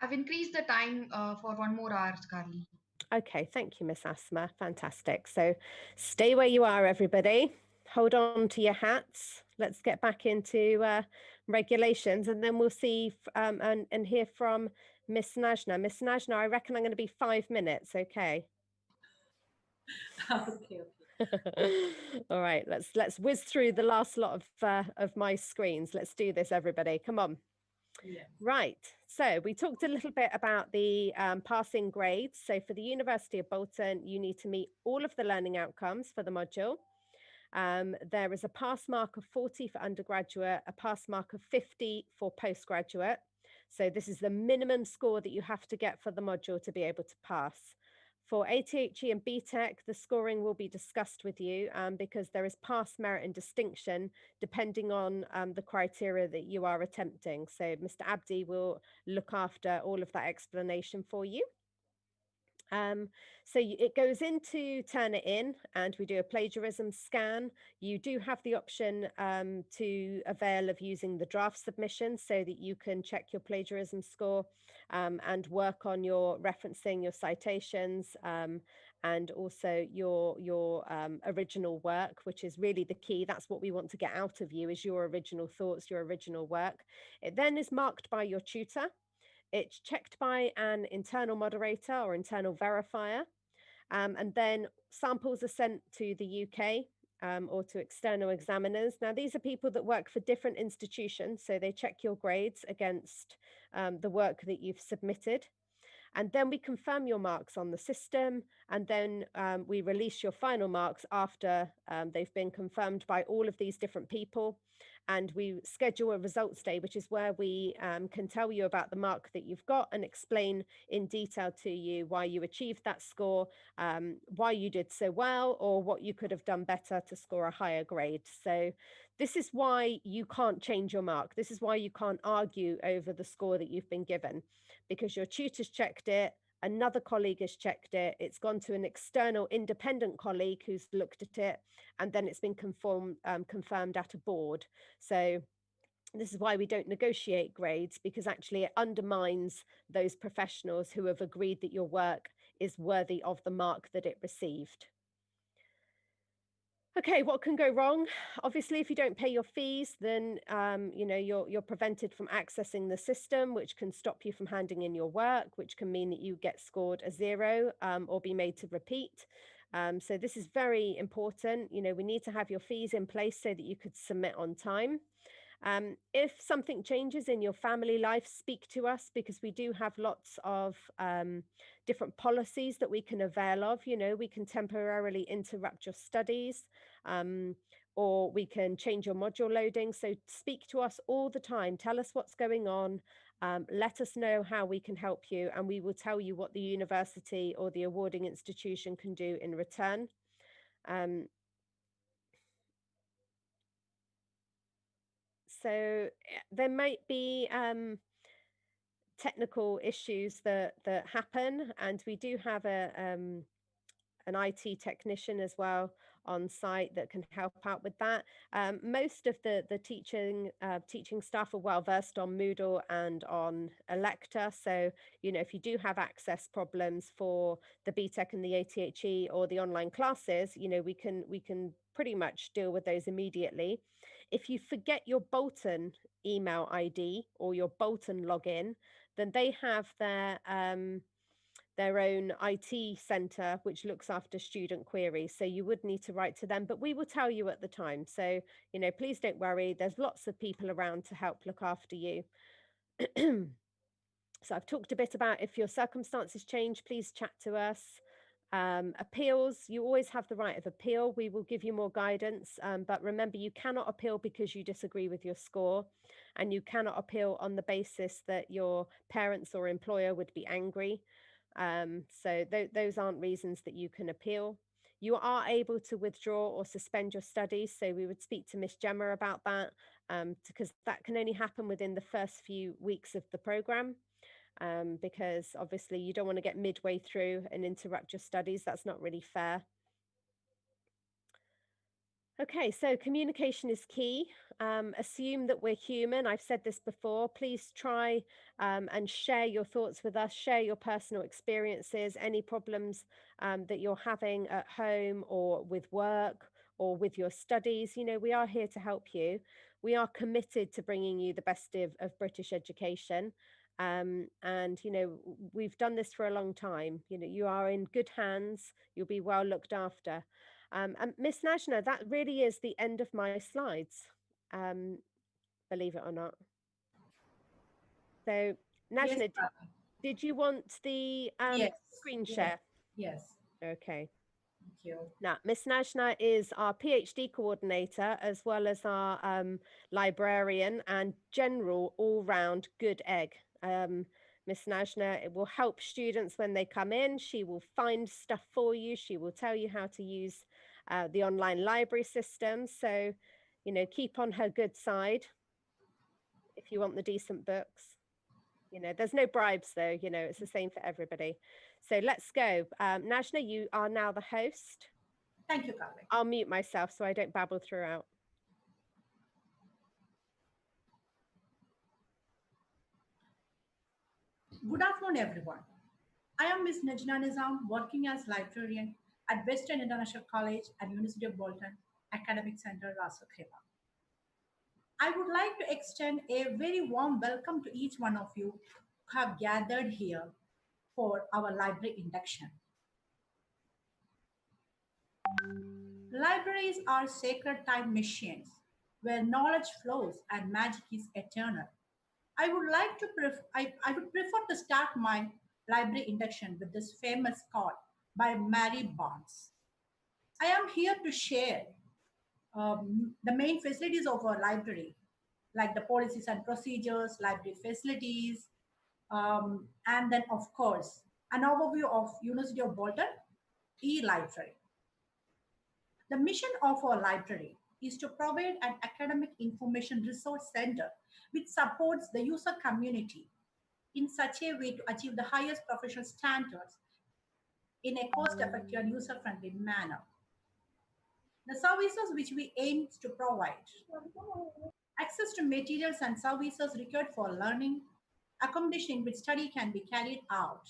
I've increased the time for 1 more hour, Carly. Okay, thank you, Miss Asma. Fantastic. So stay where you are, everybody. Hold on to your hats. Let's get back into regulations, and then we'll see and hear from Miss Najna. Miss Najna, I reckon I'm going to be 5 minutes, okay? Okay. All right, let's whiz through the last lot of my screens. Let's do this, everybody. Come on. Yeah. Right, so we talked a little bit about the passing grades. So for the University of Bolton, you need to meet all of the learning outcomes for the module. There is a pass mark of 40 for undergraduate, a pass mark of 50 for postgraduate. So this is the minimum score that you have to get for the module to be able to pass. For ATHE and BTEC, the scoring will be discussed with you because there is pass, merit and distinction depending on the criteria that you are attempting. So Mr. Abdi will look after all of that explanation for you. So it goes into Turnitin, and we do a plagiarism scan. You do have the option to avail of using the draft submission so that you can check your plagiarism score and work on your referencing, your citations, and also your original work, which is really the key. That's what we want to get out of you, is your original thoughts, your original work. It then is marked by your tutor. It's checked by an internal moderator or internal verifier, and then samples are sent to the UK or to external examiners. Now, these are people that work for different institutions, so they check your grades against the work that you've submitted. And then we confirm your marks on the system, and then we release your final marks after they've been confirmed by all of these different people. and we schedule a results day, which is where we can tell you about the mark that you've got and explain in detail to you why you achieved that score, why you did so well, or what you could have done better to score a higher grade. So this is why you can't change your mark. This is why you can't argue over the score that you've been given, because your tutor's checked it, another colleague has checked it, it's gone to an external independent colleague who's looked at it, and then it's been confirmed at a board. So this is why we don't negotiate grades, because actually it undermines those professionals who have agreed that your work is worthy of the mark that it received. Okay, what can go wrong? Obviously, if you don't pay your fees, then you know, you're prevented from accessing the system, which can stop you from handing in your work, which can mean that you get scored a 0 or be made to repeat. So this is very important. You know, we need to have your fees in place so that you could submit on time. If something changes in your family life, speak to us, because we do have lots of different policies that we can avail of. You know, we can temporarily interrupt your studies, or we can change your module loading. So speak to us all the time. Tell us what's going on. Let us know how we can help you, and we will tell you what the university or the awarding institution can do in return. So there might be technical issues that happen, and we do have an IT technician as well on site that can help out with that. Most of the teaching staff are well versed on Moodle and on Electa. So, you know, if you do have access problems for the BTEC and the ATHE or the online classes, you know, we can pretty much deal with those immediately. If you forget your Bolton email ID or your Bolton login, then they have their own IT center, which looks after student queries. So you would need to write to them, but we will tell you at the time. So, you know, please don't worry. There's lots of people around to help look after you. So I've talked a bit about if your circumstances change, please chat to us. Appeals, you always have the right of appeal. We will give you more guidance, but remember, you cannot appeal because you disagree with your score, and you cannot appeal on the basis that your parents or employer would be angry. So those aren't reasons that you can appeal. You are able to withdraw or suspend your studies, so we would speak to Miss Gemma about that, because that can only happen within the first few weeks of the programme. Because obviously you don't want to get midway through and interrupt your studies. That's not really fair. Okay, so communication is key. Assume that we're human. I've said this before. Please try and share your thoughts with us, share your personal experiences, any problems that you're having at home or with work or with your studies. You know, we are here to help you. We are committed to bringing you the best of British education. And, you know, we've done this for a long time. You know, you are in good hands. You'll be well looked after. And Miss Najna, that really is the end of my slides, believe it or not. So, Najna, yes, did you want the yes, screen share? Yes. Okay. Thank you. Now, Miss Najna is our PhD coordinator, as well as our librarian and general all-round good egg. Miss Najna, it will help students when they come in. She will find stuff for you. She will tell you how to use the online library system. So, you know, keep on her good side if you want the decent books. You know, there's no bribes though, you know, it's the same for everybody. So let's go. Najna, you are now the host. Thank you, Carly. I'll mute myself so I don't babble throughout. Good afternoon, everyone. I am Ms. Najna Nizam, working as librarian at Western International College at University of Bolton Academic Center, Ras Al-Khaimah. I would like to extend a very warm welcome to each one of you who have gathered here for our library induction. Libraries are sacred time machines where knowledge flows and magic is eternal. I would prefer to start my library induction with this famous quote by Mary Barnes. I am here to share the main facilities of our library like the policies and procedures, library facilities, and then of course, an overview of University of Bolton e-library. The mission of our library is to provide an academic information resource center which supports the user community in such a way to achieve the highest professional standards in a cost-effective and user-friendly manner. The services which we aim to provide: access to materials and services required for learning, accommodation in which study can be carried out,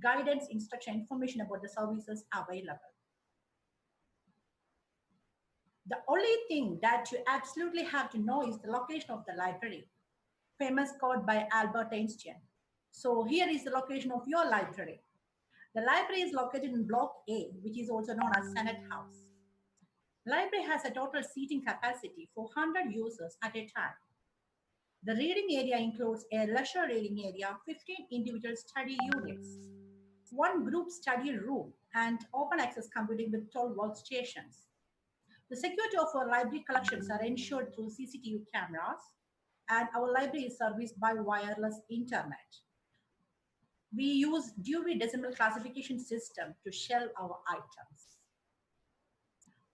guidance, instruction, information about the services available. The only thing that you absolutely have to know is the location of the library, famous quote by Albert Einstein. So here is the location of your library. The library is located in Block A, which is also known as Senate House. Library has a total seating capacity for 100 users at a time. The reading area includes a leisure reading area, 15 individual study units, 1 group study room, and open access computing with 12 workstations. The security of our library collections are ensured through CCTV cameras, and our library is serviced by wireless internet. We use Dewey Decimal Classification System to shelve our items.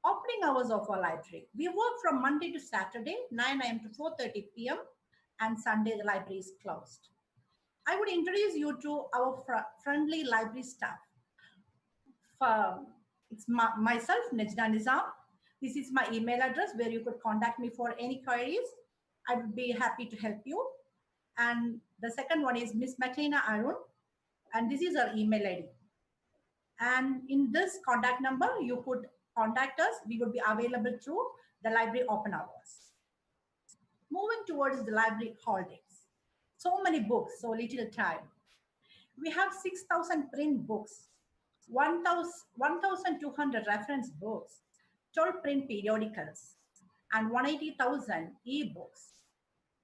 Opening hours of our library: we work from Monday to Saturday, 9 a.m. to 4:30 p.m. and Sunday the library is closed. I would introduce you to our friendly library staff. It's myself, Nejna Nizam. This is my email address where you could contact me for any queries. I would be happy to help you. And the second one is Miss Matina Arun, and this is our email ID. And in this contact number, you could contact us. We would be available through the library open hours. Moving towards the library holdings. So many books, so little time. We have 6,000 print books, 1,200 reference books, 12 print periodicals, and 180,000 e-books,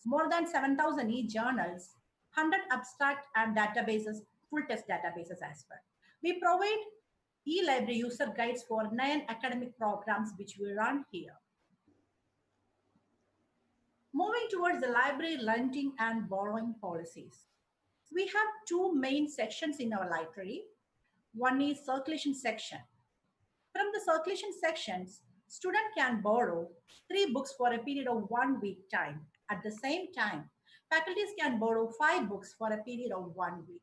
more than 7,000 e-journals, 100 abstract and databases, full text databases as well. We provide e-library user guides for 9 academic programs which we run here. Moving towards the library lending and borrowing policies. We have 2 main sections in our library. One is circulation section. From the circulation sections, student can borrow 3 books for a period of 1 week time. At the same time, faculties can borrow 5 books for a period of 1 week.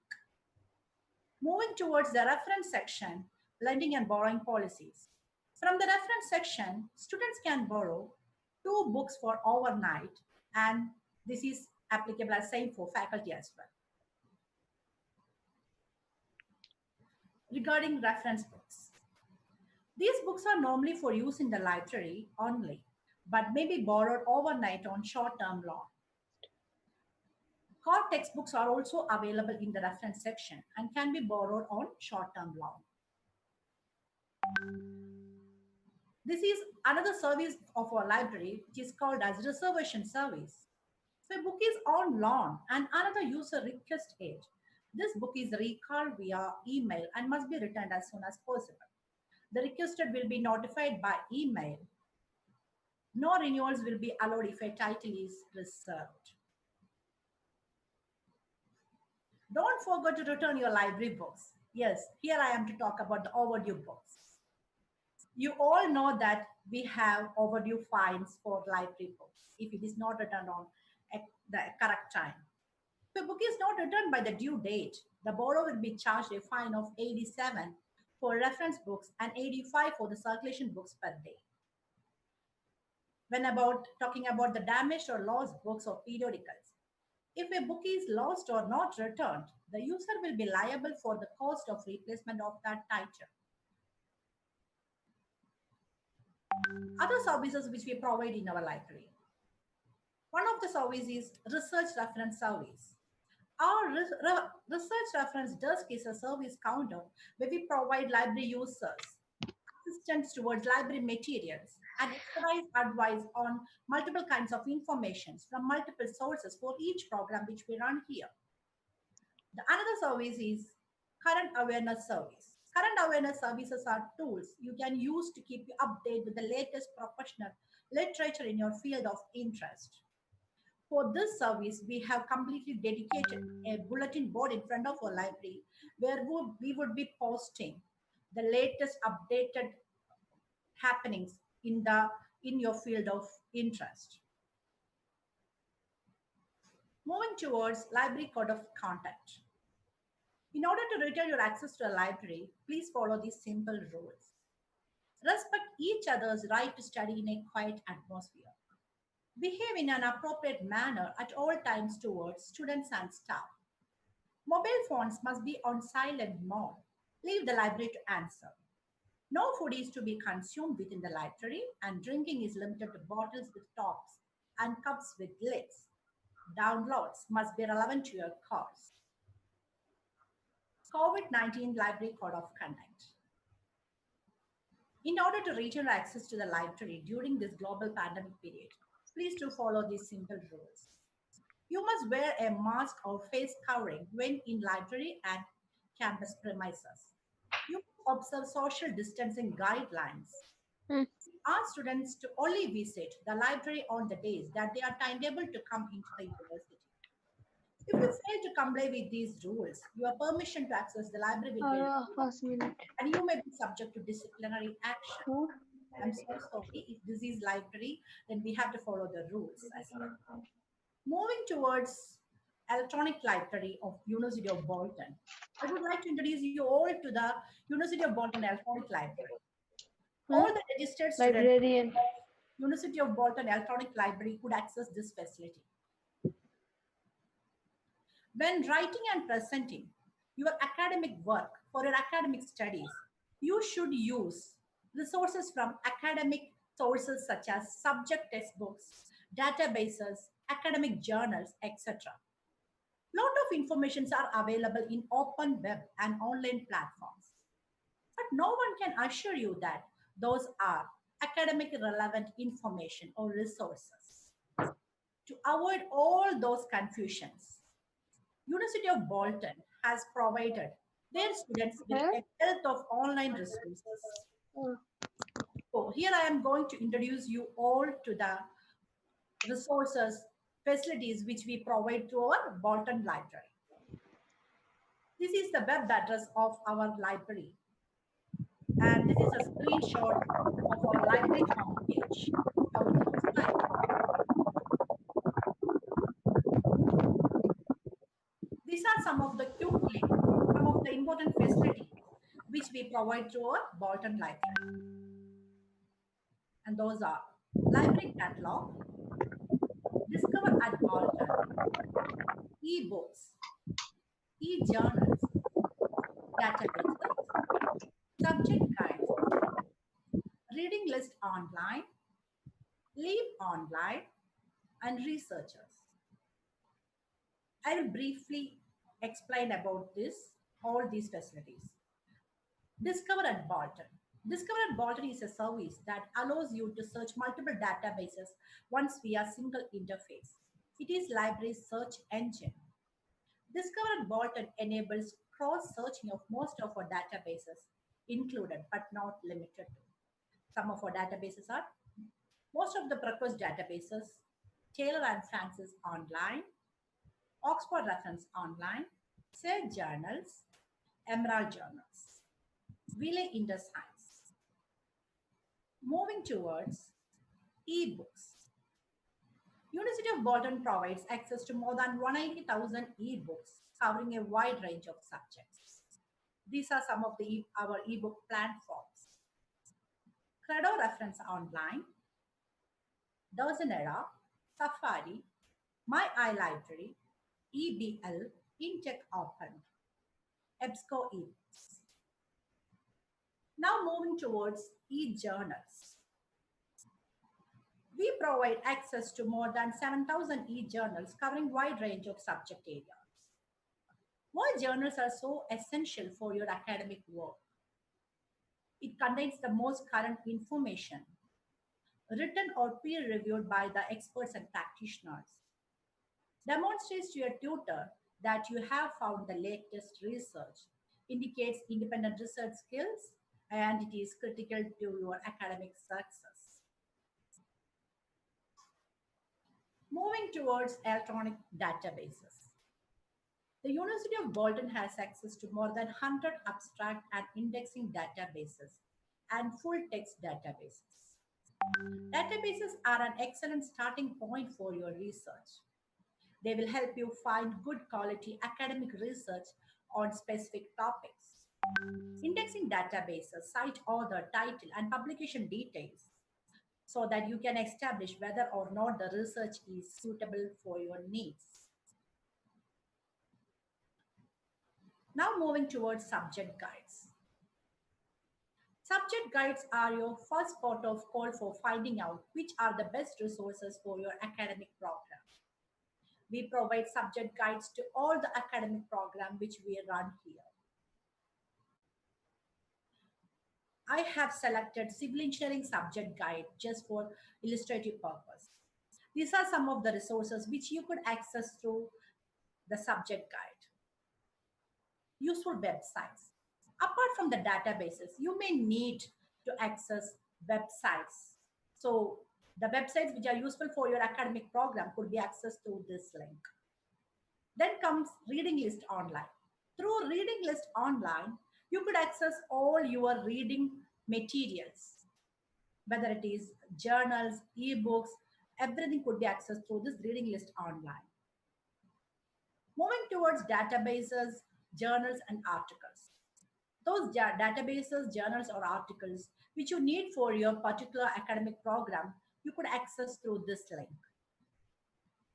Moving towards the reference section, lending and borrowing policies. From the reference section, students can borrow 2 books for overnight, and this is applicable as same for faculty as well. Regarding reference books, these books are normally for use in the library only, but may be borrowed overnight on short-term loan. Core textbooks are also available in the reference section and can be borrowed on short-term loan. This is another service of our library, which is called as reservation service. So a book is on loan and another user requests it. This book is recalled via email and must be returned as soon as possible. The requested will be notified by email. No renewals will be allowed if a title is reserved. Don't forget to return your library books. Yes, here I am to talk about the overdue books. You all know that we have overdue fines for library books if it is not returned on the correct time. If a book is not returned by the due date, the borrower will be charged a fine of 87 for reference books and 85 for the circulation books per day. When talking about the damaged or lost books or periodicals, if a book is lost or not returned, the user will be liable for the cost of replacement of that title. Other services which we provide in our library. One of the services is research reference service. Our research reference desk is a service counter where we provide library users assistance towards library materials and expertise advice on multiple kinds of information from multiple sources for each program which we run here. The another service is current awareness service. Current awareness services are tools you can use to keep you updated with the latest professional literature in your field of interest. For this service, we have completely dedicated a bulletin board in front of our library where we would be posting the latest updated happenings in your field of interest. Moving towards library code of conduct. In order to retain your access to a library, please follow these simple rules. Respect each other's right to study in a quiet atmosphere. Behave in an appropriate manner at all times towards students and staff. Mobile phones must be on silent mode. Leave the library to answer. No food is to be consumed within the library, and drinking is limited to bottles with tops and cups with lids. Downloads must be relevant to your course. COVID-19 Library Code of Conduct. In order to retain access to the library during this global pandemic period, please do follow these simple rules. You must wear a mask or face covering when in library and campus premises. You must observe social distancing guidelines. Ask students to only visit the library on the days that they are timetable to come into the university. If you fail to comply with these rules, your permission to access the library will be revoked, and you may be subject to disciplinary action. I'm so sorry. If this is library, then we have to follow the rules as well. Moving towards electronic library of University of Bolton, I would like to introduce you all to the University of Bolton Electronic Library. All the registered students of University of Bolton Electronic Library could access this facility. When writing and presenting your academic work for your academic studies, you should use resources from academic sources such as subject textbooks, databases, academic journals, etc. Lot of informations are available in open web and online platforms. But no one can assure you that those are academic relevant information or resources. To avoid all those confusions, University of Bolton has provided their students with a wealth of online resources. So here I am going to introduce you all to the resources, facilities which we provide to our Bolton Library. This is the web address of our library. And this is a screenshot of our library homepage. How it looks like. These are some of the quick links, some of the important facilities which we provide to our Bolton Library. And those are library catalog, discover at Bolton, e-books, e-journals, databases, subject guides, reading list online, leave online, and researchers. I will briefly explain about all these facilities. Discover at Bolton. Discover at Bolton is a service that allows you to search multiple databases once via single interface. It is library's search engine. Discover at Bolton enables cross-searching of most of our databases, included but not limited to. Some of our databases are most of the proposed databases, Taylor and Francis Online, Oxford Reference Online, Sage Journals, Emerald Journals, Wiley Science. Moving towards e-books. University of Bolton provides access to more than 180,000 e-books covering a wide range of subjects. These are some of our e-book platforms. Credo Reference Online, Dozanera, Safari, My iLibrary, EBL, Intech Open, EBSCO eBooks. Now moving towards e-journals. We provide access to more than 7,000 e-journals covering wide range of subject areas. Why journals are so essential for your academic work? It contains the most current information, written or peer-reviewed by the experts and practitioners. Demonstrates to your tutor that you have found the latest research, indicates independent research skills, and it is critical to your academic success. Moving towards electronic databases. The University of Bolton has access to more than 100 abstract and indexing databases and full text databases. Databases are an excellent starting point for your research. They will help you find good quality academic research on specific topics. Indexing databases cite author, title, and publication details so that you can establish whether or not the research is suitable for your needs. Now moving towards subject guides. Subject guides are your first port of call for finding out which are the best resources for your academic program. We provide subject guides to all the academic program which we run here. I have selected civil engineering subject guide just for illustrative purpose. These are some of the resources which you could access through the subject guide. Useful websites. Apart from the databases, you may need to access websites. So the websites which are useful for your academic program could be accessed through this link. Then comes reading list online. Through reading list online, you could access all your reading materials, whether it is journals, ebooks, everything could be accessed through this reading list online. Moving towards databases, journals, and articles. Those databases, journals, or articles which you need for your particular academic program, you could access through this link.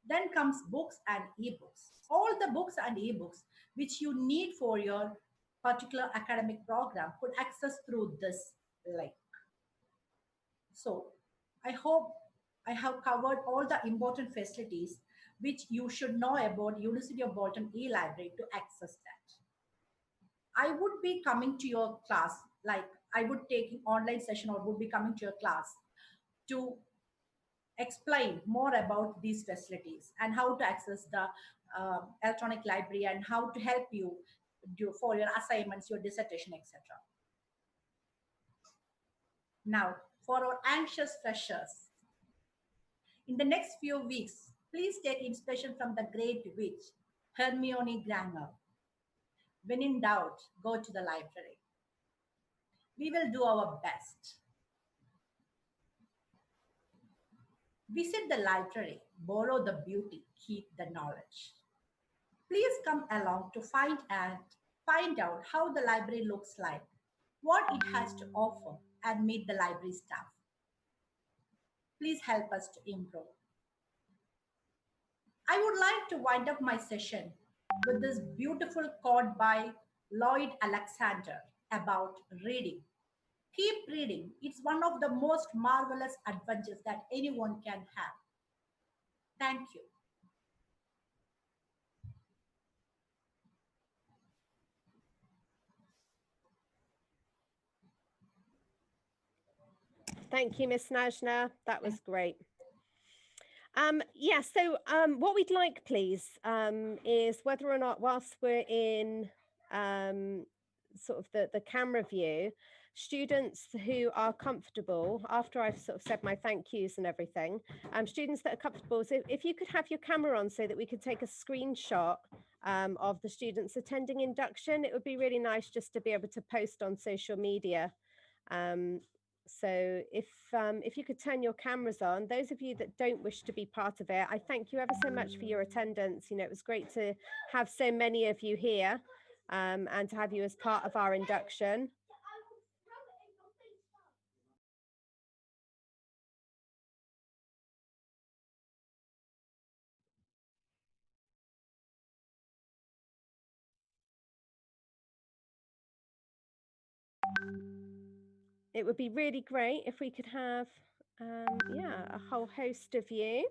Then comes books and ebooks. All the books and ebooks which you need for your particular academic program could access through this link. So I hope I have covered all the important facilities which you should know about University of Bolton e-library to access that. I would be coming to your class, like I would take an online session or would be coming to your class to explain more about these facilities and how to access the electronic library and how to help you do for your assignments, your dissertation, etc. Now, for our anxious freshers, in the next few weeks, please take inspiration from the great witch, Hermione Granger. When in doubt, go to the library. We will do our best. Visit the library, borrow the beauty, keep the knowledge. Please come along to find out how the library looks like, what it has to offer, and meet the library staff. Please help us to improve. I would like to wind up my session with this beautiful quote by Lloyd Alexander about reading. Keep reading. It's one of the most marvelous adventures that anyone can have. Thank you. Thank you, Miss Najna. That was great. Yeah, so what we'd like, please, is whether or not, whilst we're in sort of the camera view, students who are comfortable, after I've sort of said my thank yous and everything, students that are comfortable, so if you could have your camera on so that we could take a screenshot of the students attending induction, it would be really nice just to be able to post on social media. So if you could turn your cameras on, those of you that don't wish to be part of it, I thank you ever so much for your attendance. You know, it was great to have so many of you here and to have you as part of our induction. It would be really great if we could have, yeah, a whole host of you.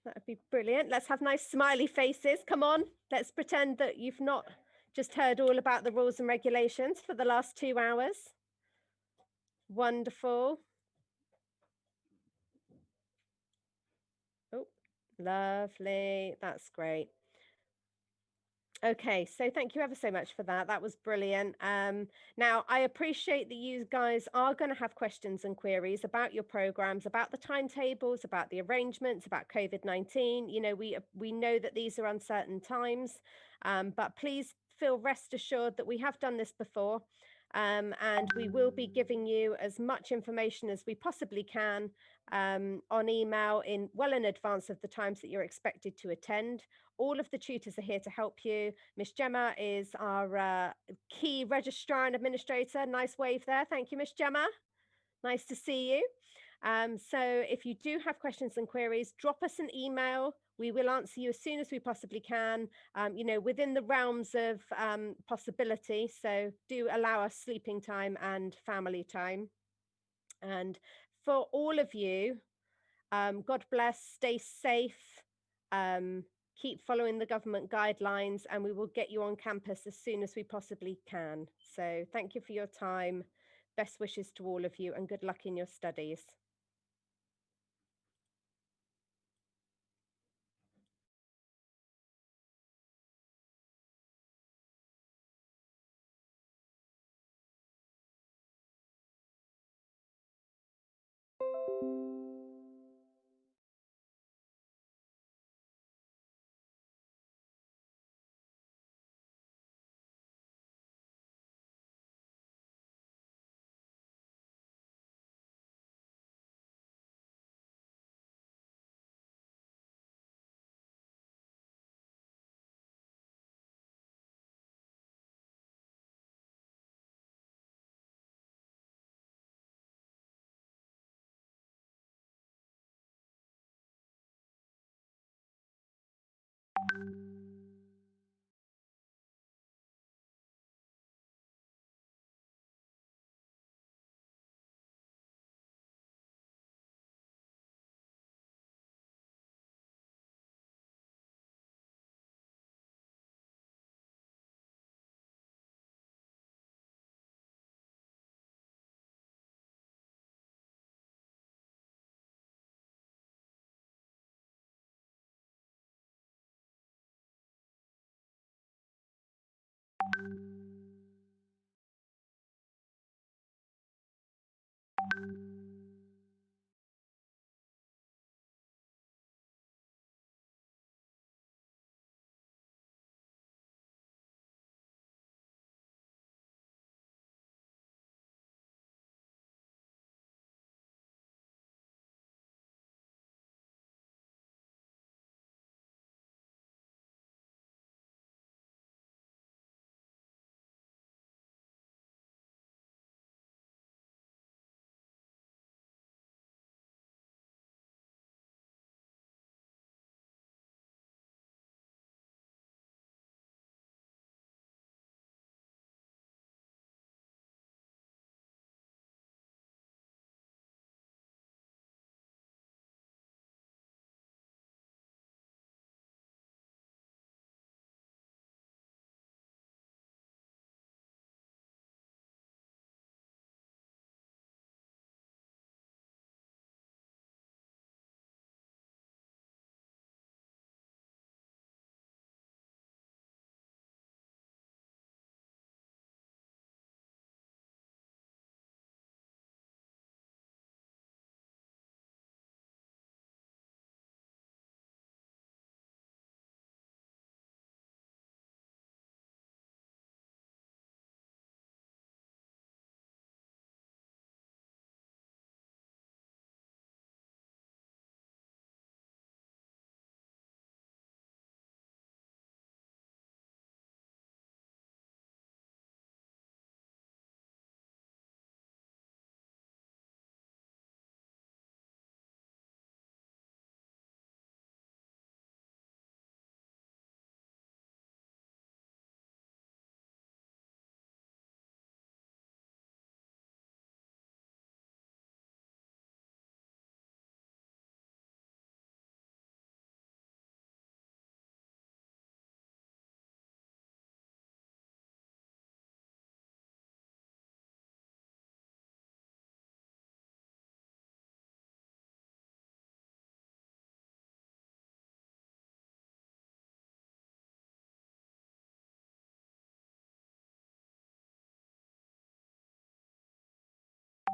That would be brilliant. Let's have nice smiley faces. Come on, let's pretend that you've not just heard all about the rules and regulations for the last 2 hours. Wonderful. Oh, lovely. That's great. Okay, so thank you ever so much for that. That was brilliant. Now, I appreciate that you guys are going to have questions and queries about your programs, about the timetables, about the arrangements, about COVID-19. You know, we know that these are uncertain times, but please feel rest assured that we have done this before, and we will be giving you as much information as we possibly can on email well in advance of the times that you're expected to attend. All of the tutors are here to help you. Miss Gemma is our key registrar and administrator. Nice wave there. Thank you, Miss Gemma. Nice to see you. So if you do have questions and queries, drop us an email. We will answer you as soon as we possibly can, you know, within the realms of possibility. So do allow us sleeping time and family time. And for all of you, God bless, stay safe, keep following the government guidelines, and we will get you on campus as soon as we possibly can. So thank you for your time. Best wishes to all of you and good luck in your studies.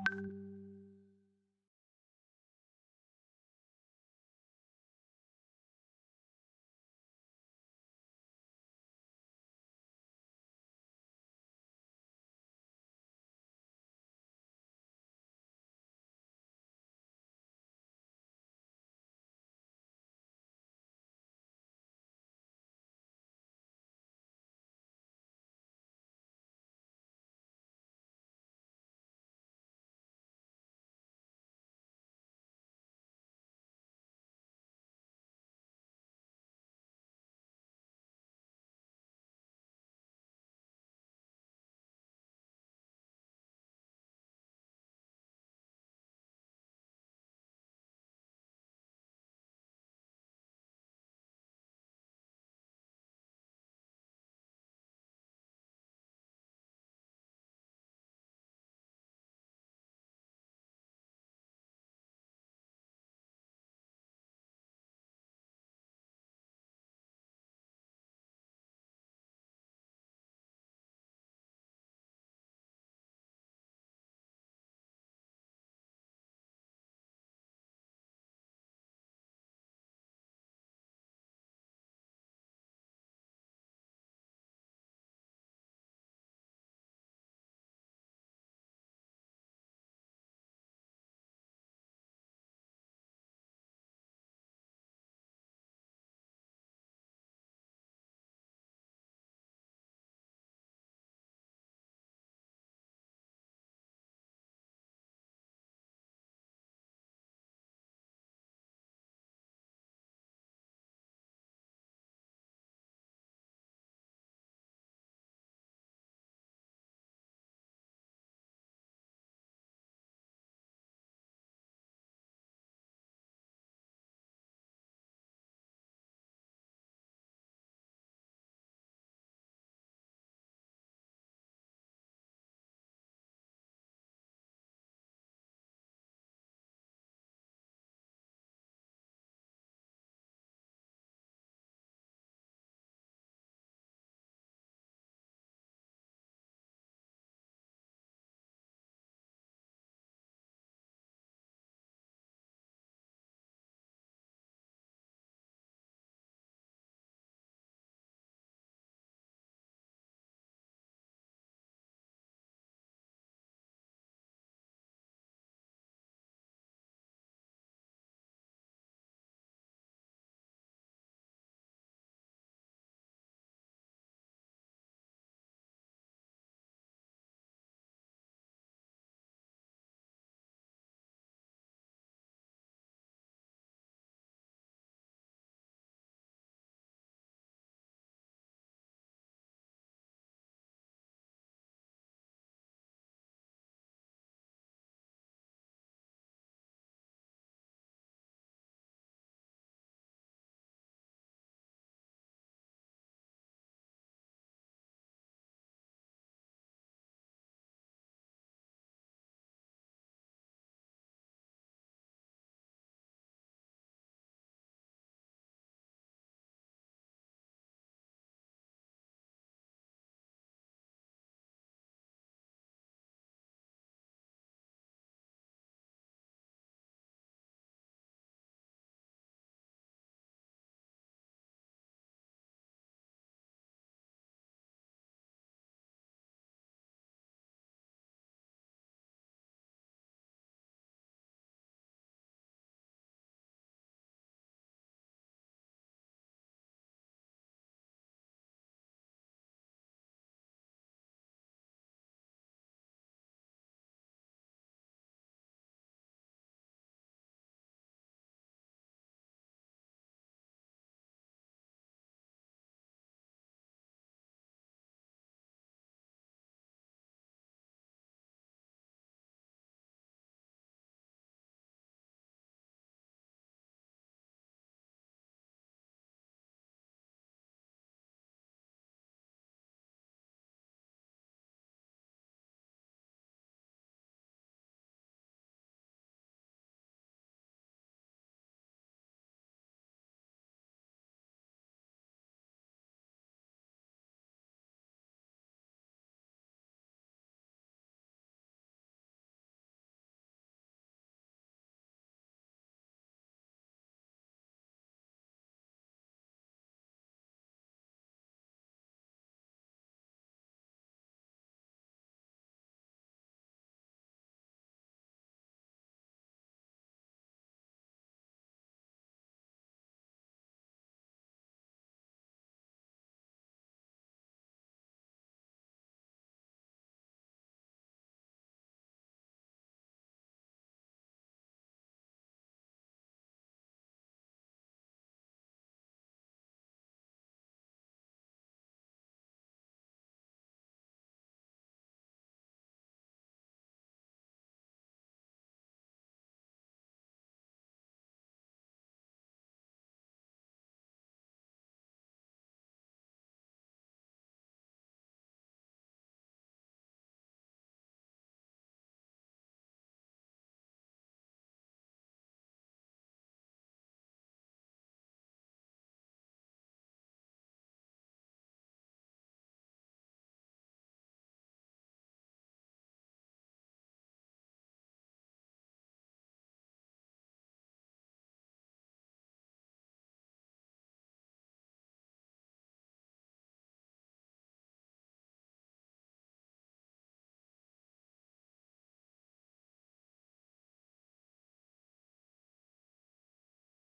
you.